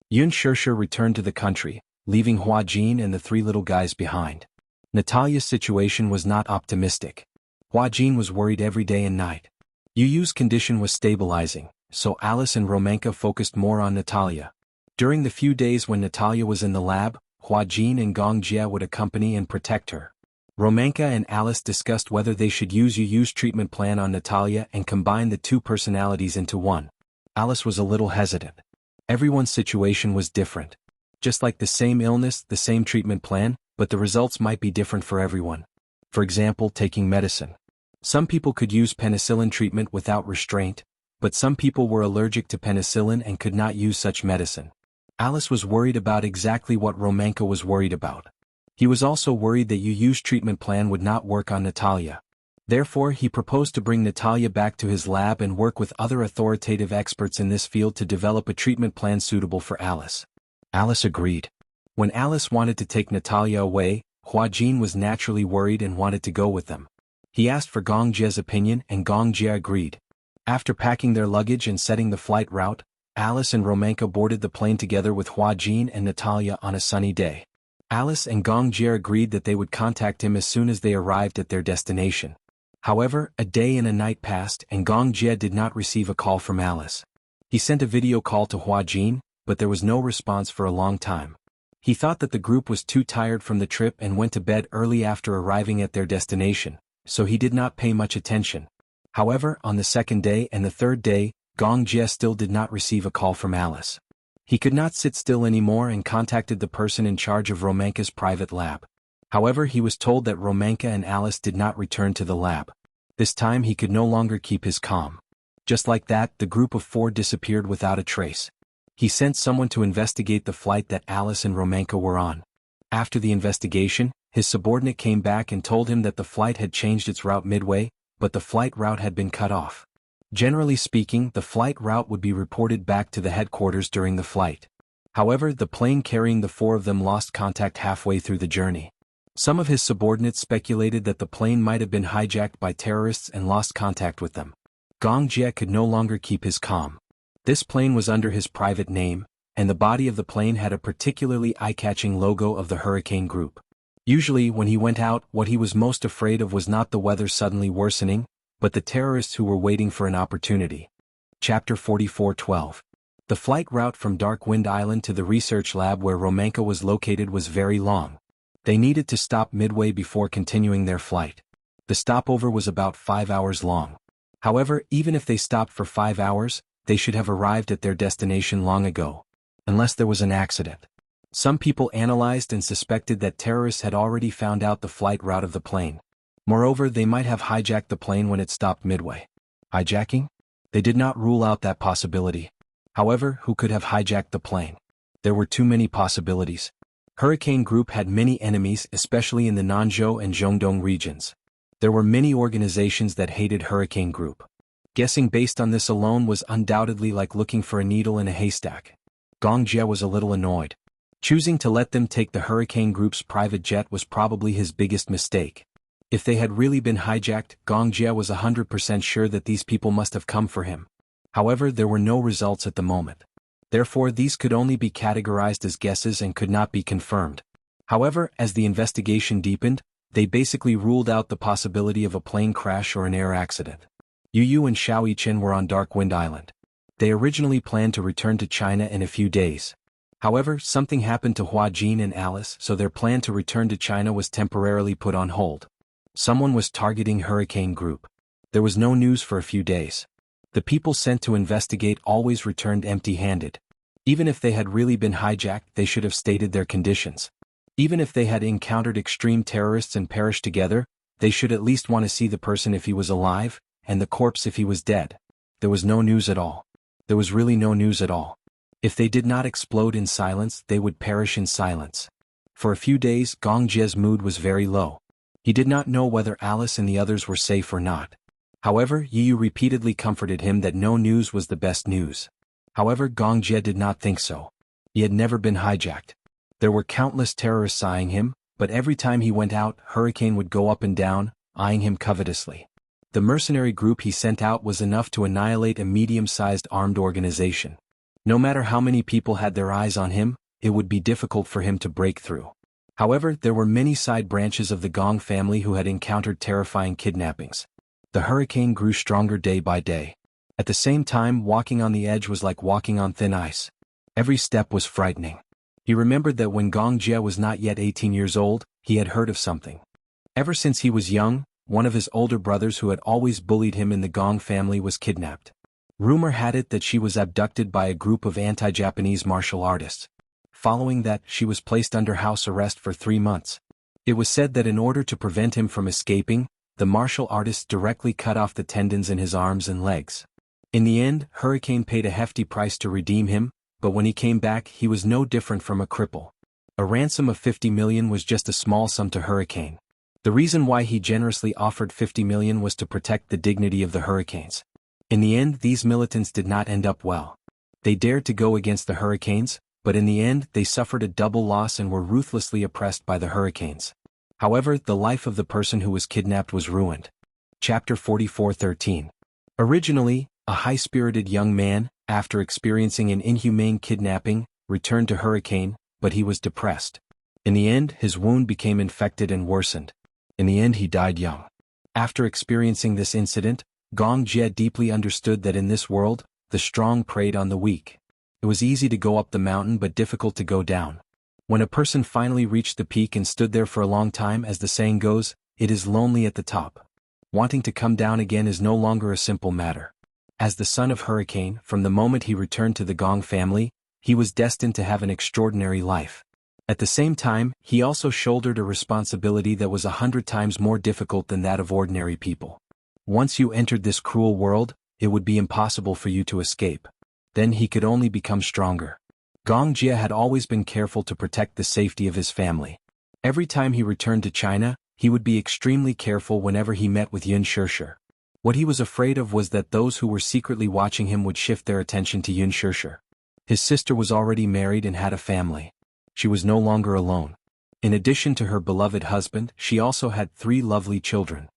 Yun Shirshir returned to the country, leaving Hua Jin and the three little guys behind. Natalia's situation was not optimistic. Hua Jin was worried every day and night. Yu's condition was stabilizing, so Alice and Romanka focused more on Natalia. During the few days when Natalia was in the lab, Hua Jin and Gong Jie would accompany and protect her. Romanka and Alice discussed whether they should use Yu's treatment plan on Natalia and combine the two personalities into one. Alice was a little hesitant. Everyone's situation was different. Just like the same illness, the same treatment plan, but the results might be different for everyone. For example, taking medicine. Some people could use penicillin treatment without restraint, but some people were allergic to penicillin and could not use such medicine. Alice was worried about exactly what Romanka was worried about. He was also worried that Yu's treatment plan would not work on Natalia. Therefore, he proposed to bring Natalia back to his lab and work with other authoritative experts in this field to develop a treatment plan suitable for Alice. Alice agreed. When Alice wanted to take Natalia away, Hua Jin was naturally worried and wanted to go with them. He asked for Gong Jie's opinion and Gong Jie agreed. After packing their luggage and setting the flight route, Alice and Romanka boarded the plane together with Hua Jin and Natalia on a sunny day. Alice and Gong Jie agreed that they would contact him as soon as they arrived at their destination. However, a day and a night passed and Gong Jie did not receive a call from Alice. He sent a video call to Hua Jin, but there was no response for a long time. He thought that the group was too tired from the trip and went to bed early after arriving at their destination, so he did not pay much attention. However, on the second day and the third day, Gong Jie still did not receive a call from Alice. He could not sit still anymore and contacted the person in charge of Romanka's private lab. However, he was told that Romanka and Alice did not return to the lab. This time he could no longer keep his calm. Just like that, the group of four disappeared without a trace. He sent someone to investigate the flight that Alice and Romanka were on. After the investigation, his subordinate came back and told him that the flight had changed its route midway, but the flight route had been cut off. Generally speaking, the flight route would be reported back to the headquarters during the flight. However, the plane carrying the four of them lost contact halfway through the journey. Some of his subordinates speculated that the plane might have been hijacked by terrorists and lost contact with them. Gong Jie could no longer keep his calm. This plane was under his private name, and the body of the plane had a particularly eye-catching logo of the Hurricane Group. Usually when he went out, what he was most afraid of was not the weather suddenly worsening, but the terrorists who were waiting for an opportunity. Chapter 44:12. The flight route from Darkwind Island to the research lab where Romanka was located was very long. They needed to stop midway before continuing their flight. The stopover was about 5 hours long. However, even if they stopped for 5 hours, they should have arrived at their destination long ago. Unless there was an accident. Some people analyzed and suspected that terrorists had already found out the flight route of the plane. Moreover, they might have hijacked the plane when it stopped midway. Hijacking? They did not rule out that possibility. However, who could have hijacked the plane? There were too many possibilities. Hurricane Group had many enemies, especially in the Nanzhou and Zhongdong regions. There were many organizations that hated Hurricane Group. Guessing based on this alone was undoubtedly like looking for a needle in a haystack. Gong Jie was a little annoyed. Choosing to let them take the Hurricane Group's private jet was probably his biggest mistake. If they had really been hijacked, Gong Jie was 100% sure that these people must have come for him. However, there were no results at the moment. Therefore, these could only be categorized as guesses and could not be confirmed. However, as the investigation deepened, they basically ruled out the possibility of a plane crash or an air accident. Yu Yu and Xiao Yichen were on Darkwind Island. They originally planned to return to China in a few days. However, something happened to Hua Jin and Alice, so their plan to return to China was temporarily put on hold. Someone was targeting Hurricane Group. There was no news for a few days. The people sent to investigate always returned empty-handed. Even if they had really been hijacked, they should have stated their conditions. Even if they had encountered extreme terrorists and perished together, they should at least want to see the person if he was alive, and the corpse if he was dead. There was no news at all. There was really no news at all. If they did not explode in silence, they would perish in silence. For a few days, Gong Jie's mood was very low. He did not know whether Alice and the others were safe or not. However, Yu Yu repeatedly comforted him that no news was the best news. However, Gong Jie did not think so. He had never been hijacked. There were countless terrorists eyeing him, but every time he went out, Hurricane would go up and down, eyeing him covetously. The mercenary group he sent out was enough to annihilate a medium-sized armed organization. No matter how many people had their eyes on him, it would be difficult for him to break through. However, there were many side branches of the Gong family who had encountered terrifying kidnappings. The hurricane grew stronger day by day. At the same time, walking on the edge was like walking on thin ice. Every step was frightening. He remembered that when Gong Jie was not yet 18 years old, he had heard of something. Ever since he was young, one of his older brothers who had always bullied him in the Gong family was kidnapped. Rumor had it that she was abducted by a group of anti-Japanese martial artists. Following that, she was placed under house arrest for 3 months. It was said that in order to prevent him from escaping, the martial artists directly cut off the tendons in his arms and legs. In the end, Hurricane paid a hefty price to redeem him, but when he came back he was no different from a cripple. A ransom of 50 million was just a small sum to Hurricane. The reason why he generously offered 50 million was to protect the dignity of the Hurricanes. In the end, these militants did not end up well. They dared to go against the Hurricanes, but in the end they suffered a double loss and were ruthlessly oppressed by the Hurricanes. However, the life of the person who was kidnapped was ruined. Chapter 44:13. Originally, a high-spirited young man, after experiencing an inhumane kidnapping, returned to Hurricane, but he was depressed. In the end, his wound became infected and worsened. In the end, he died young. After experiencing this incident, Gong Jie deeply understood that in this world, the strong preyed on the weak. It was easy to go up the mountain but difficult to go down. When a person finally reached the peak and stood there for a long time, as the saying goes, it is lonely at the top. Wanting to come down again is no longer a simple matter. As the son of Hurricane, from the moment he returned to the Gong family, he was destined to have an extraordinary life. At the same time, he also shouldered a responsibility that was 100 times more difficult than that of ordinary people. Once you entered this cruel world, it would be impossible for you to escape. Then he could only become stronger. Gong Jie had always been careful to protect the safety of his family. Every time he returned to China, he would be extremely careful whenever he met with Yun Shirshir. What he was afraid of was that those who were secretly watching him would shift their attention to Yun Shirshir. His sister was already married and had a family. She was no longer alone. In addition to her beloved husband, she also had 3 lovely children.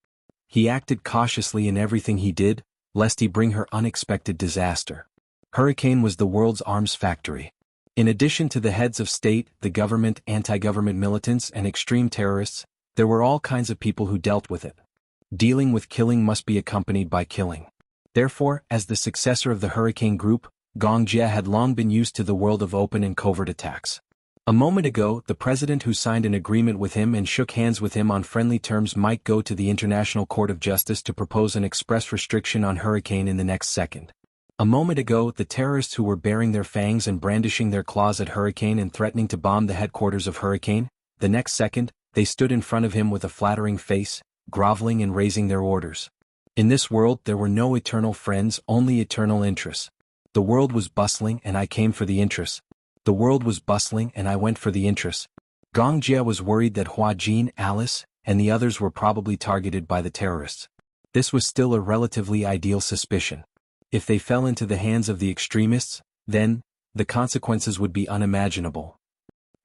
He acted cautiously in everything he did, lest he bring her unexpected disaster. Hurricane was the world's arms factory. In addition to the heads of state, the government, anti-government militants, and extreme terrorists, there were all kinds of people who dealt with it. Dealing with killing must be accompanied by killing. Therefore, as the successor of the Hurricane Group, Gong Jie had long been used to the world of open and covert attacks. A moment ago, the president who signed an agreement with him and shook hands with him on friendly terms might go to the International Court of Justice to propose an express restriction on Hurricane in the next second. A moment ago, the terrorists who were baring their fangs and brandishing their claws at Hurricane and threatening to bomb the headquarters of Hurricane, the next second, they stood in front of him with a flattering face, groveling and raising their orders. In this world there were no eternal friends, only eternal interests. The world was bustling and I came for the interests. The world was bustling and I went for the interests. Gong Jie was worried that Hua Jin, Alice, and the others were probably targeted by the terrorists. This was still a relatively ideal suspicion. If they fell into the hands of the extremists, then, the consequences would be unimaginable.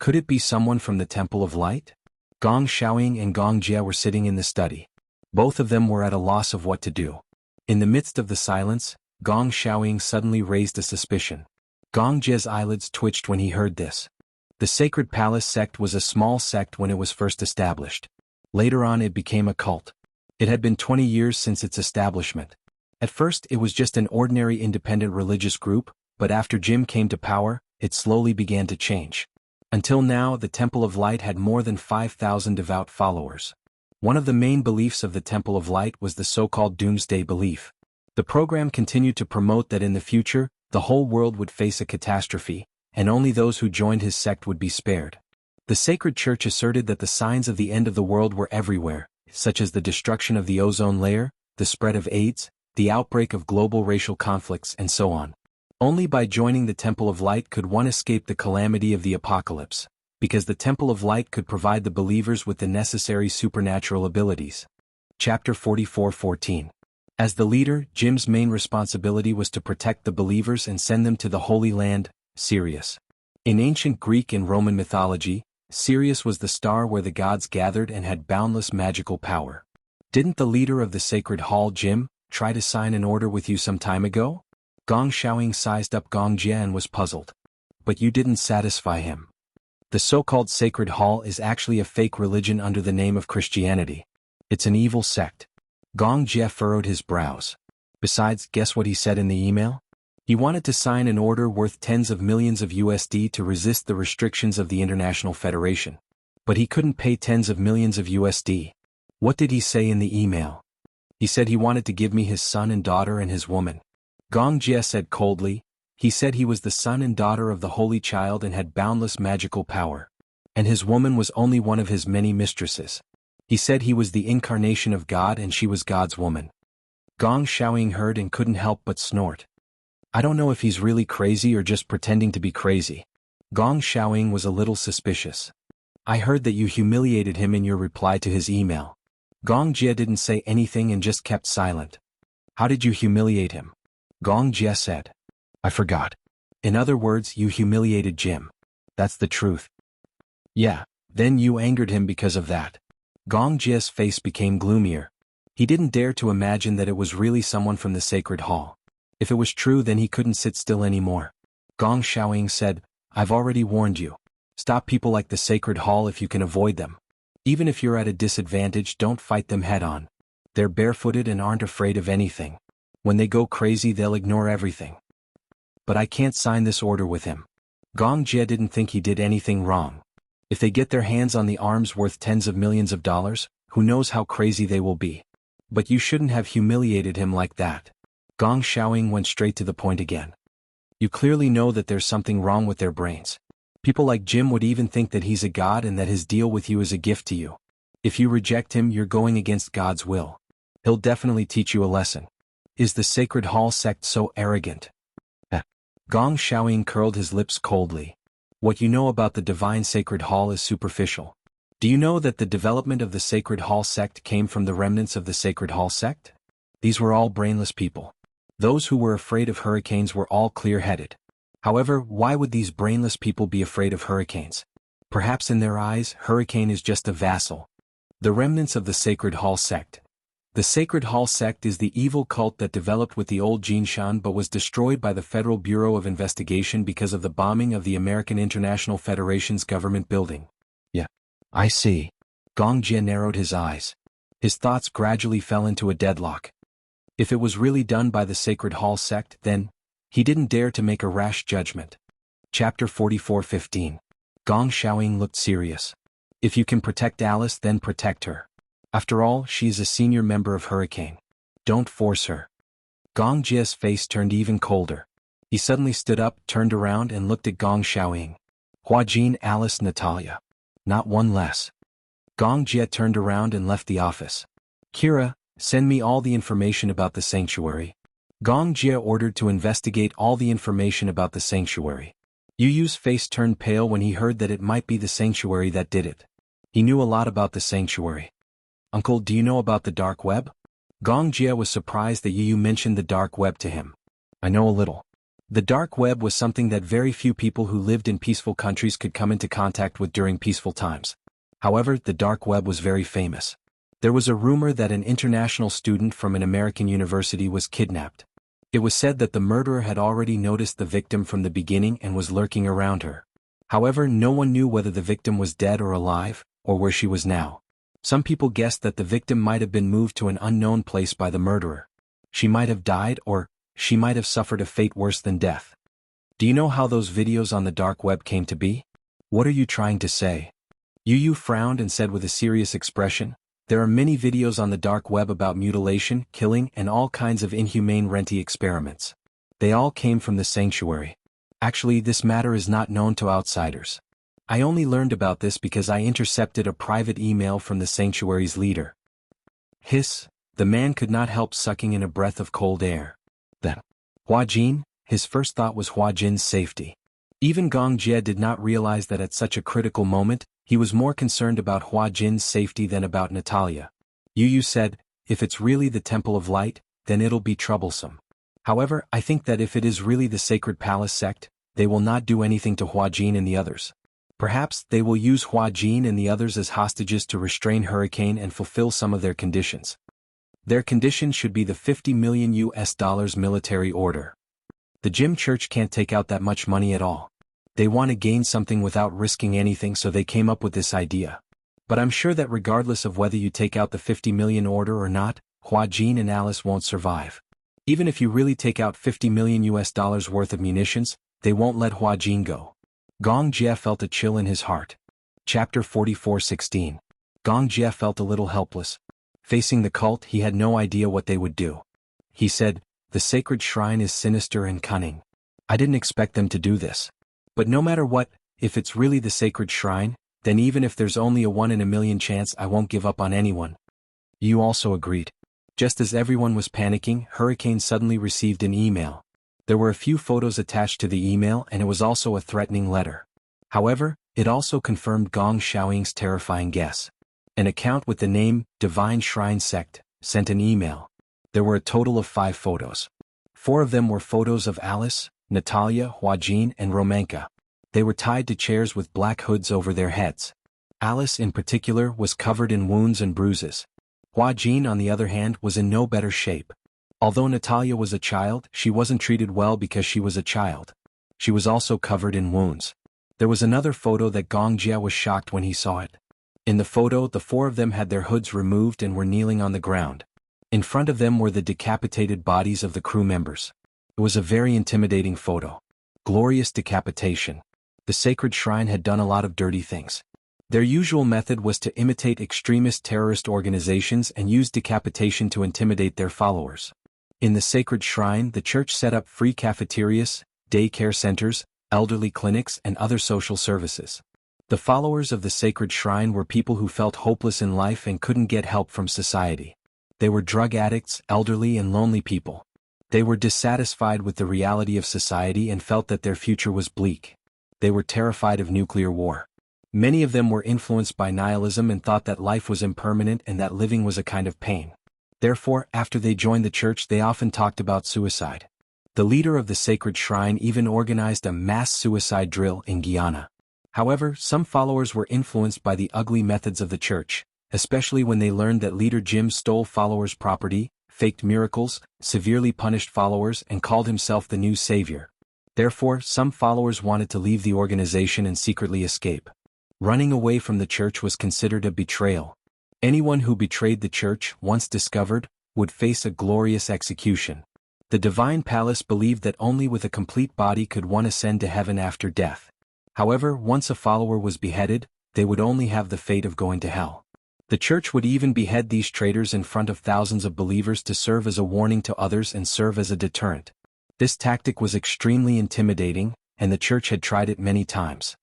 Could it be someone from the Temple of Light? Gong Xiaoying and Gong Jie were sitting in the study. Both of them were at a loss of what to do. In the midst of the silence, Gong Xiaoying suddenly raised a suspicion. Gong Jie's eyelids twitched when he heard this. The Sacred Palace sect was a small sect when it was first established. Later on it became a cult. It had been 20 years since its establishment. At first it was just an ordinary independent religious group, but after Jim came to power, it slowly began to change. Until now, the Temple of Light had more than 5,000 devout followers. One of the main beliefs of the Temple of Light was the so-called Doomsday belief. The program continued to promote that in the future, the whole world would face a catastrophe, and only those who joined his sect would be spared. The sacred church asserted that the signs of the end of the world were everywhere, such as the destruction of the ozone layer, the spread of AIDS, the outbreak of global racial conflicts, and so on. Only by joining the Temple of Light could one escape the calamity of the apocalypse, because the Temple of Light could provide the believers with the necessary supernatural abilities. Chapter 44:14. As the leader, Jim's main responsibility was to protect the believers and send them to the Holy Land, Sirius. In ancient Greek and Roman mythology, Sirius was the star where the gods gathered and had boundless magical power. Didn't the leader of the Sacred Hall, Jim, try to sign an order with you some time ago? Gong Xiaoying sized up Gong Jie and was puzzled. But you didn't satisfy him. The so-called Sacred Hall is actually a fake religion under the name of Christianity. It's an evil sect. Gong Jie furrowed his brows. Besides, guess what he said in the email? He wanted to sign an order worth tens of millions of USD to resist the restrictions of the International Federation. But he couldn't pay tens of millions of USD. What did he say in the email? He said he wanted to give me his son and daughter and his woman. Gong Jie said coldly, he said he was the son and daughter of the Holy Child and had boundless magical power. And his woman was only one of his many mistresses. He said he was the incarnation of God and she was God's woman. Gong Xiaoying heard and couldn't help but snort. I don't know if he's really crazy or just pretending to be crazy. Gong Xiaoying was a little suspicious. I heard that you humiliated him in your reply to his email. Gong Jie didn't say anything and just kept silent. How did you humiliate him? Gong Jie said. I forgot. In other words, you humiliated Jim. That's the truth. Yeah, then you angered him because of that. Gong Jie's face became gloomier. He didn't dare to imagine that it was really someone from the Sacred Hall. If it was true, then he couldn't sit still anymore. Gong Xiaoying said, I've already warned you. Stop people like the Sacred Hall if you can avoid them. Even if you're at a disadvantage, don't fight them head-on. They're barefooted and aren't afraid of anything. When they go crazy, they'll ignore everything. But I can't sign this order with him. Gong Jie didn't think he did anything wrong. If they get their hands on the arms worth tens of millions of dollars, who knows how crazy they will be. But you shouldn't have humiliated him like that. Gong Xiaoying went straight to the point again. You clearly know that there's something wrong with their brains. People like Jim would even think that he's a god and that his deal with you is a gift to you. If you reject him, you're going against God's will. He'll definitely teach you a lesson. Is the Sacred Hall sect so arrogant? Gong Xiaoying curled his lips coldly. What you know about the divine Sacred Hall is superficial. Do you know that the development of the Sacred Hall sect came from the remnants of the Sacred Hall sect? These were all brainless people. Those who were afraid of hurricanes were all clear-headed. However, why would these brainless people be afraid of hurricanes? Perhaps in their eyes, Hurricane is just a vassal. The remnants of the Sacred Hall sect. The Sacred Hall sect is the evil cult that developed with the old Jinshan but was destroyed by the Federal Bureau of Investigation because of the bombing of the American International Federation's government building. Yeah. I see. Gong Jie narrowed his eyes. His thoughts gradually fell into a deadlock. If it was really done by the Sacred Hall sect, then he didn't dare to make a rash judgment. Chapter 44:15. Gong Xiaoying looked serious. If you can protect Alice, then protect her. After all, she is a senior member of Hurricane. Don't force her. Gong Jie's face turned even colder. He suddenly stood up, turned around and looked at Gong Xiaoying. Huajin, Alice, Natalia. Not one less. Gong Jie turned around and left the office. Kira, send me all the information about the sanctuary. Gong Jie ordered to investigate all the information about the sanctuary. Yu Yu's face turned pale when he heard that it might be the sanctuary that did it. He knew a lot about the sanctuary. Uncle, do you know about the dark web? Gong Jie was surprised that Yu Yu mentioned the dark web to him. I know a little. The dark web was something that very few people who lived in peaceful countries could come into contact with during peaceful times. However, the dark web was very famous. There was a rumor that an international student from an American university was kidnapped. It was said that the murderer had already noticed the victim from the beginning and was lurking around her. However, no one knew whether the victim was dead or alive, or where she was now. Some people guessed that the victim might have been moved to an unknown place by the murderer. She might have died, or she might have suffered a fate worse than death. Do you know how those videos on the dark web came to be? What are you trying to say? Yu Yu frowned and said with a serious expression, there are many videos on the dark web about mutilation, killing, and all kinds of inhumane renti experiments. They all came from the sanctuary. Actually, this matter is not known to outsiders. I only learned about this because I intercepted a private email from the sanctuary's leader. Hiss, the man could not help sucking in a breath of cold air. Then, Huajin, his first thought was Huajin's safety. Even Gong Jie did not realize that at such a critical moment, he was more concerned about Huajin's safety than about Natalia. Yu Yu said, if it's really the Temple of Light, then it'll be troublesome. However, I think that if it is really the Sacred Palace sect, they will not do anything to Huajin and the others. Perhaps they will use Huajin and the others as hostages to restrain Hurricane and fulfill some of their conditions. Their conditions should be the $50 million military order. The Jim Church can't take out that much money at all. They want to gain something without risking anything, so they came up with this idea. But I'm sure that regardless of whether you take out the $50 million order or not, Huajin and Alice won't survive. Even if you really take out $50 million worth of munitions, they won't let Huajin go. Gong Jie felt a chill in his heart. Chapter 44:16. Gong Jie felt a little helpless. Facing the cult, he had no idea what they would do. He said, the sacred shrine is sinister and cunning. I didn't expect them to do this. But no matter what, if it's really the sacred shrine, then even if there's only a 1 in a million chance, I won't give up on anyone. You also agreed. Just as everyone was panicking, Hurricane suddenly received an email. There were a few photos attached to the email, and it was also a threatening letter. However, it also confirmed Gong Xiaoying's terrifying guess. An account with the name Divine Shrine Sect sent an email. There were a total of 5 photos. 4 of them were photos of Alice, Natalia, Huajin, and Romanka. They were tied to chairs with black hoods over their heads. Alice in particular was covered in wounds and bruises. Huajin, on the other hand, was in no better shape. Although Natalia was a child, she wasn't treated well because she was a child. She was also covered in wounds. There was another photo that Gong Jie was shocked when he saw it. In the photo, the 4 of them had their hoods removed and were kneeling on the ground. In front of them were the decapitated bodies of the crew members. It was a very intimidating photo. Glorious decapitation. The sacred shrine had done a lot of dirty things. Their usual method was to imitate extremist terrorist organizations and use decapitation to intimidate their followers. In the sacred shrine, the church set up free cafeterias, daycare centers, elderly clinics, and other social services. The followers of the sacred shrine were people who felt hopeless in life and couldn't get help from society. They were drug addicts, elderly, and lonely people. They were dissatisfied with the reality of society and felt that their future was bleak. They were terrified of nuclear war. Many of them were influenced by nihilism and thought that life was impermanent and that living was a kind of pain. Therefore, after they joined the church, they often talked about suicide. The leader of the sacred shrine even organized a mass suicide drill in Guyana. However, some followers were influenced by the ugly methods of the church, especially when they learned that leader Jim stole followers' property, faked miracles, severely punished followers, and called himself the new savior. Therefore, some followers wanted to leave the organization and secretly escape. Running away from the church was considered a betrayal. Anyone who betrayed the church, once discovered, would face a glorious execution. The divine palace believed that only with a complete body could one ascend to heaven after death. However, once a follower was beheaded, they would only have the fate of going to hell. The church would even behead these traitors in front of thousands of believers to serve as a warning to others and serve as a deterrent. This tactic was extremely intimidating, and the church had tried it many times.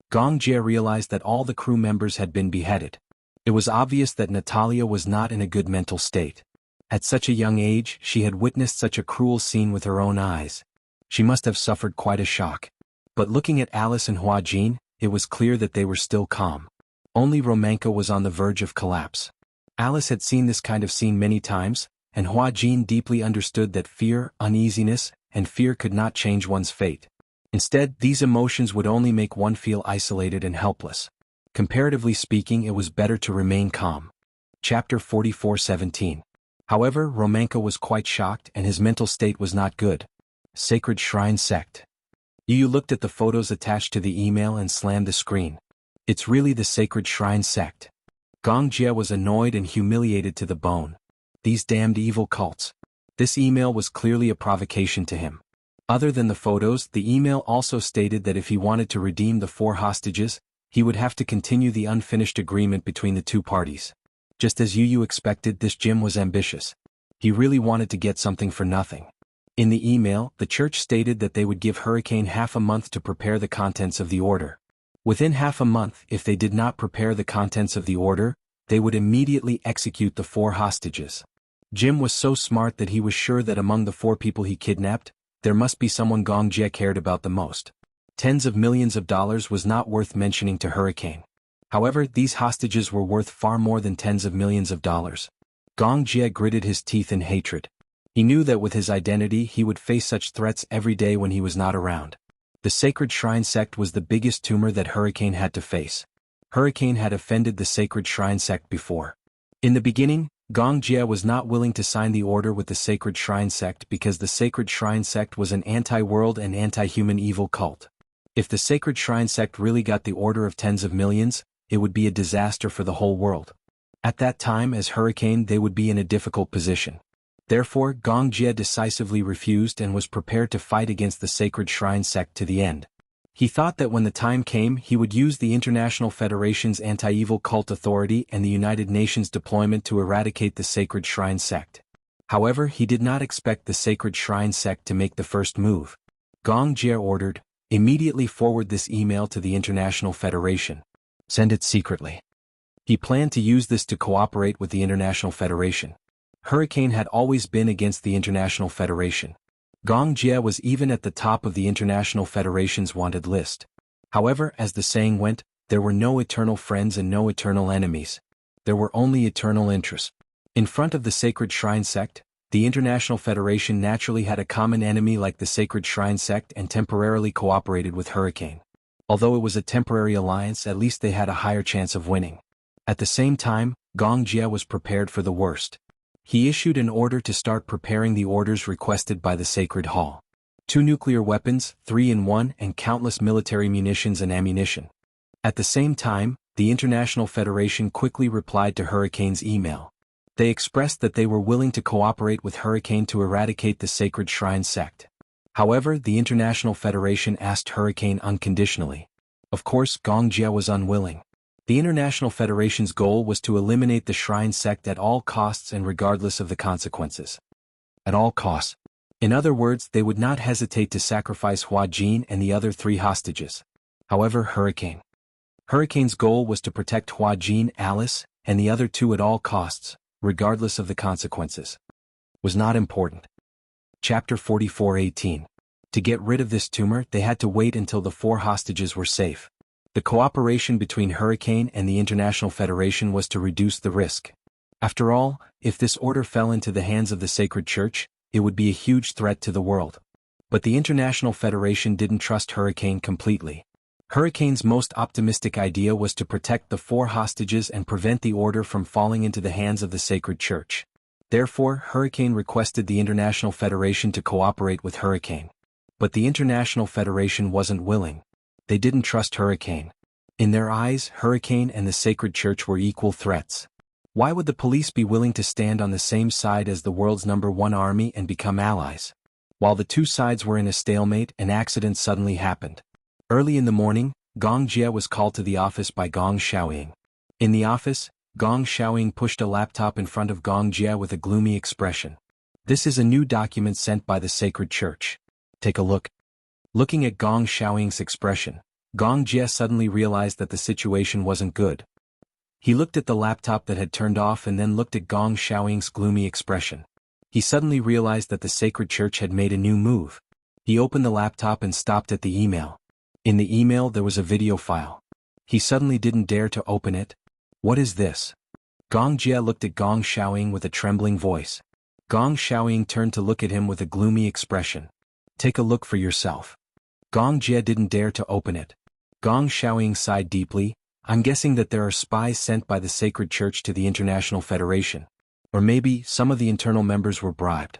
Gong Jie realized that all the crew members had been beheaded. It was obvious that Natalia was not in a good mental state. At such a young age, she had witnessed such a cruel scene with her own eyes. She must have suffered quite a shock. But looking at Alice and Hua Jin, it was clear that they were still calm. Only Romanka was on the verge of collapse. Alice had seen this kind of scene many times, and Hua Jin deeply understood that fear, uneasiness, and fear could not change one's fate. Instead, these emotions would only make one feel isolated and helpless. Comparatively speaking, it was better to remain calm. Chapter 44:17. However, Romanka was quite shocked and his mental state was not good. Sacred Shrine Sect. Yu looked at the photos attached to the email and slammed the screen. It's really the Sacred Shrine Sect. Gong Jie was annoyed and humiliated to the bone. These damned evil cults. This email was clearly a provocation to him. Other than the photos, the email also stated that if he wanted to redeem the 4 hostages, he would have to continue the unfinished agreement between the two parties. Just as Yu expected, this Jim was ambitious. He really wanted to get something for nothing. In the email, the church stated that they would give Hurricane half a month to prepare the contents of the order. Within half a month, if they did not prepare the contents of the order, they would immediately execute the 4 hostages. Jim was so smart that he was sure that among the 4 people he kidnapped, there must be someone Gong Jie cared about the most. Tens of millions of dollars was not worth mentioning to Hurricane. However, these hostages were worth far more than tens of millions of dollars. Gong Jie gritted his teeth in hatred. He knew that with his identity he would face such threats every day when he was not around. The Sacred Shrine Sect was the biggest tumor that Hurricane had to face. Hurricane had offended the Sacred Shrine Sect before. In the beginning, Gong Jie was not willing to sign the order with the Sacred Shrine Sect because the Sacred Shrine Sect was an anti-world and anti-human evil cult. If the Sacred Shrine Sect really got the order of tens of millions, it would be a disaster for the whole world. At that time, as Hurricane, they would be in a difficult position. Therefore, Gong Jie decisively refused and was prepared to fight against the Sacred Shrine Sect to the end. He thought that when the time came, he would use the International Federation's anti-evil cult authority and the United Nations deployment to eradicate the Sacred Shrine Sect. However, he did not expect the Sacred Shrine Sect to make the first move. Gong Jie ordered, "Immediately forward this email to the International Federation. Send it secretly." He planned to use this to cooperate with the International Federation. Hurricane had always been against the International Federation. Gong Jie was even at the top of the International Federation's wanted list. However, as the saying went, there were no eternal friends and no eternal enemies. There were only eternal interests. In front of the Sacred Shrine Sect, the International Federation naturally had a common enemy like the Sacred Shrine Sect and temporarily cooperated with Hurricane. Although it was a temporary alliance, at least they had a higher chance of winning. At the same time, Gong Jie was prepared for the worst. He issued an order to start preparing the orders requested by the Sacred Hall. 2 nuclear weapons, 3-in-1, and countless military munitions and ammunition. At the same time, the International Federation quickly replied to Hurricane's email. They expressed that they were willing to cooperate with Hurricane to eradicate the Sacred Shrine Sect. However, the International Federation asked Hurricane unconditionally. Of course, Gong Jie was unwilling. The International Federation's goal was to eliminate the Shrine Sect at all costs and regardless of the consequences. At all costs. In other words, they would not hesitate to sacrifice Hua Jin and the other 3 hostages. However, Hurricane's goal was to protect Hua Jin, Alice, and the other 2 at all costs, regardless of the consequences. Was not important. Chapter 44:18. To get rid of this tumor, they had to wait until the 4 hostages were safe. The cooperation between Hurricane and the International Federation was to reduce the risk. After all, if this order fell into the hands of the Sacred Church, it would be a huge threat to the world. But the International Federation didn't trust Hurricane completely. Hurricane's most optimistic idea was to protect the 4 hostages and prevent the order from falling into the hands of the sacred church. Therefore, Hurricane requested the International Federation to cooperate with Hurricane. But the International Federation wasn't willing. They didn't trust Hurricane. In their eyes, Hurricane and the sacred church were equal threats. Why would the police be willing to stand on the same side as the world's #1 army and become allies? While the two sides were in a stalemate, an accident suddenly happened. Early in the morning, Gong Jie was called to the office by Gong Xiaoying. In the office, Gong Xiaoying pushed a laptop in front of Gong Jie with a gloomy expression. "This is a new document sent by the sacred church. Take a look." Looking at Gong Xiaoying's expression, Gong Jie suddenly realized that the situation wasn't good. He looked at the laptop that had turned off and then looked at Gong Xiaoying's gloomy expression. He suddenly realized that the sacred church had made a new move. He opened the laptop and stopped at the email. In the email there was a video file. He suddenly didn't dare to open it. What is this? Gong Jie looked at Gong Xiaoying with a trembling voice. Gong Xiaoying turned to look at him with a gloomy expression. "Take a look for yourself." Gong Jie didn't dare to open it. Gong Xiaoying sighed deeply. "I'm guessing that there are spies sent by the sacred church to the International Federation. Or maybe some of the internal members were bribed.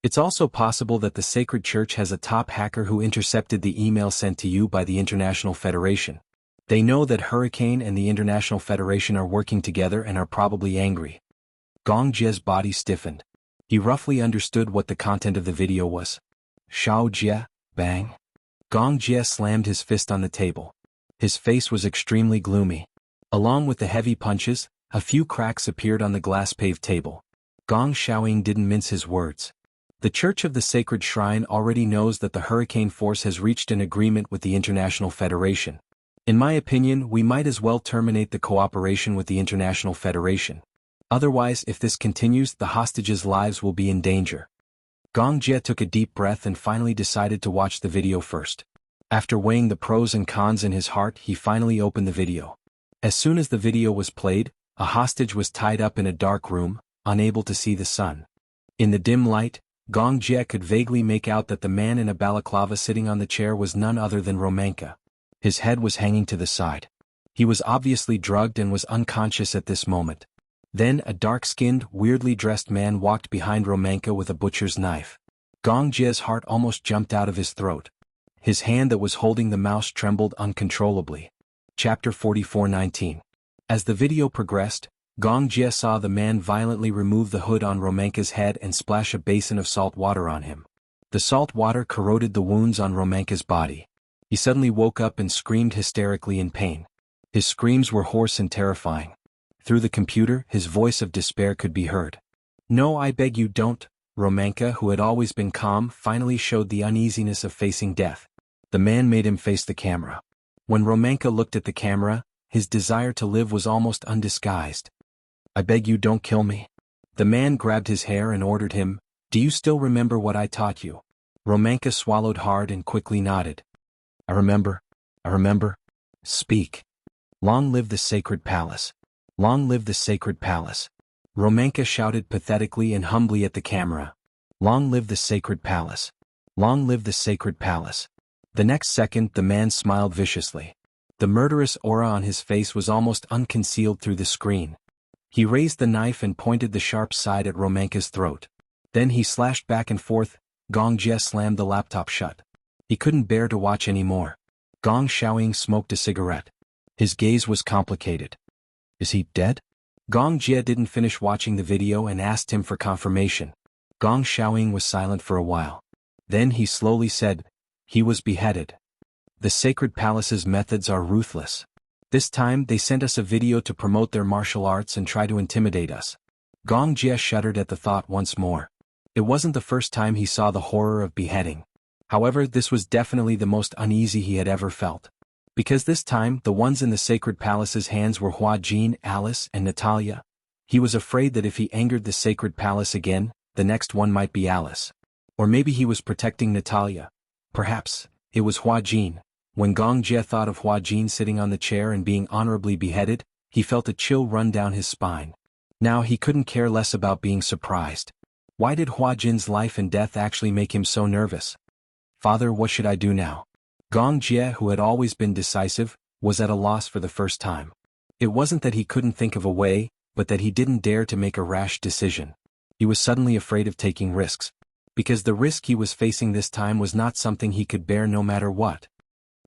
It's also possible that the sacred church has a top hacker who intercepted the email sent to you by the International Federation. They know that Hurricane and the International Federation are working together and are probably angry." Gong Jie's body stiffened. He roughly understood what the content of the video was. "Shao Jie, bang." Gong Jie slammed his fist on the table. His face was extremely gloomy. Along with the heavy punches, a few cracks appeared on the glass-paved table. Gong Xiaoying didn't mince his words. The Church of the Sacred Shrine already knows that the Hurricane Force has reached an agreement with the International Federation. In my opinion, we might as well terminate the cooperation with the International Federation. Otherwise, if this continues, the hostages' lives will be in danger. Gong Jie took a deep breath and finally decided to watch the video first. After weighing the pros and cons in his heart, he finally opened the video. As soon as the video was played, a hostage was tied up in a dark room, unable to see the sun. In the dim light, Gong Jie could vaguely make out that the man in a balaclava sitting on the chair was none other than Romanka. His head was hanging to the side. He was obviously drugged and was unconscious at this moment. Then a dark-skinned, weirdly dressed man walked behind Romanka with a butcher's knife. Gong Jie's heart almost jumped out of his throat. His hand that was holding the mouse trembled uncontrollably. Chapter 44:19. As the video progressed, Gong Jie saw the man violently remove the hood on Romanka's head and splash a basin of salt water on him. The salt water corroded the wounds on Romanka's body. He suddenly woke up and screamed hysterically in pain. His screams were hoarse and terrifying. Through the computer, his voice of despair could be heard. "No, I beg you don't." Romanka, who had always been calm, finally showed the uneasiness of facing death. The man made him face the camera. When Romanka looked at the camera, his desire to live was almost undisguised. "I beg you don't kill me." The man grabbed his hair and ordered him, "Do you still remember what I taught you?" Romanka swallowed hard and quickly nodded. I remember. Speak." "Long live the sacred palace. Long live the sacred palace." Romanka shouted pathetically and humbly at the camera. "Long live the sacred palace. Long live the sacred palace." The next second the man smiled viciously. The murderous aura on his face was almost unconcealed through the screen. He raised the knife and pointed the sharp side at Romanka's throat. Then he slashed back and forth. Gong Jie slammed the laptop shut. He couldn't bear to watch any more. Gong Xiaoying smoked a cigarette. His gaze was complicated. "Is he dead?" Gong Jie didn't finish watching the video and asked him for confirmation. Gong Xiaoying was silent for a while. Then he slowly said, "He was beheaded. The sacred palace's methods are ruthless. This time they sent us a video to promote their martial arts and try to intimidate us." Gong Jie shuddered at the thought once more. It wasn't the first time he saw the horror of beheading. However, this was definitely the most uneasy he had ever felt. Because this time, the ones in the sacred palace's hands were Hua Jin, Alice, and Natalia. He was afraid that if he angered the sacred palace again, the next one might be Alice. Or maybe he was protecting Natalia. Perhaps it was Hua Jin. When Gong Jie thought of Hua Jin sitting on the chair and being honorably beheaded, he felt a chill run down his spine. Now he couldn't care less about being surprised. Why did Hua Jin's life and death actually make him so nervous? "Father, what should I do now?" Gong Jie, who had always been decisive, was at a loss for the first time. It wasn't that he couldn't think of a way, but that he didn't dare to make a rash decision. He was suddenly afraid of taking risks, because the risk he was facing this time was not something he could bear no matter what.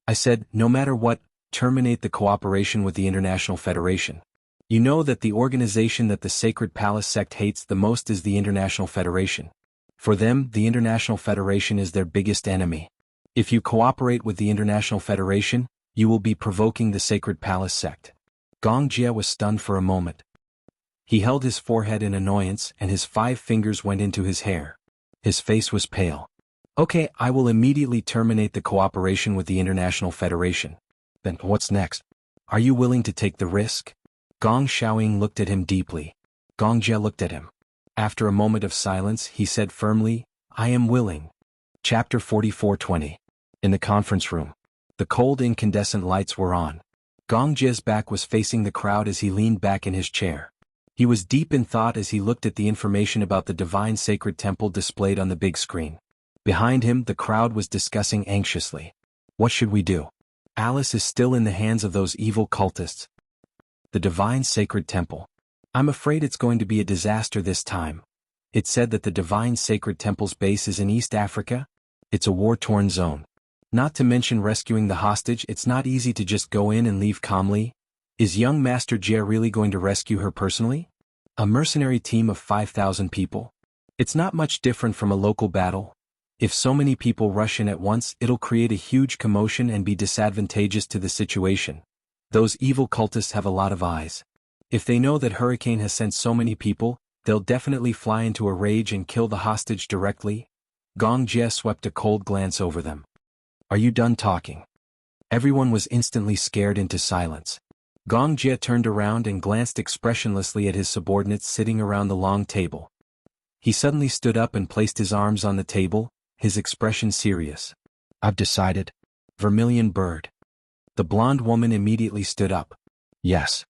I said, no matter what, terminate the cooperation with the International Federation. You know that the organization that the Sacred Palace sect hates the most is the International Federation. For them, the International Federation is their biggest enemy. If you cooperate with the International Federation, you will be provoking the Sacred Palace sect. Gong Jie was stunned for a moment. He held his forehead in annoyance and his 5 fingers went into his hair. His face was pale. Okay, I will immediately terminate the cooperation with the International Federation. Then what's next? Are you willing to take the risk? Gong Xiaoying looked at him deeply. Gong Jie looked at him. After a moment of silence, he said firmly, I am willing. Chapter 44:20. In the conference room. The cold incandescent lights were on. Gong Jie's back was facing the crowd as he leaned back in his chair. He was deep in thought as he looked at the information about the divine sacred temple displayed on the big screen. Behind him, the crowd was discussing anxiously. What should we do? Alice is still in the hands of those evil cultists. The divine sacred temple. I'm afraid it's going to be a disaster this time. It said that the divine sacred temple's base is in East Africa. It's a war-torn zone. Not to mention rescuing the hostage, it's not easy to just go in and leave calmly. Is young Master Jie really going to rescue her personally? A mercenary team of 5,000 people? It's not much different from a local battle. If so many people rush in at once, it'll create a huge commotion and be disadvantageous to the situation. Those evil cultists have a lot of eyes. If they know that Hurricane has sent so many people, they'll definitely fly into a rage and kill the hostage directly. Gong Jie swept a cold glance over them. Are you done talking? Everyone was instantly scared into silence. Gong Jie turned around and glanced expressionlessly at his subordinates sitting around the long table. He suddenly stood up and placed his arms on the table, his expression serious. I've decided. Vermilion Bird. The blonde woman immediately stood up. Yes.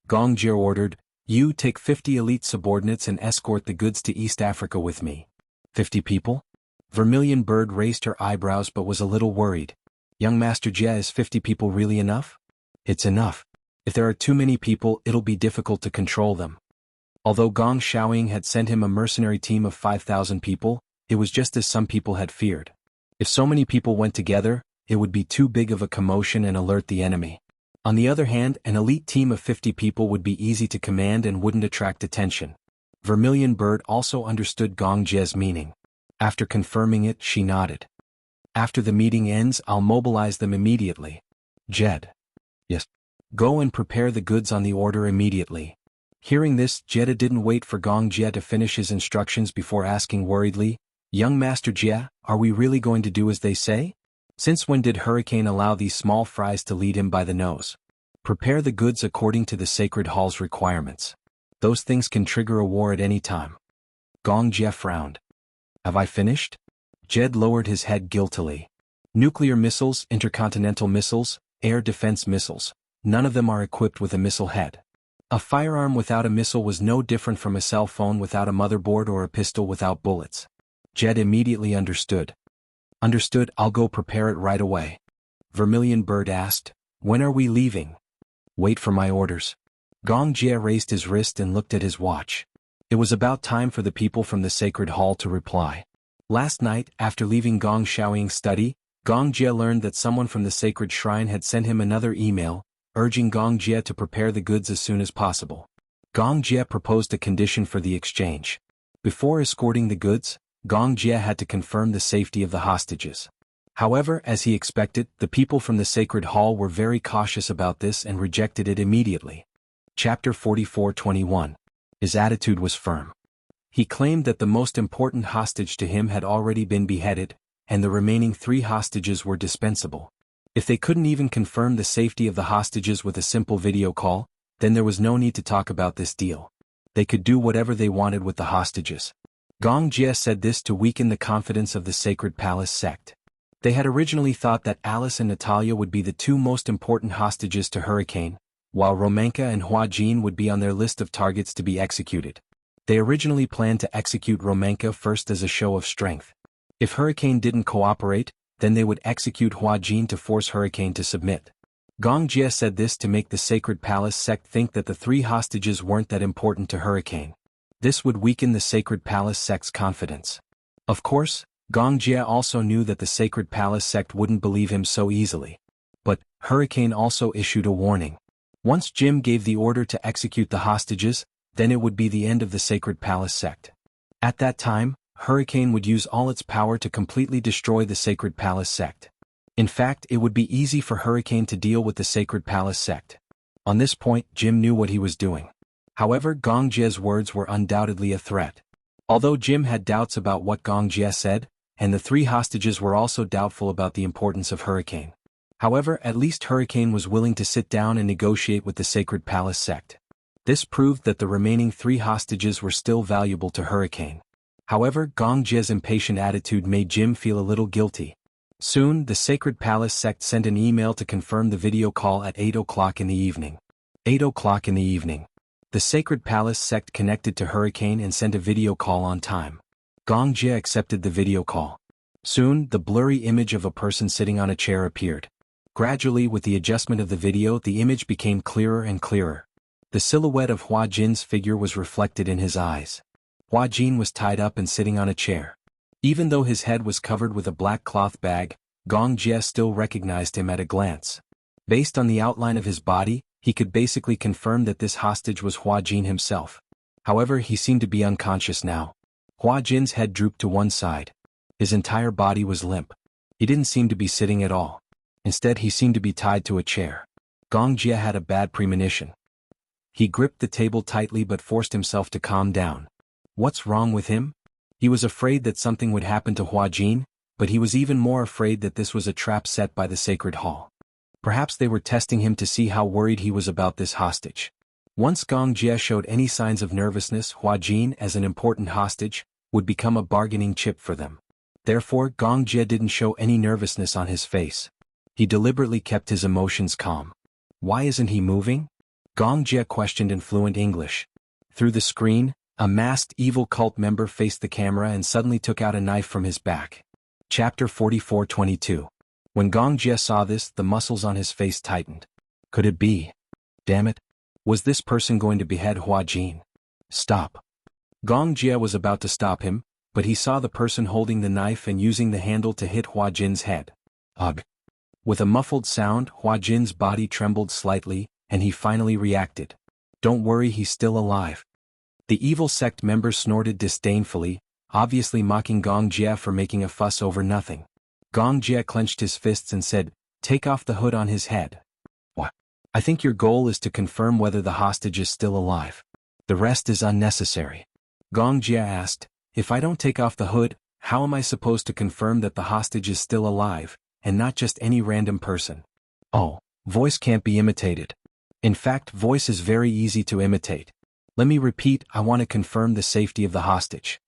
Gong Jie ordered, you take 50 elite subordinates and escort the goods to East Africa with me. 50 people? Vermilion Bird raised her eyebrows but was a little worried. Young Master Jie, is 50 people really enough? It's enough. If there are too many people, it'll be difficult to control them. Although Gong Xiaoying had sent him a mercenary team of 5,000 people, it was just as some people had feared. If so many people went together, it would be too big of a commotion and alert the enemy. On the other hand, an elite team of 50 people would be easy to command and wouldn't attract attention. Vermilion Bird also understood Gong Jie's meaning. After confirming it, she nodded. After the meeting ends, I'll mobilize them immediately. Jed. Yes. Go and prepare the goods on the order immediately. Hearing this, Jed didn't wait for Gong Jie to finish his instructions before asking worriedly, Young Master Jie, are we really going to do as they say? Since when did Hurricane allow these small fries to lead him by the nose? Prepare the goods according to the Sacred Hall's requirements. Those things can trigger a war at any time. Gong Jie frowned. Have I finished? Jed lowered his head guiltily. Nuclear missiles, intercontinental missiles, air defense missiles. None of them are equipped with a missile head. A firearm without a missile was no different from a cell phone without a motherboard or a pistol without bullets. Jed immediately understood. Understood, I'll go prepare it right away. Vermilion Bird asked, when are we leaving? Wait for my orders. Gong Jie raised his wrist and looked at his watch. It was about time for the people from the Sacred Hall to reply. Last night, after leaving Gong Xiaoying's study, Gong Jie learned that someone from the Sacred Shrine had sent him another email, urging Gong Jie to prepare the goods as soon as possible. Gong Jie proposed a condition for the exchange. Before escorting the goods, Gong Jie had to confirm the safety of the hostages. However, as he expected, the people from the Sacred Hall were very cautious about this and rejected it immediately. Chapter 44:21. His attitude was firm. He claimed that the most important hostage to him had already been beheaded, and the remaining 3 hostages were dispensable. If they couldn't even confirm the safety of the hostages with a simple video call, then there was no need to talk about this deal. They could do whatever they wanted with the hostages. Gong Jie said this to weaken the confidence of the Sacred Palace sect. They had originally thought that Alice and Natalia would be the 2 most important hostages to Hurricane, while Romanka and Hua Jin would be on their list of targets to be executed. They originally planned to execute Romanka first as a show of strength. If Hurricane didn't cooperate, then they would execute Hua Jin to force Hurricane to submit. Gong Jie said this to make the Sacred Palace sect think that the 3 hostages weren't that important to Hurricane. This would weaken the Sacred Palace sect's confidence. Of course, Gong Jie also knew that the Sacred Palace sect wouldn't believe him so easily. But Hurricane also issued a warning. Once Jim gave the order to execute the hostages, then it would be the end of the Sacred Palace sect. At that time, Hurricane would use all its power to completely destroy the Sacred Palace sect. In fact, it would be easy for Hurricane to deal with the Sacred Palace sect. On this point, Jim knew what he was doing. However, Gong Jie's words were undoubtedly a threat. Although Jim had doubts about what Gong Jie said, and the 3 hostages were also doubtful about the importance of Hurricane. However, at least Hurricane was willing to sit down and negotiate with the Sacred Palace sect. This proved that the remaining 3 hostages were still valuable to Hurricane. However, Gong Jie's impatient attitude made Jim feel a little guilty. Soon, the Sacred Palace sect sent an email to confirm the video call at 8 o'clock in the evening. 8 o'clock in the evening. The Sacred Palace sect connected to Hurricane and sent a video call on time. Gong Jie accepted the video call. Soon, the blurry image of a person sitting on a chair appeared. Gradually, with the adjustment of the video, the image became clearer and clearer. The silhouette of Hua Jin's figure was reflected in his eyes. Hua Jin was tied up and sitting on a chair. Even though his head was covered with a black cloth bag, Gong Jie still recognized him at a glance. Based on the outline of his body, he could basically confirm that this hostage was Hua Jin himself. However, he seemed to be unconscious now. Hua Jin's head drooped to one side. His entire body was limp. He didn't seem to be sitting at all. Instead, he seemed to be tied to a chair. Gong Jie had a bad premonition. He gripped the table tightly but forced himself to calm down. What's wrong with him? He was afraid that something would happen to Hua Jin, but he was even more afraid that this was a trap set by the Sacred Hall. Perhaps they were testing him to see how worried he was about this hostage. Once Gong Jie showed any signs of nervousness, Hua Jin, as an important hostage, would become a bargaining chip for them. Therefore, Gong Jie didn't show any nervousness on his face. He deliberately kept his emotions calm. Why isn't he moving? Gong Jie questioned in fluent English. Through the screen, a masked evil cult member faced the camera and suddenly took out a knife from his back. Chapter 44:22. When Gong Jie saw this, the muscles on his face tightened. Could it be? Damn it. Was this person going to behead Hua Jin? Stop. Gong Jie was about to stop him, but he saw the person holding the knife and using the handle to hit Hua Jin's head. Ugh. With a muffled sound, Hua Jin's body trembled slightly, and he finally reacted. Don't worry, he's still alive. The evil sect member snorted disdainfully, obviously mocking Gong Jie for making a fuss over nothing. Gong Jie clenched his fists and said, "Take off the hood on his head." What? I think your goal is to confirm whether the hostage is still alive. The rest is unnecessary. Gong Jie asked, if I don't take off the hood, how am I supposed to confirm that the hostage is still alive, and not just any random person? Oh, voice can't be imitated. In fact, voice is very easy to imitate. Let me repeat, I want to confirm the safety of the hostage.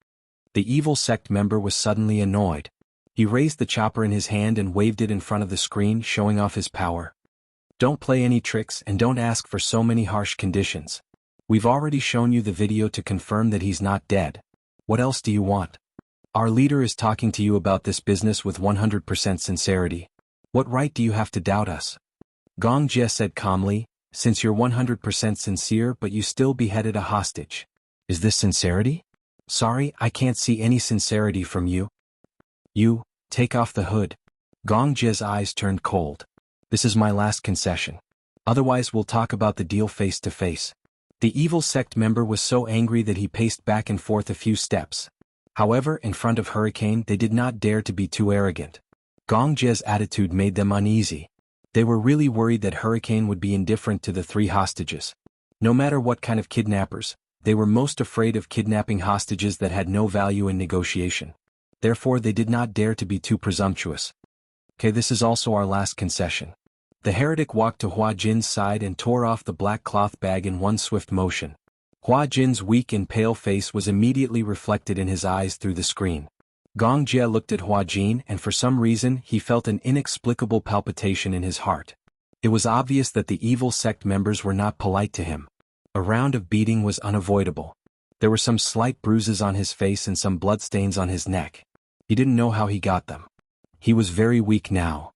The evil sect member was suddenly annoyed. He raised the chopper in his hand and waved it in front of the screen, showing off his power. Don't play any tricks and don't ask for so many harsh conditions. We've already shown you the video to confirm that he's not dead. What else do you want? Our leader is talking to you about this business with 100% sincerity. What right do you have to doubt us? Gong Jie said calmly, since you're 100% sincere but you still beheaded a hostage. Is this sincerity? Sorry, I can't see any sincerity from you. You, take off the hood. Gong Jie's eyes turned cold. This is my last concession. Otherwise we'll talk about the deal face to face. The evil sect member was so angry that he paced back and forth a few steps. However, in front of Hurricane they did not dare to be too arrogant. Gong Jie's attitude made them uneasy. They were really worried that Hurricane would be indifferent to the 3 hostages. No matter what kind of kidnappers, they were most afraid of kidnapping hostages that had no value in negotiation. Therefore they did not dare to be too presumptuous. Okay, this is also our last concession. The heretic walked to Hua Jin's side and tore off the black cloth bag in one swift motion. Hua Jin's weak and pale face was immediately reflected in his eyes through the screen. Gong Jie looked at Hua Jin and for some reason he felt an inexplicable palpitation in his heart. It was obvious that the evil sect members were not polite to him. A round of beating was unavoidable. There were some slight bruises on his face and some bloodstains on his neck. He didn't know how he got them. He was very weak now.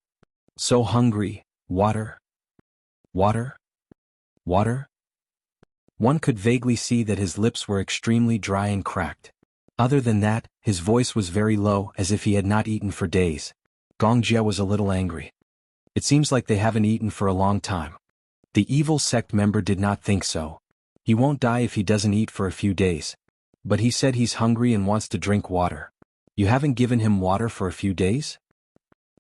So hungry. Water? Water? Water? One could vaguely see that his lips were extremely dry and cracked. Other than that, his voice was very low, as if he had not eaten for days. Gong Jia was a little angry. It seems like they haven't eaten for a long time. The evil sect member did not think so. He won't die if he doesn't eat for a few days. But he said he's hungry and wants to drink water. You haven't given him water for a few days?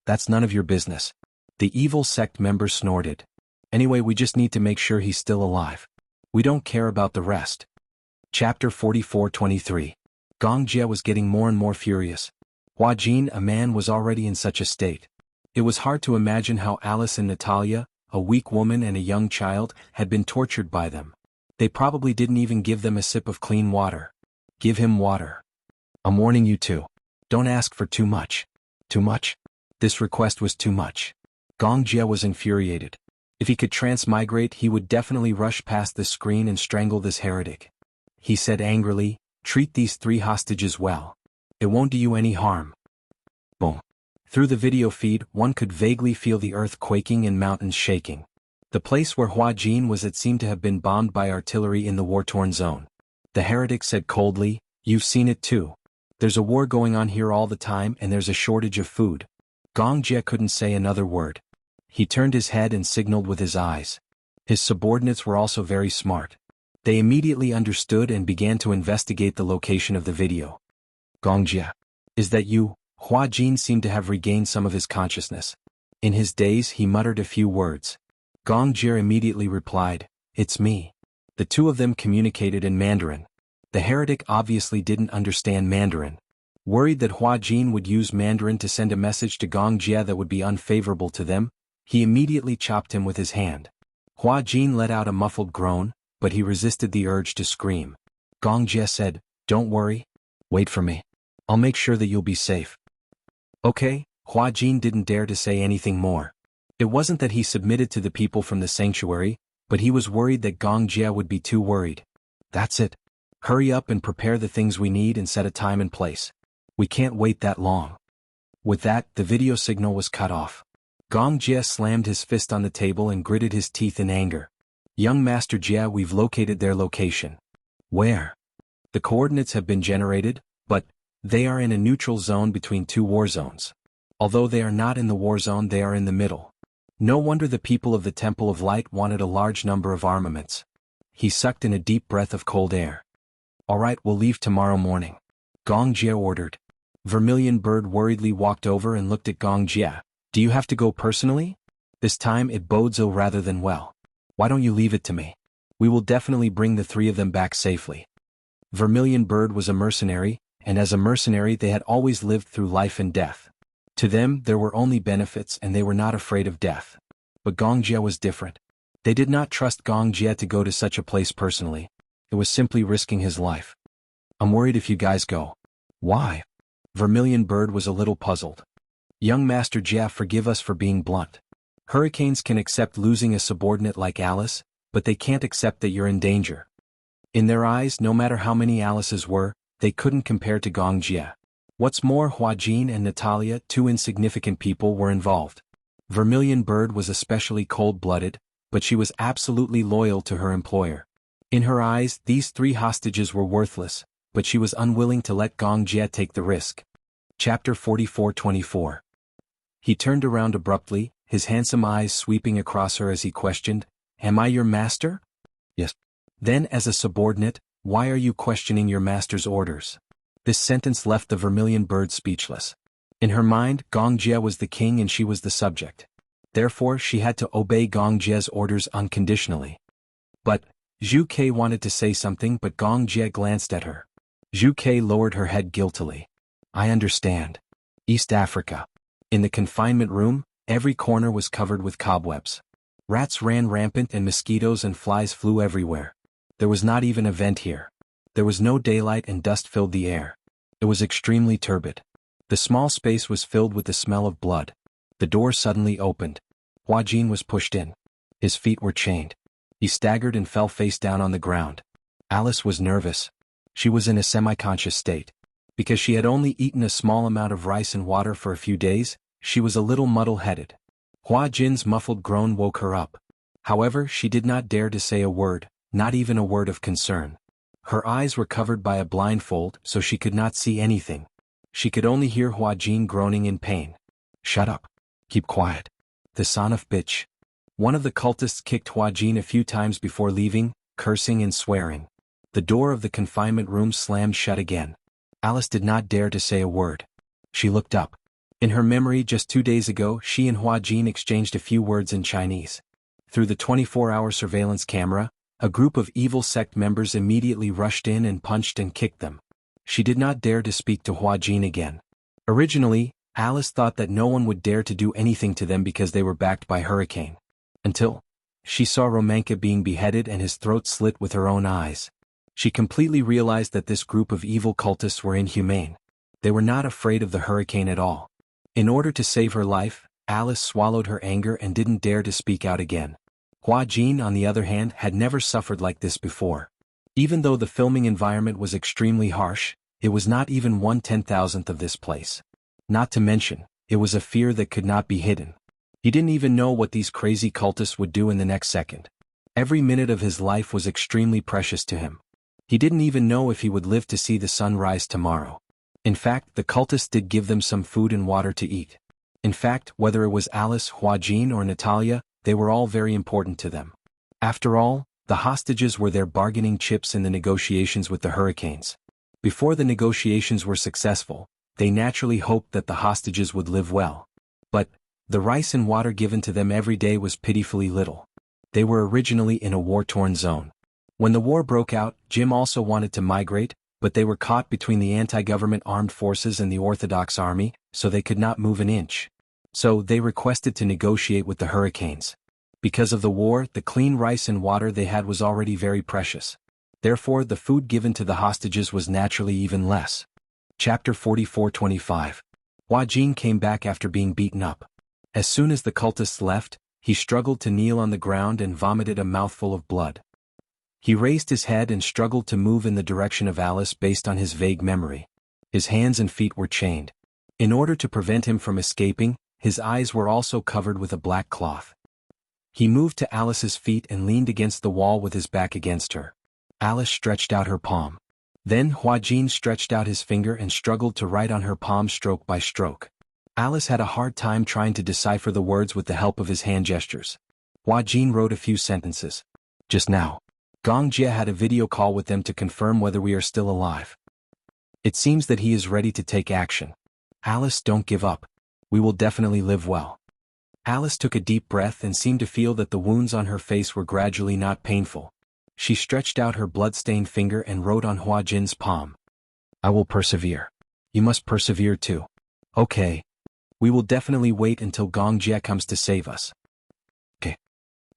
That's none of your business. The evil sect member snorted. Anyway, we just need to make sure he's still alive. We don't care about the rest. Chapter 44:23. Gong Jia was getting more and more furious. Hua Jin, a man, was already in such a state. It was hard to imagine how Alice and Natalia, a weak woman and a young child, had been tortured by them. They probably didn't even give them a sip of clean water. Give him water. I'm warning you two. Don't ask for too much. Too much? This request was too much. Gong Jia was infuriated. If he could transmigrate, he would definitely rush past the screen and strangle this heretic. He said angrily, treat these 3 hostages well. It won't do you any harm. Boom. Through the video feed, one could vaguely feel the earth quaking and mountains shaking. The place where Hua Jin was had seemed to have been bombed by artillery in the war-torn zone. The heretic said coldly, you've seen it too. There's a war going on here all the time and there's a shortage of food. Gong Jia couldn't say another word. He turned his head and signaled with his eyes. His subordinates were also very smart. They immediately understood and began to investigate the location of the video. Gong Jia. Is that you? Hua Jin seemed to have regained some of his consciousness. In his daze he muttered a few words. Gong Jia immediately replied, it's me. The two of them communicated in Mandarin. The heretic obviously didn't understand Mandarin. Worried that Hua Jin would use Mandarin to send a message to Gong Jia that would be unfavorable to them, he immediately chopped him with his hand. Hua Jin let out a muffled groan, but he resisted the urge to scream. Gong Jia said, don't worry. Wait for me. I'll make sure that you'll be safe. Okay. Hua Jin didn't dare to say anything more. It wasn't that he submitted to the people from the sanctuary, but he was worried that Gong Jia would be too worried. That's it. Hurry up and prepare the things we need and set a time and place. We can't wait that long. With that, the video signal was cut off. Gong Jia slammed his fist on the table and gritted his teeth in anger. Young Master Jia, we've located their location. Where? The coordinates have been generated, but they are in a neutral zone between 2 war zones. Although they are not in the war zone, they are in the middle. No wonder the people of the Temple of Light wanted a large number of armaments. He sucked in a deep breath of cold air. All right, we'll leave tomorrow morning. Gong Jia ordered. Vermilion Bird worriedly walked over and looked at Gong Jia. Do you have to go personally? This time it bodes ill rather than well. Why don't you leave it to me? We will definitely bring the 3 of them back safely. Vermilion Bird was a mercenary, and as a mercenary they had always lived through life and death. To them there were only benefits and they were not afraid of death. But Gong Jia was different. They did not trust Gong Jia to go to such a place personally. It was simply risking his life. I'm worried if you guys go. Why? Vermilion Bird was a little puzzled. Young Master Jia, forgive us for being blunt. Hurricanes can accept losing a subordinate like Alice, but they can't accept that you're in danger. In their eyes, no matter how many Alices were, they couldn't compare to Gong Jia. What's more, Hua Jin and Natalia, 2 insignificant people, were involved. Vermilion Bird was especially cold-blooded, but she was absolutely loyal to her employer. In her eyes, these 3 hostages were worthless, but she was unwilling to let Gong Jia take the risk. Chapter 44:24. He turned around abruptly, his handsome eyes sweeping across her as he questioned, Am I your master? Yes. Then as a subordinate, why are you questioning your master's orders? This sentence left the Vermilion Bird speechless. In her mind, Gong Jia was the king and she was the subject. Therefore, she had to obey Gong Jia's orders unconditionally. But Zhu Ke wanted to say something, but Gong Jia glanced at her. Zhu Ke lowered her head guiltily. I understand. East Africa. In the confinement room, every corner was covered with cobwebs. Rats ran rampant and mosquitoes and flies flew everywhere. There was not even a vent here. There was no daylight and dust filled the air. It was extremely turbid. The small space was filled with the smell of blood. The door suddenly opened. Hua Jin was pushed in. His feet were chained. He staggered and fell face down on the ground. Alice was nervous. She was in a semi-conscious state. Because she had only eaten a small amount of rice and water for a few days, She was a little muddle-headed. Hua Jin's muffled groan woke her up. However, she did not dare to say a word, not even a word of concern. Her eyes were covered by a blindfold, so she could not see anything. She could only hear Hua Jin groaning in pain. "Shut up. Keep quiet. The son of bitch." One of the cultists kicked Hua Jin a few times before leaving, cursing and swearing. The door of the confinement room slammed shut again. Alice did not dare to say a word. She looked up. In her memory, just 2 days ago, she and Hua Jin exchanged a few words in Chinese. Through the 24-hour surveillance camera, a group of evil sect members immediately rushed in and punched and kicked them. She did not dare to speak to Hua Jin again. Originally, Alice thought that no one would dare to do anything to them because they were backed by Hurricane. Until she saw Romanka being beheaded and his throat slit with her own eyes. She completely realized that this group of evil cultists were inhumane. They were not afraid of the Hurricane at all. In order to save her life, Alice swallowed her anger and didn't dare to speak out again. Hua Jin, on the other hand, had never suffered like this before. Even though the filming environment was extremely harsh, it was not even 1/10,000th of this place. Not to mention, it was a fear that could not be hidden. He didn't even know what these crazy cultists would do in the next second. Every minute of his life was extremely precious to him. He didn't even know if he would live to see the sun rise tomorrow. In fact, the cultists did give them some food and water to eat. In fact, whether it was Alice, Hua Jin or Natalia, they were all very important to them. After all, the hostages were their bargaining chips in the negotiations with the Hurricanes. Before the negotiations were successful, they naturally hoped that the hostages would live well. But the rice and water given to them every day was pitifully little. They were originally in a war-torn zone. When the war broke out, Jim also wanted to migrate, but they were caught between the anti-government armed forces and the Orthodox army, so they could not move an inch. So they requested to negotiate with the Hurricanes. Because of the war, the clean rice and water they had was already very precious. Therefore, the food given to the hostages was naturally even less. Chapter 44-25. Hua Jin came back after being beaten up. As soon as the cultists left, he struggled to kneel on the ground and vomited a mouthful of blood. He raised his head and struggled to move in the direction of Alice based on his vague memory. His hands and feet were chained. In order to prevent him from escaping, his eyes were also covered with a black cloth. He moved to Alice's feet and leaned against the wall with his back against her. Alice stretched out her palm. Then Hua Jin stretched out his finger and struggled to write on her palm stroke by stroke. Alice had a hard time trying to decipher the words with the help of his hand gestures. Hua Jin wrote a few sentences. "Just now, Gong Jia had a video call with them to confirm whether we are still alive. It seems that he is ready to take action. Alice, don't give up. We will definitely live well." Alice took a deep breath and seemed to feel that the wounds on her face were gradually not painful. She stretched out her blood-stained finger and wrote on Hua Jin's palm. "I will persevere. You must persevere too. Okay. We will definitely wait until Gong Jia comes to save us." Okay.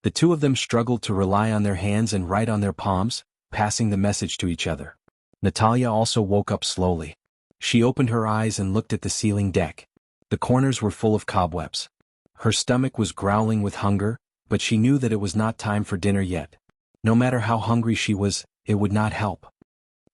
The two of them struggled to rely on their hands and write on their palms, passing the message to each other. Natalia also woke up slowly. She opened her eyes and looked at the ceiling deck. The corners were full of cobwebs. Her stomach was growling with hunger, but she knew that it was not time for dinner yet. No matter how hungry she was, it would not help.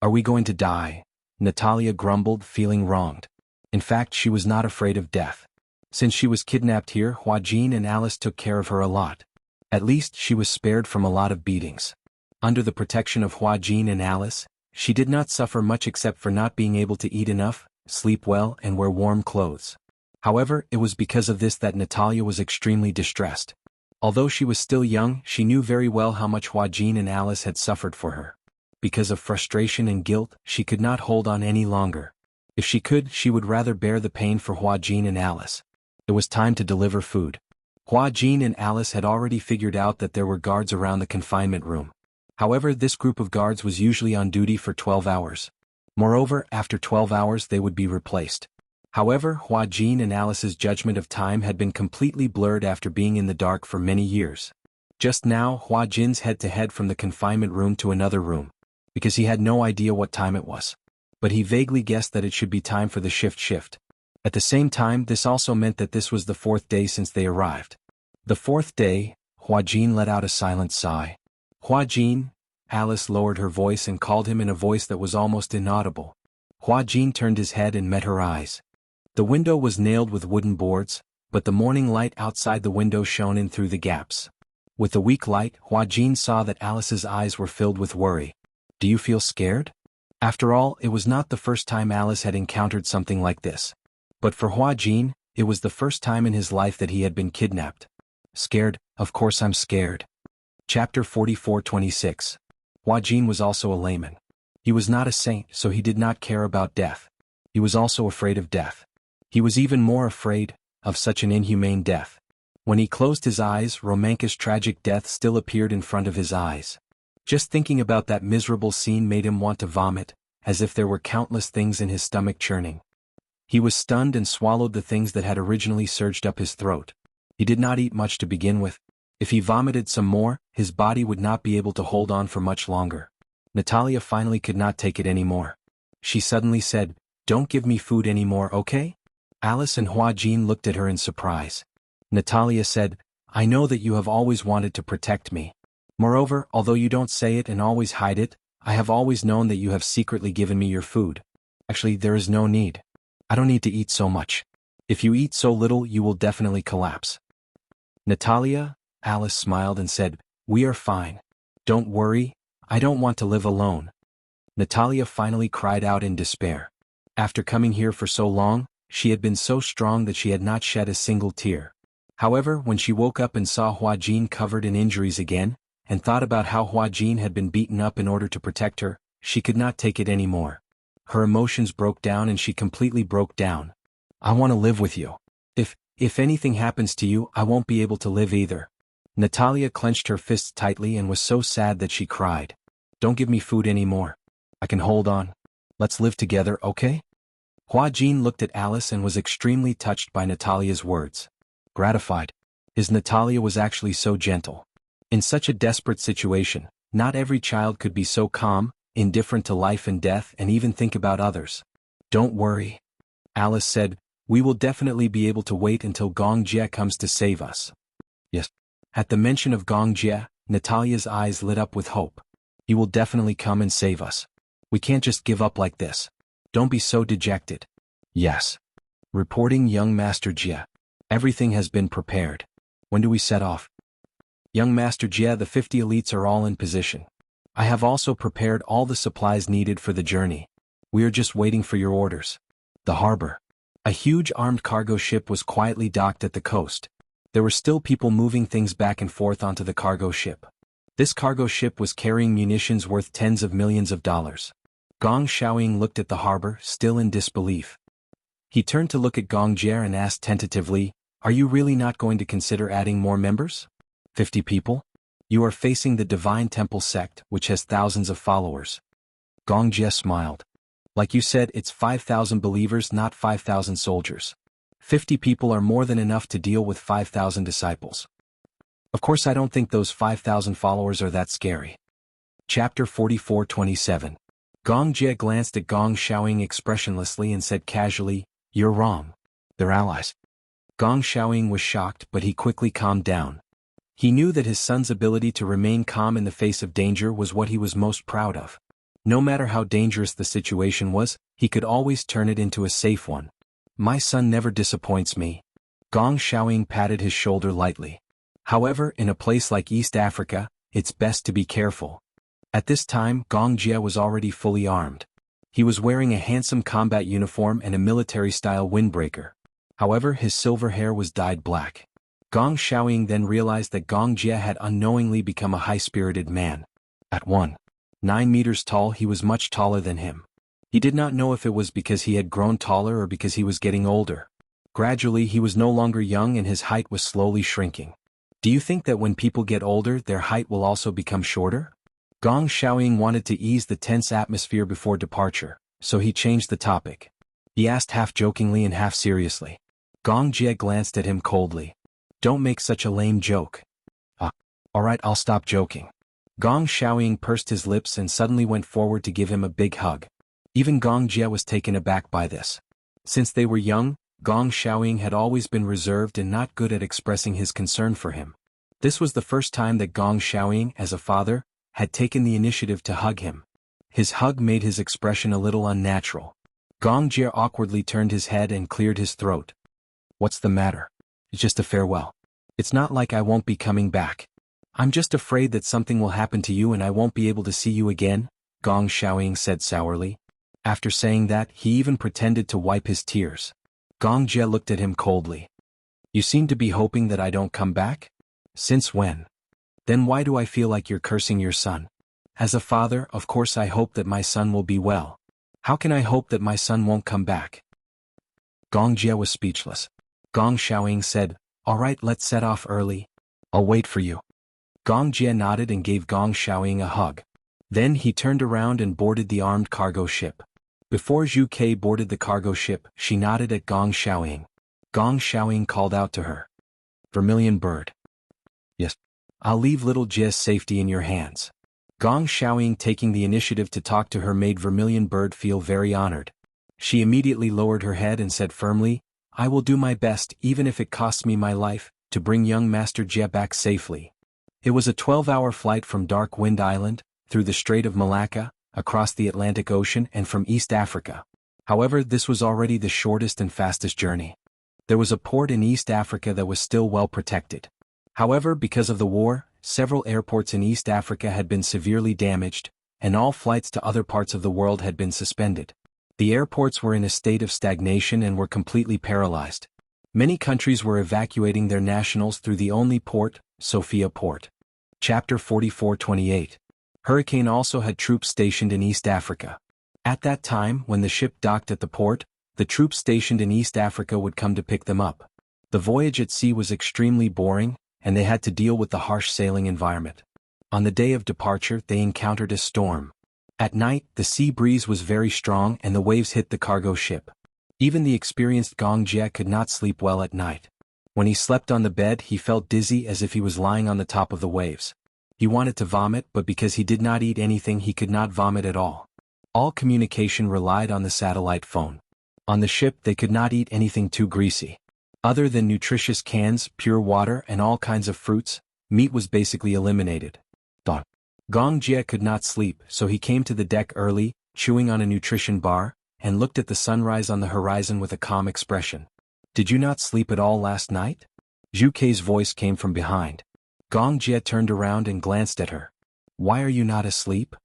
"Are we going to die?" Natalia grumbled, feeling wronged. In fact, she was not afraid of death. Since she was kidnapped here, Hua Jin and Alice took care of her a lot. At least she was spared from a lot of beatings. Under the protection of Hua Jin and Alice, she did not suffer much except for not being able to eat enough, sleep well, and wear warm clothes. However, it was because of this that Natalia was extremely distressed. Although she was still young, she knew very well how much Hua Jin and Alice had suffered for her. Because of frustration and guilt, she could not hold on any longer. If she could, she would rather bear the pain for Hua Jin and Alice. It was time to deliver food. Hua Jin and Alice had already figured out that there were guards around the confinement room. However, this group of guards was usually on duty for 12 hours. Moreover, after 12 hours they would be replaced. However, Hua Jin and Alice's judgment of time had been completely blurred after being in the dark for many years. Just now, Hua Jin's had to head from the confinement room to another room, because he had no idea what time it was. But he vaguely guessed that it should be time for the shift. At the same time, this also meant that this was the 4th day since they arrived. The 4th day, Hua Jin let out a silent sigh. "Hua Jin," Alice lowered her voice and called him in a voice that was almost inaudible. Hua Jin turned his head and met her eyes. The window was nailed with wooden boards, but the morning light outside the window shone in through the gaps. With the weak light, Hua Jin saw that Alice's eyes were filled with worry. "Do you feel scared?" After all, it was not the first time Alice had encountered something like this. But for Hua Jin, it was the first time in his life that he had been kidnapped. "Scared? Of course I'm scared." Chapter 44:26. Hua Jin was also a layman. He was not a saint, so he did not care about death. He was also afraid of death. He was even more afraid of such an inhumane death. When he closed his eyes, Romanka's tragic death still appeared in front of his eyes. Just thinking about that miserable scene made him want to vomit, as if there were countless things in his stomach churning. He was stunned and swallowed the things that had originally surged up his throat. He did not eat much to begin with. If he vomited some more, his body would not be able to hold on for much longer. Natalia finally could not take it anymore. She suddenly said, "Don't give me food anymore, okay?" Alice and Hua Jin looked at her in surprise. Natalia said, "I know that you have always wanted to protect me. Moreover, although you don't say it and always hide it, I have always known that you have secretly given me your food. Actually, there is no need. I don't need to eat so much. If you eat so little, you will definitely collapse." "Natalia," Alice smiled and said, "we are fine. Don't worry, I don't want to live alone." Natalia finally cried out in despair. After coming here for so long, she had been so strong that she had not shed a single tear. However, when she woke up and saw Hua Jin covered in injuries again, and thought about how Hua Jin had been beaten up in order to protect her, she could not take it anymore. Her emotions broke down and she completely broke down. "I want to live with you. If anything happens to you, I won't be able to live either." Natalia clenched her fists tightly and was so sad that she cried. "Don't give me food anymore. I can hold on. Let's live together, okay?" Hua Jin looked at Alice and was extremely touched by Natalia's words. Gratified. His Natalia was actually so gentle. In such a desperate situation, not every child could be so calm, indifferent to life and death, and even think about others. "Don't worry," Alice said, "we will definitely be able to wait until Gong Jie comes to save us." "Yes." At the mention of Gong Jie, Natalia's eyes lit up with hope. "He will definitely come and save us. We can't just give up like this. Don't be so dejected." "Yes." Reporting young Master Jie. "Everything has been prepared. When do we set off?" "Young Master Jie, the 50 elites are all in position. I have also prepared all the supplies needed for the journey. We are just waiting for your orders." The harbor. A huge armed cargo ship was quietly docked at the coast. There were still people moving things back and forth onto the cargo ship. This cargo ship was carrying munitions worth tens of millions of dollars. Gong Xiaoying looked at the harbor, still in disbelief. He turned to look at Gong Jie and asked tentatively, "Are you really not going to consider adding more members? 50 people? You are facing the Divine Temple sect, which has thousands of followers." Gong Jie smiled. "Like you said, it's 5,000 believers, not 5,000 soldiers. 50 people are more than enough to deal with 5,000 disciples. Of course, I don't think those 5,000 followers are that scary." Chapter 44:27. Gong Jie glanced at Gong Xiaoying expressionlessly and said casually, "You're wrong. They're allies." Gong Xiaoying was shocked, but he quickly calmed down. He knew that his son's ability to remain calm in the face of danger was what he was most proud of. No matter how dangerous the situation was, he could always turn it into a safe one. "My son never disappoints me." Gong Xiaoying patted his shoulder lightly. "However, in a place like East Africa, it's best to be careful." At this time, Gong Jie was already fully armed. He was wearing a handsome combat uniform and a military-style windbreaker. However, his silver hair was dyed black. Gong Xiaoying then realized that Gong Jie had unknowingly become a high-spirited man. At 1.9 meters tall, he was much taller than him. He did not know if it was because he had grown taller or because he was getting older. Gradually, he was no longer young and his height was slowly shrinking. "Do you think that when people get older, their height will also become shorter?" Gong Xiaoying wanted to ease the tense atmosphere before departure, so he changed the topic. He asked half jokingly and half seriously. Gong Jie glanced at him coldly. "Don't make such a lame joke." Alright, I'll stop joking." Gong Xiaoying pursed his lips and suddenly went forward to give him a big hug. Even Gong Jie was taken aback by this. Since they were young, Gong Xiaoying had always been reserved and not good at expressing his concern for him. This was the first time that Gong Xiaoying, as a father, had taken the initiative to hug him. His hug made his expression a little unnatural. Gong Jie awkwardly turned his head and cleared his throat. What's the matter? It's just a farewell. It's not like I won't be coming back. I'm just afraid that something will happen to you and I won't be able to see you again, Gong Xiaoying said sourly. After saying that, he even pretended to wipe his tears. Gong Jie looked at him coldly. You seem to be hoping that I don't come back? Since when? Then why do I feel like you're cursing your son? As a father, of course I hope that my son will be well. How can I hope that my son won't come back? Gong Jie was speechless. Gong Xiaoying said, All right, let's set off early. I'll wait for you. Gong Jie nodded and gave Gong Xiaoying a hug. Then he turned around and boarded the armed cargo ship. Before Zhu Ke boarded the cargo ship, she nodded at Gong Xiaoying. Gong Xiaoying called out to her. Vermilion bird. Yes. I'll leave little Jie's safety in your hands. Gong Xiaoying taking the initiative to talk to her made Vermilion bird feel very honored. She immediately lowered her head and said firmly, I will do my best even if it costs me my life, to bring young Master Jie back safely. It was a 12-hour flight from Dark Wind Island, through the Strait of Malacca, across the Atlantic Ocean and from East Africa. However, this was already the shortest and fastest journey. There was a port in East Africa that was still well protected. However, because of the war, several airports in East Africa had been severely damaged, and all flights to other parts of the world had been suspended. The airports were in a state of stagnation and were completely paralyzed. Many countries were evacuating their nationals through the only port, Sofia Port. Chapter 44:28. Hurricane also had troops stationed in East Africa. At that time, when the ship docked at the port, the troops stationed in East Africa would come to pick them up. The voyage at sea was extremely boring, and they had to deal with the harsh sailing environment. On the day of departure, they encountered a storm. At night, the sea breeze was very strong and the waves hit the cargo ship. Even the experienced Gong Jie could not sleep well at night. When he slept on the bed, he felt dizzy as if he was lying on the top of the waves. He wanted to vomit, but because he did not eat anything, he could not vomit at all. All communication relied on the satellite phone. On the ship, they could not eat anything too greasy. Other than nutritious cans, pure water, and all kinds of fruits, meat was basically eliminated. Gong Jie could not sleep, so he came to the deck early, chewing on a nutrition bar, and looked at the sunrise on the horizon with a calm expression. Did you not sleep at all last night? Zhu Ke's voice came from behind. Gong Jie turned around and glanced at her. Why are you not asleep?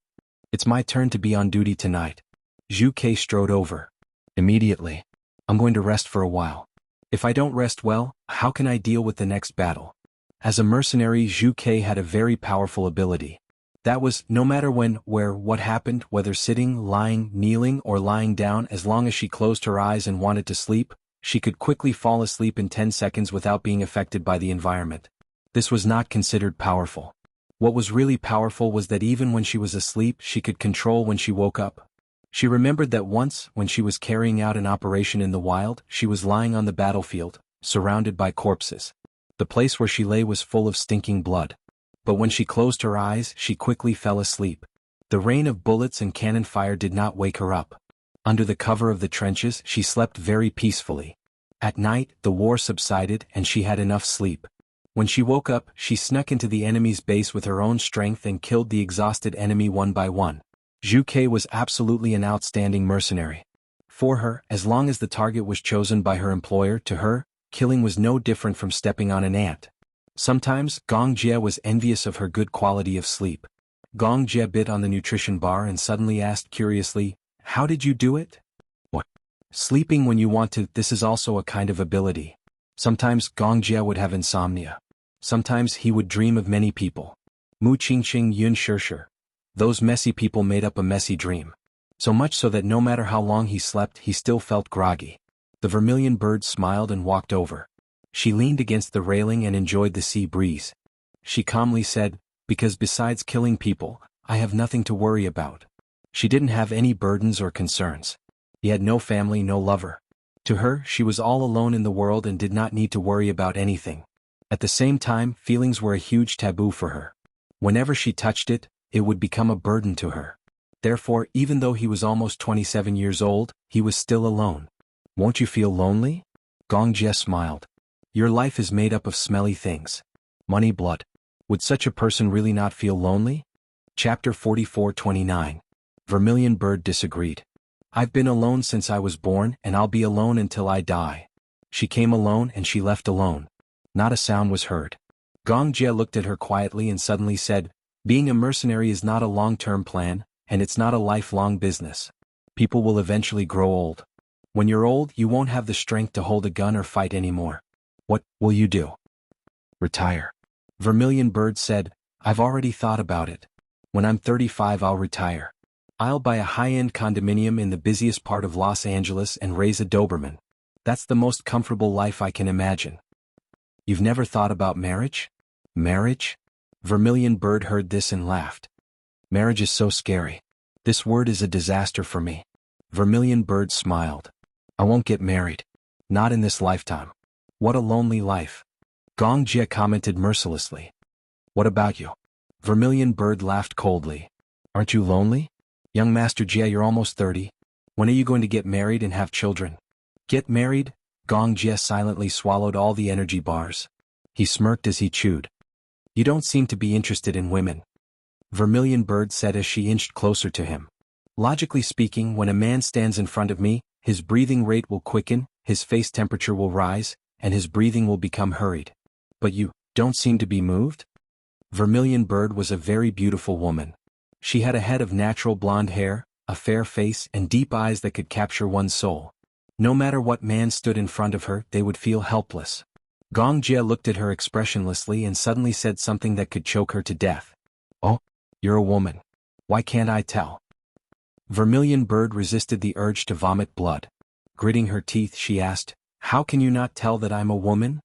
It's my turn to be on duty tonight. Zhu Ke strode over. Immediately. I'm going to rest for a while. If I don't rest well, how can I deal with the next battle? As a mercenary, Zhu Ke had a very powerful ability. That was, no matter when, where, what happened, whether sitting, lying, kneeling, or lying down, as long as she closed her eyes and wanted to sleep, she could quickly fall asleep in 10 seconds without being affected by the environment. This was not considered powerful. What was really powerful was that even when she was asleep, she could control when she woke up. She remembered that once, when she was carrying out an operation in the wild, she was lying on the battlefield, surrounded by corpses. The place where she lay was full of stinking blood. But when she closed her eyes, she quickly fell asleep. The rain of bullets and cannon fire did not wake her up. Under the cover of the trenches, she slept very peacefully. At night, the war subsided and she had enough sleep. When she woke up, she snuck into the enemy's base with her own strength and killed the exhausted enemy one by one. Zhu Ke was absolutely an outstanding mercenary. For her, as long as the target was chosen by her employer, to her, killing was no different from stepping on an ant. Sometimes, Gong Jie was envious of her good quality of sleep. Gong Jie bit on the nutrition bar and suddenly asked curiously, How did you do it? What? Sleeping when you want to. This is also a kind of ability. Sometimes Gong Jie would have insomnia. Sometimes he would dream of many people. Mu Qingqing Yun Shishir. Those messy people made up a messy dream. So much so that no matter how long he slept, he still felt groggy. The vermilion bird smiled and walked over. She leaned against the railing and enjoyed the sea breeze. She calmly said, Because besides killing people, I have nothing to worry about. She didn't have any burdens or concerns. He had no family, no lover. To her, she was all alone in the world and did not need to worry about anything. At the same time, feelings were a huge taboo for her. Whenever she touched it, it would become a burden to her. Therefore, even though he was almost 27 years old, he was still alone. Won't you feel lonely? Gong Jie smiled. Your life is made up of smelly things. Money, blood. Would such a person really not feel lonely? Chapter 44:29. Vermilion Bird disagreed. I've been alone since I was born and I'll be alone until I die. She came alone and she left alone. Not a sound was heard. Gong Jie looked at her quietly and suddenly said, being a mercenary is not a long-term plan, and it's not a lifelong business. People will eventually grow old. When you're old, you won't have the strength to hold a gun or fight anymore. What will you do? Retire. Vermilion Bird said, I've already thought about it. When I'm 35 I'll retire. I'll buy a high-end condominium in the busiest part of Los Angeles and raise a Doberman. That's the most comfortable life I can imagine. You've never thought about marriage? Marriage? Vermilion Bird heard this and laughed. Marriage is so scary. This word is a disaster for me. Vermilion Bird smiled. I won't get married. Not in this lifetime. What a lonely life. Gong Jie commented mercilessly. What about you? Vermilion Bird laughed coldly. Aren't you lonely? Young Master Jie, you're almost 30. When are you going to get married and have children? Get married? Gong Jie silently swallowed all the energy bars. He smirked as he chewed. You don't seem to be interested in women. Vermilion Bird said as she inched closer to him. Logically speaking, when a man stands in front of me, his breathing rate will quicken, his face temperature will rise, and his breathing will become hurried. But you don't seem to be moved? Vermilion Bird was a very beautiful woman. She had a head of natural blonde hair, a fair face and deep eyes that could capture one's soul. No matter what man stood in front of her, they would feel helpless. Gong Jie looked at her expressionlessly and suddenly said something that could choke her to death. Oh, you're a woman. Why can't I tell? Vermilion Bird resisted the urge to vomit blood. Gritting her teeth, she asked, How can you not tell that I'm a woman?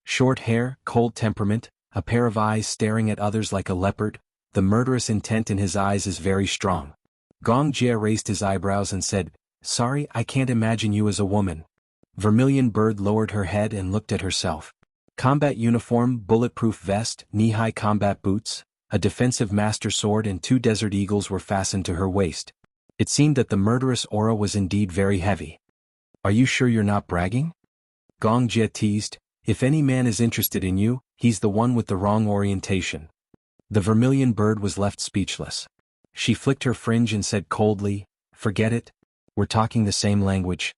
Short hair, cold temperament, a pair of eyes staring at others like a leopard, the murderous intent in his eyes is very strong. Gong Jie raised his eyebrows and said, Sorry, I can't imagine you as a woman. Vermilion Bird lowered her head and looked at herself. Combat uniform, bulletproof vest, knee-high combat boots, a defensive master sword and 2 desert eagles were fastened to her waist. It seemed that the murderous aura was indeed very heavy. Are you sure you're not bragging? Gong Jie teased, If any man is interested in you, he's the one with the wrong orientation. The Vermilion Bird was left speechless. She flicked her fringe and said coldly, Forget it. We're talking the same language.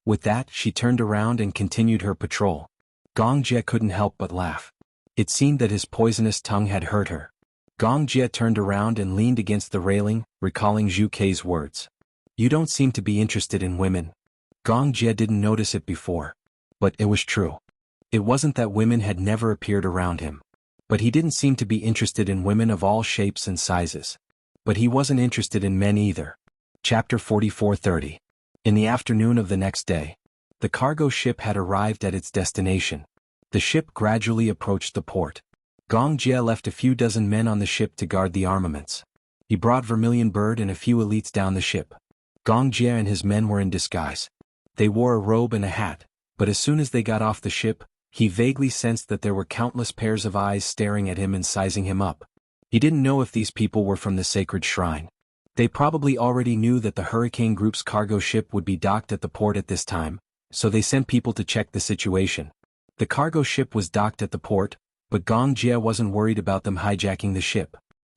With that, she turned around and continued her patrol. Gong Jie couldn't help but laugh. It seemed that his poisonous tongue had hurt her. Gong Jie turned around and leaned against the railing, recalling Zhu Kei's words. You don't seem to be interested in women. Gong Jie didn't notice it before. But it was true. It wasn't that women had never appeared around him. But he didn't seem to be interested in women of all shapes and sizes. But he wasn't interested in men either. Chapter 44:30. In the afternoon of the next day, the cargo ship had arrived at its destination. The ship gradually approached the port. Gong Jie left a few dozen men on the ship to guard the armaments. He brought Vermilion Bird and a few elites down the ship. Gong Jie and his men were in disguise. They wore a robe and a hat, but as soon as they got off the ship, he vaguely sensed that there were countless pairs of eyes staring at him and sizing him up. He didn't know if these people were from the sacred shrine. They probably already knew that the Hurricane Group's cargo ship would be docked at the port at this time, so they sent people to check the situation. The cargo ship was docked at the port, but Gong Jie wasn't worried about them hijacking the ship.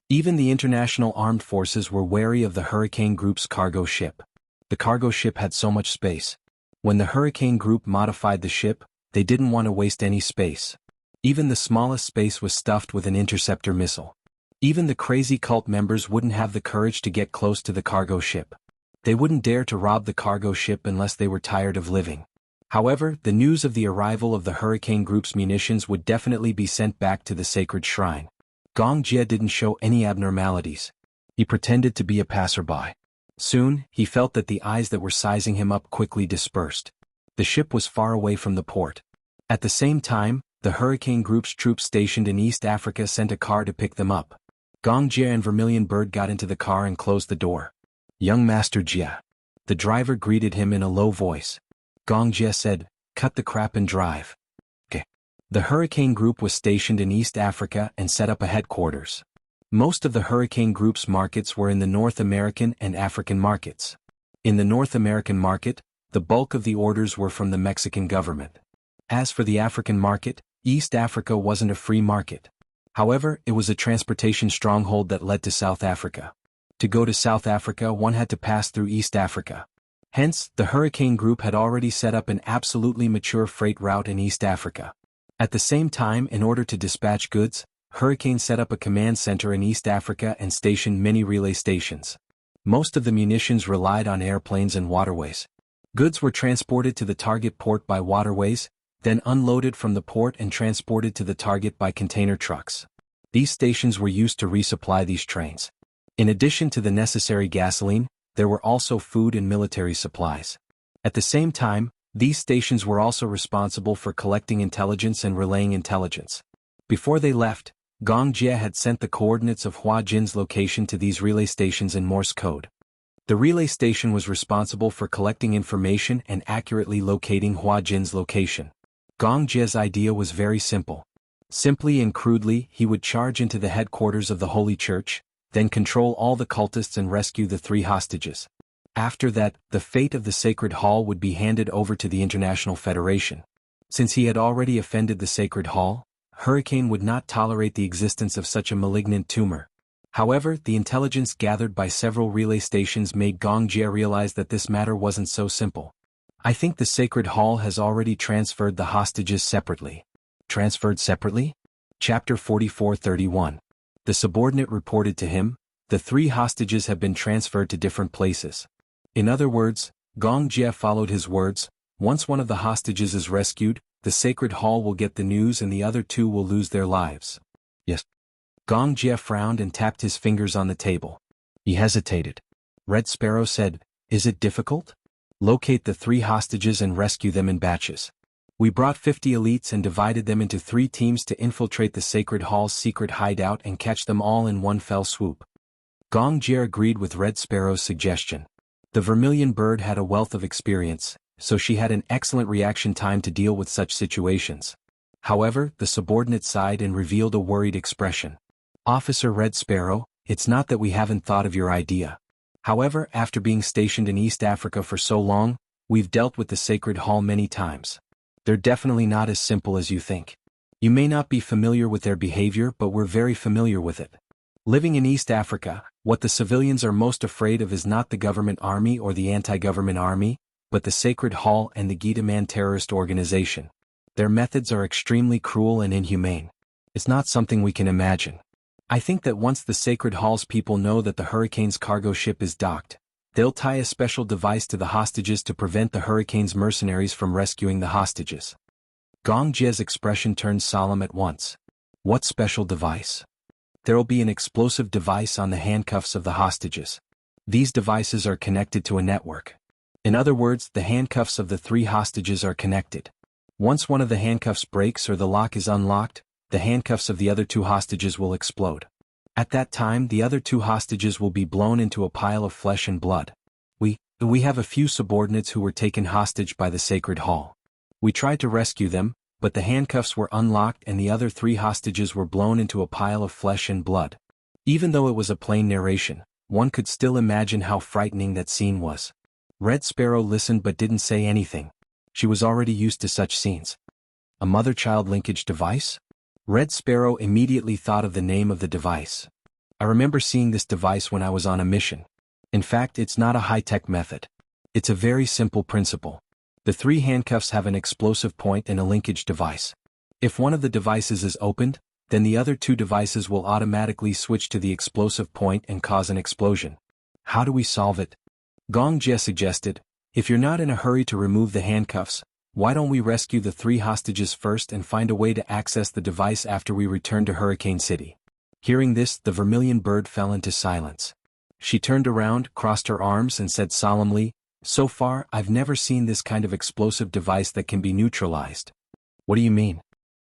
Even the international armed forces were wary of the Hurricane Group's cargo ship. The cargo ship had so much space. When the Hurricane Group modified the ship, they didn't want to waste any space. Even the smallest space was stuffed with an interceptor missile. Even the crazy cult members wouldn't have the courage to get close to the cargo ship. They wouldn't dare to rob the cargo ship unless they were tired of living. However, the news of the arrival of the Hurricane Group's munitions would definitely be sent back to the sacred shrine. Gong Jie didn't show any abnormalities. He pretended to be a passerby. Soon, he felt that the eyes that were sizing him up quickly dispersed. The ship was far away from the port. At the same time, the Hurricane Group's troops stationed in East Africa sent a car to pick them up. Gong Jie and Vermilion Bird got into the car and closed the door. Young Master Jie. The driver greeted him in a low voice. Gong Jie said, Cut the crap and drive. Okay. The Hurricane Group was stationed in East Africa and set up a headquarters. Most of the Hurricane Group's markets were in the North American and African markets. In the North American market, the bulk of the orders were from the Mexican government. As for the African market, East Africa wasn't a free market. However, it was a transportation stronghold that led to South Africa. To go to South Africa, one had to pass through East Africa. Hence, the Hurricane Group had already set up an absolutely mature freight route in East Africa. At the same time, in order to dispatch goods, Hurricane set up a command center in East Africa and stationed many relay stations. Most of the munitions relied on airplanes and waterways. Goods were transported to the target port by waterways, then unloaded from the port and transported to the target by container trucks. These stations were used to resupply these trains. In addition to the necessary gasoline, there were also food and military supplies. At the same time, these stations were also responsible for collecting intelligence and relaying intelligence. Before they left, Gong Jie had sent the coordinates of Hua Jin's location to these relay stations in Morse code. The relay station was responsible for collecting information and accurately locating Hua Jin's location. Gong Jie's idea was very simple. Simply and crudely, he would charge into the headquarters of the Holy Church, then control all the cultists and rescue the 3 hostages. After that, the fate of the Sacred Hall would be handed over to the International Federation. Since he had already offended the Sacred Hall, Hurricane would not tolerate the existence of such a malignant tumor. However, the intelligence gathered by several relay stations made Gong Jie realize that this matter wasn't so simple. I think the Sacred Hall has already transferred the hostages separately. Transferred separately? Chapter 44:31. The subordinate reported to him, the 3 hostages have been transferred to different places. In other words, Gong Jie followed his words, once one of the hostages is rescued, the Sacred Hall will get the news and the other 2 will lose their lives. Yes. Gong Jie frowned and tapped his fingers on the table. He hesitated. Red Sparrow said, "Is it difficult? Locate the 3 hostages and rescue them in batches. We brought 50 elites and divided them into 3 teams to infiltrate the Sacred Hall's secret hideout and catch them all in one fell swoop." Gong Jie agreed with Red Sparrow's suggestion. The Vermilion Bird had a wealth of experience, so she had an excellent reaction time to deal with such situations. However, the subordinate sighed and revealed a worried expression. "Officer Red Sparrow, it's not that we haven't thought of your idea. However, after being stationed in East Africa for so long, we've dealt with the Sacred Hall many times. They're definitely not as simple as you think. You may not be familiar with their behavior, but we're very familiar with it. Living in East Africa, what the civilians are most afraid of is not the government army or the anti-government army, but the Sacred Hall and the Gita-man terrorist organization. Their methods are extremely cruel and inhumane. It's not something we can imagine. I think that once the Sacred Hall's people know that the Hurricane's cargo ship is docked, they'll tie a special device to the hostages to prevent the Hurricane's mercenaries from rescuing the hostages." Gong Jie's expression turned solemn at once. "What special device?" "There'll be an explosive device on the handcuffs of the hostages. These devices are connected to a network. In other words, the handcuffs of the 3 hostages are connected. Once one of the handcuffs breaks or the lock is unlocked, the handcuffs of the other 2 hostages will explode. At that time, the other 2 hostages will be blown into a pile of flesh and blood. We have a few subordinates who were taken hostage by the Sacred Hall. We tried to rescue them, but the handcuffs were unlocked and the other 3 hostages were blown into a pile of flesh and blood." Even though it was a plain narration, one could still imagine how frightening that scene was. Red Sparrow listened but didn't say anything. She was already used to such scenes. A mother-child linkage device? Red Sparrow immediately thought of the name of the device. "I remember seeing this device when I was on a mission. In fact, it's not a high-tech method. It's a very simple principle. The 3 handcuffs have an explosive point and a linkage device. If one of the devices is opened, then the other 2 devices will automatically switch to the explosive point and cause an explosion. How do we solve it?" Gong Jie suggested, "If you're not in a hurry to remove the handcuffs, why don't we rescue the 3 hostages first and find a way to access the device after we return to Hurricane City?" Hearing this, the Vermilion Bird fell into silence. She turned around, crossed her arms and said solemnly, "So far, I've never seen this kind of explosive device that can be neutralized." "What do you mean?"